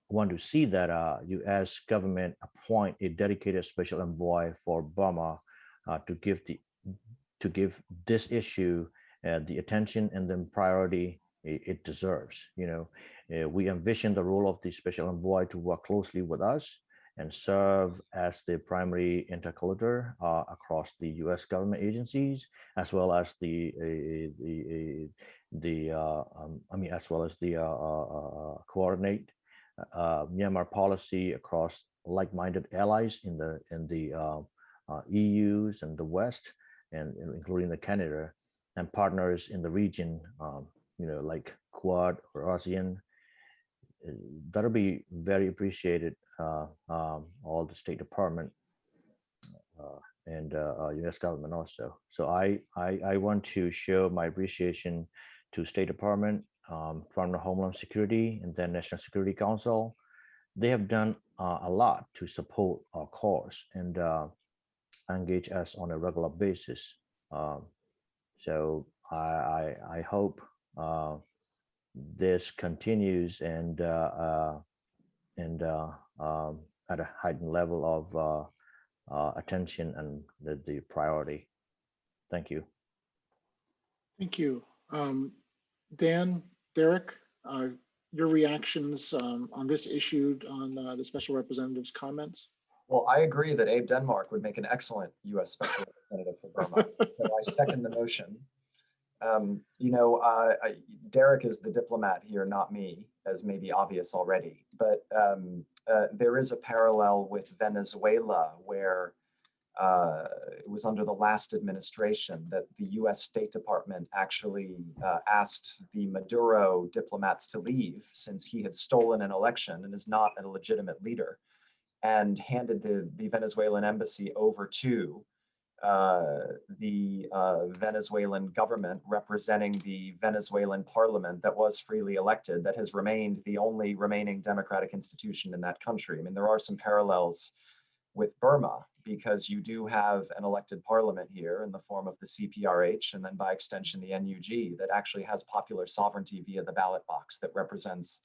want to see that U.S. government appoint a dedicated special envoy for Burma to give this issue the attention and the priority it deserves. We envision the role of the special envoy to work closely with us and serve as the primary interlocutor across the U.S. government agencies, as well as coordinate Myanmar policy across like-minded allies in the EUs and the West, and including the Canada, and partners in the region, like Quad or ASEAN. That'll be very appreciated. All the State Department and U.S. government also. So I want to show my appreciation to State Department, from the Homeland Security, and then National Security Council. They have done a lot to support our cause and engage us on a regular basis. So I hope this continues and at a heightened level of attention and the priority. Thank you. Thank you. Dan, Derek, your reactions on this issue, on the special representative's comments? Well, I agree that Abe Denmark would make an excellent U.S. special representative for Burma. So I second the motion. Derek is the diplomat here, not me, as may be obvious already. But there is a parallel with Venezuela, where it was under the last administration that the U.S. State Department actually asked the Maduro diplomats to leave, since he had stolen an election and is not a legitimate leader, and handed the Venezuelan embassy over to the Venezuelan government, representing the Venezuelan parliament that was freely elected, that has remained the only remaining democratic institution in that country. I mean, there are some parallels with Burma, because you do have an elected parliament here in the form of the CPRH, and then by extension the NUG, that actually has popular sovereignty via the ballot box that represents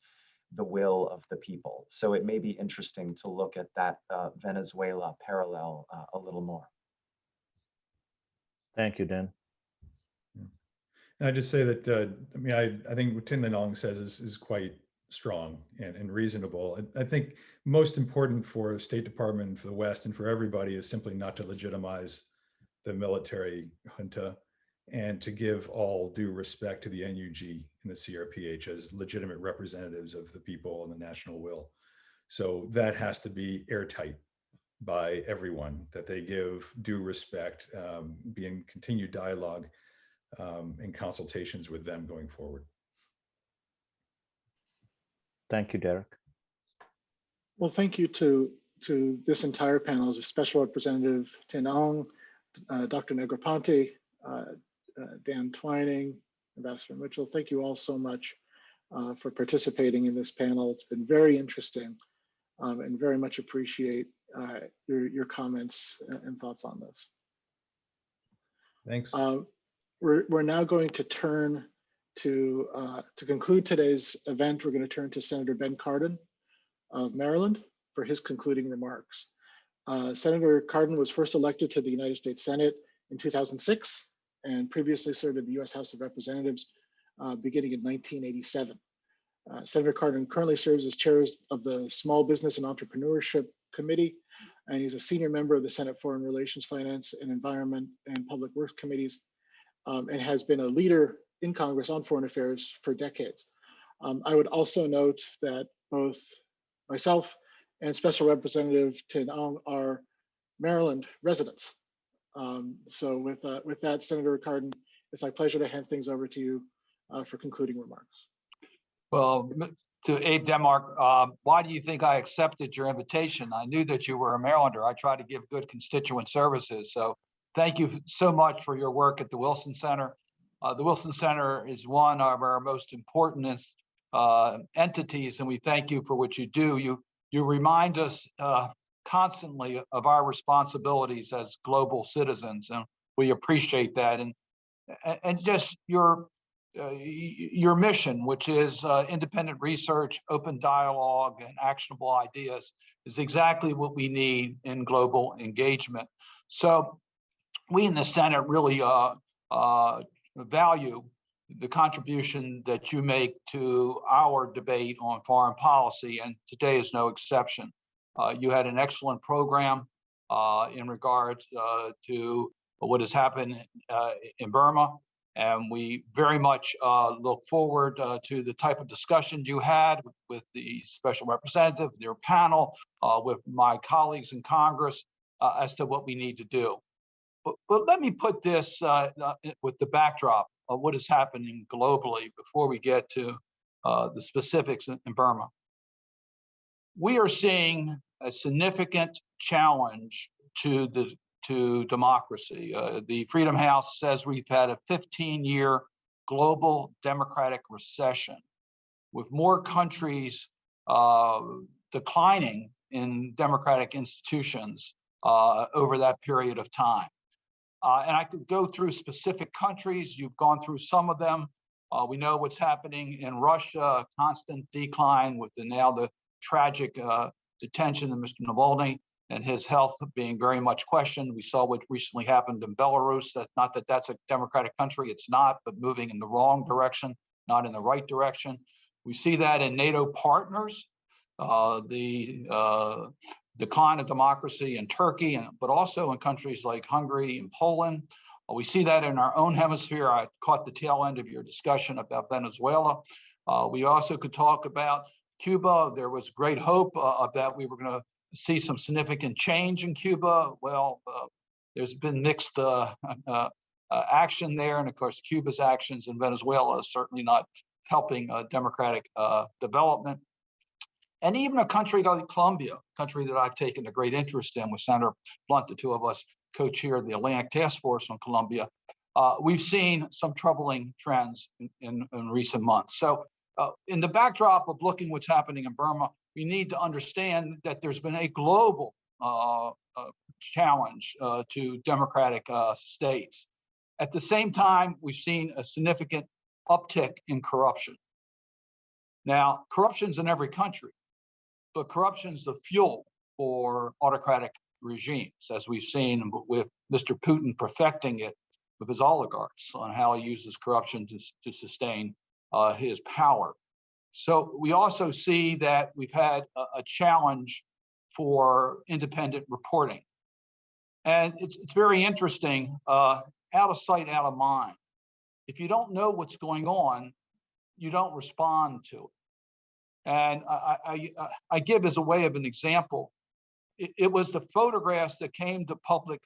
the will of the people. So it may be interesting to look at that Venezuela parallel a little more. Thank you, Dan. And I just say that, I mean, I think what Tin Lin Aung says is quite strong and reasonable. I think most important for the State Department, for the West, and for everybody is simply not to legitimize the military junta and to give all due respect to the NUG and the CRPH as legitimate representatives of the people and the national will. So that has to be airtight by everyone, that they give due respect, be in continued dialogue and consultations with them going forward. Thank you, Derek. Well, thank you to this entire panel, Special Representative Tin Aung, Dr. Negroponte, Dan Twining, Ambassador Mitchell. Thank you all so much for participating in this panel. It's been very interesting and very much appreciate your comments and thoughts on this. Thanks. We're now going to turn to conclude today's event. We're going to turn to Senator Ben Cardin of Maryland for his concluding remarks. Senator Cardin was first elected to the United States Senate in 2006 and previously served in the U.S. House of Representatives beginning in 1987. Senator Cardin currently serves as chair of the Small Business and Entrepreneurship Committee, and he's a senior member of the Senate Foreign Relations, Finance, and Environment and Public Works Committees, and has been a leader in Congress on foreign affairs for decades. I would also note that both myself and Special Representative Tin Aung are Maryland residents. So with that, Senator Cardin, it's my pleasure to hand things over to you for concluding remarks. Well, to Abe Denmark, why do you think I accepted your invitation? I knew that you were a Marylander. I try to give good constituent services. So thank you so much for your work at the Wilson Center. The Wilson Center is one of our most important entities, and we thank you for what you do. You remind us constantly of our responsibilities as global citizens, and we appreciate that. And just your mission, which is independent research, open dialogue, and actionable ideas, is exactly what we need in global engagement. So we in the Senate really value the contribution that you make to our debate on foreign policy, and today is no exception. You had an excellent program in regards to what has happened in Burma, and we very much look forward to the type of discussion you had with the special representative, your panel, with my colleagues in Congress as to what we need to do. But let me put this with the backdrop of what is happening globally before we get to the specifics in Burma. We are seeing a significant challenge to democracy. The Freedom House says we've had a 15-year global democratic recession, with more countries declining in democratic institutions over that period of time. And I could go through specific countries. You've gone through some of them. We know what's happening in Russia, constant decline with now the tragic detention of Mr. Navalny and his health being very much questioned. We saw what recently happened in Belarus. Not that that's a democratic country, it's not, but moving in the wrong direction, not in the right direction. We see that in NATO partners, the decline of democracy in Turkey, but also in countries like Hungary and Poland. We see that in our own hemisphere. I caught the tail end of your discussion about Venezuela. We also could talk about Cuba. There was great hope that we were going to see some significant change in Cuba. Well, there's been mixed action there. And of course, Cuba's actions in Venezuela is certainly not helping democratic development. And even a country like Colombia, a country that I've taken a great interest in with Senator Blunt, the two of us co-chaired the Atlantic Task Force on Colombia, we've seen some troubling trends in recent months. So in the backdrop of looking what's happening in Burma, we need to understand that there's been a global challenge to democratic states. At the same time, we've seen a significant uptick in corruption. Now, corruption's in every country, but corruption's the fuel for autocratic regimes, as we've seen with Mr. Putin perfecting it with his oligarchs on how he uses corruption to sustain his power. So we also see that we've had a challenge for independent reporting. And it's very interesting, out of sight, out of mind. If you don't know what's going on, you don't respond to it. And I give as a way of an example, it was the photographs that came to public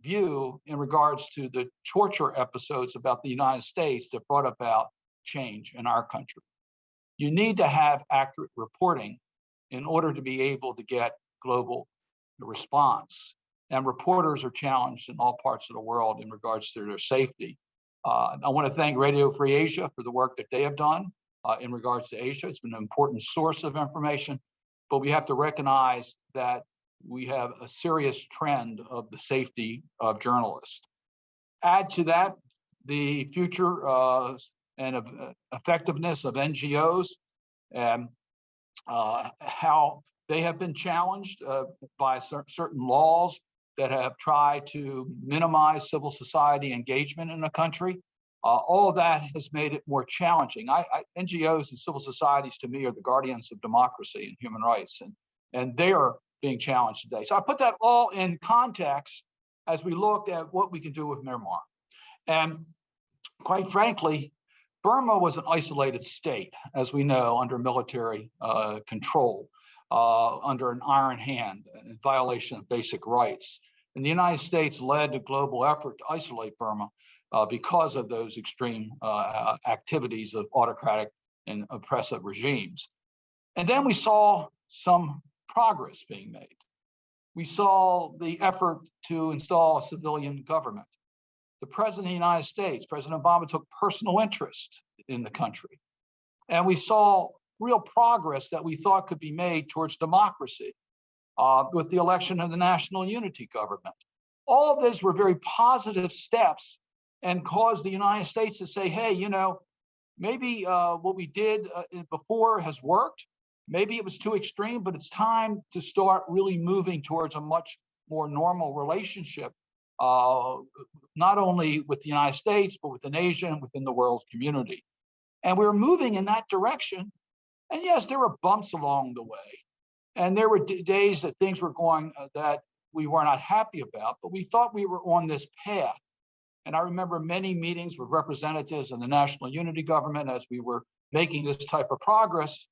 view in regards to the torture episodes about the United States that brought about change in our country. You need to have accurate reporting in order to be able to get global response. And reporters are challenged in all parts of the world in regards to their safety. I want to thank Radio Free Asia for the work that they have done in regards to Asia. It's been an important source of information, but we have to recognize that we have a serious trend of the safety of journalists. Add to that the future and effectiveness of NGOs and how they have been challenged by certain laws that have tried to minimize civil society engagement in the country. All of that has made it more challenging. NGOs and civil societies, to me, are the guardians of democracy and human rights, and they are being challenged today. So I put that all in context as we looked at what we can do with Myanmar. And quite frankly, Burma was an isolated state, as we know, under military control, under an iron hand, in violation of basic rights. And the United States led a global effort to isolate Burma because of those extreme activities of autocratic and oppressive regimes. And then we saw some progress being made. We saw the effort to install a civilian government. The President of the United States, President Obama, took personal interest in the country. And we saw real progress that we thought could be made towards democracy with the election of the National Unity Government. All of these were very positive steps and caused the United States to say, hey, you know, maybe what we did before has worked. Maybe it was too extreme, but it's time to start really moving towards a much more normal relationship, not only with the United States, but within Asia and within the world community. And we were moving in that direction. And yes, there were bumps along the way. And there were days that things were going that we were not happy about, but we thought we were on this path. And I remember many meetings with representatives of the National Unity Government as we were making this type of progress.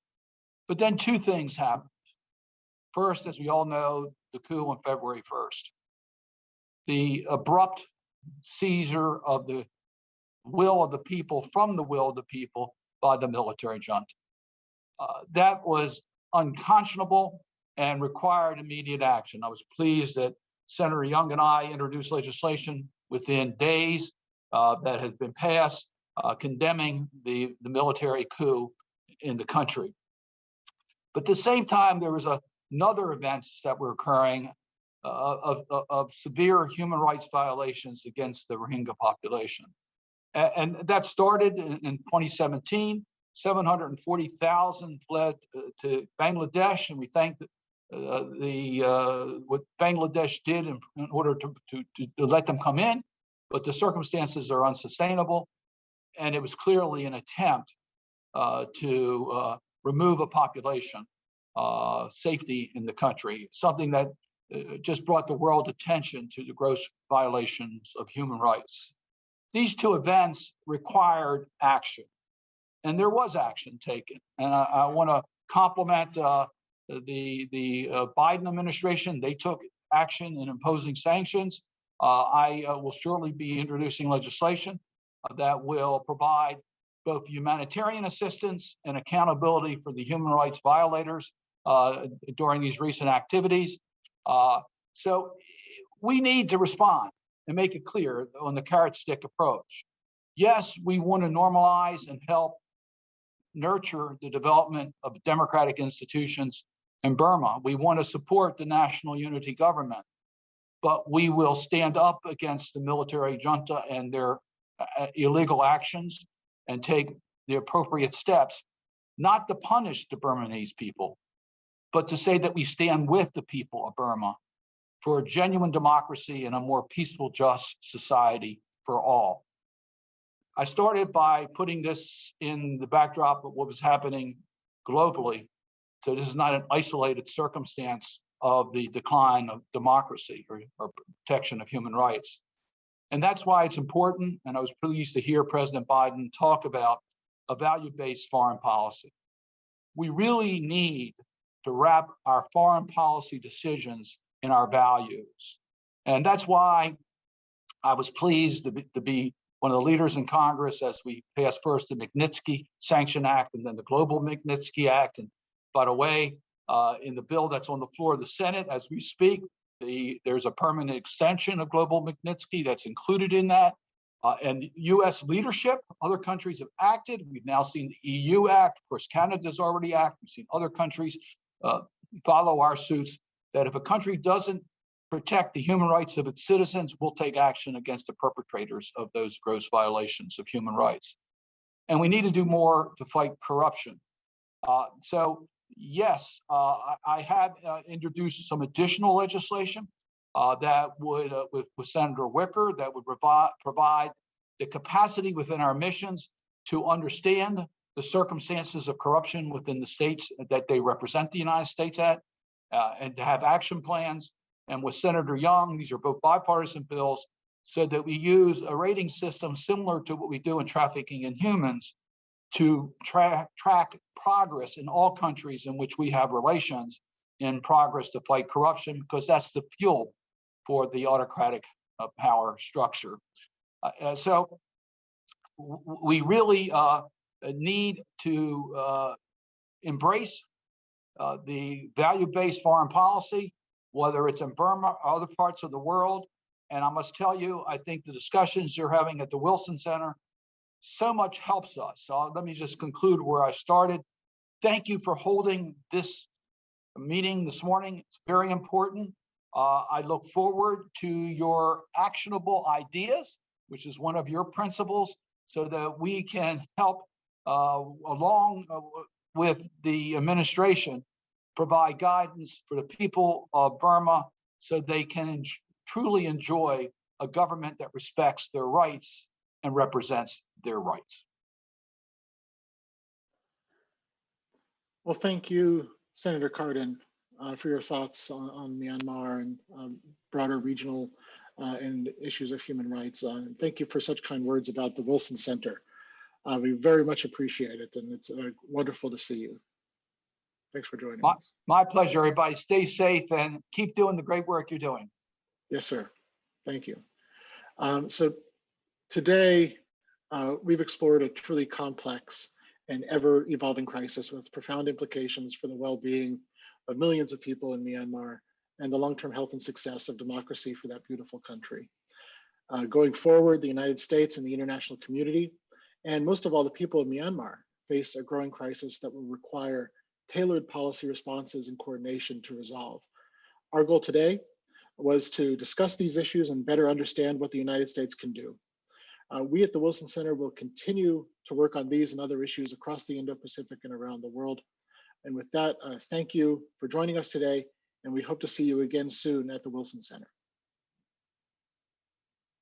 But then two things happened. First, as we all know, the coup on February 1st. The abrupt seizure of the will of the people from the will of the people by the military junta. That was unconscionable and required immediate action. I was pleased that Senator Young and I introduced legislation within days that has been passed condemning the military coup in the country. But at the same time, there was another events that were occurring of severe human rights violations against the Rohingya population. And that started in 2017. 740,000 fled to Bangladesh, and we thank what Bangladesh did in order to let them come in, but the circumstances are unsustainable, and it was clearly an attempt to remove a population safety in the country, something that just brought the world attention to the gross violations of human rights. These two events required action. And there was action taken. And I want to compliment the Biden administration. They took action in imposing sanctions. I will surely be introducing legislation that will provide both humanitarian assistance and accountability for the human rights violators during these recent activities. So we need to respond and make it clear on the carrot stick approach. Yes, we want to normalize and help nurture the development of democratic institutions in Burma. We want to support the National Unity Government, but we will stand up against the military junta and their illegal actions and take the appropriate steps, not to punish the Burmese people, but to say that we stand with the people of Burma for a genuine democracy and a more peaceful, just society for for all. I started by putting this in the backdrop of what was happening globally. So this is not an isolated circumstance of the decline of democracy or protection of human rights. And that's why it's important, and I was pleased to hear President Biden talk about a value-based foreign policy. We really need to wrap our foreign policy decisions in our values. And that's why I was pleased to be one of the leaders in Congress as we passed first the Magnitsky Sanction Act and then the Global Magnitsky Act. And by the way, in the bill that's on the floor of the Senate as we speak, there's a permanent extension of Global Magnitsky that's included in that. And US leadership, other countries have acted. We've now seen the EU act. Of course, Canada's already acted. We've seen other countries follow our suits, that if a country doesn't protect the human rights of its citizens, we'll take action against the perpetrators of those gross violations of human rights. And we need to do more to fight corruption. So yes, I have introduced some additional legislation that would, with Senator Wicker, that would provide the capacity within our missions to understand the circumstances of corruption within the states that they represent the United States at, and to have action plans. And with Senator Young, these are both bipartisan bills, so that we use a rating system similar to what we do in trafficking in humans to track progress in all countries in which we have relations in progress to fight corruption, because that's the fuel for the autocratic power structure. So we really need to embrace the value-based foreign policy, whether it's in Burma or other parts of the world. And I must tell you, I think the discussions you're having at the Wilson Center so much helps us. So let me just conclude where I started. Thank you for holding this meeting this morning. It's very important. I look forward to your actionable ideas, which is one of your principles, so that we can help along with the administration provide guidance for the people of Burma so they can truly enjoy a government that respects their rights and represents their rights. Well, thank you, Senator Cardin, for your thoughts on Myanmar and broader regional and issues of human rights. Thank you for such kind words about the Wilson Center. We very much appreciate it, and it's wonderful to see you. Thanks for joining us. My pleasure, everybody. Stay safe and keep doing the great work you're doing. Yes, sir. Thank you. So today, we've explored a truly complex and ever-evolving crisis with profound implications for the well-being of millions of people in Myanmar and the long-term health and success of democracy for that beautiful country. Going forward, the United States and the international community, and most of all, the people of Myanmar, face a growing crisis that will require tailored policy responses and coordination to resolve. Our goal today was to discuss these issues and better understand what the United States can do. We at the Wilson Center will continue to work on these and other issues across the Indo-Pacific and around the world. And with that, thank you for joining us today, and we hope to see you again soon at the Wilson Center.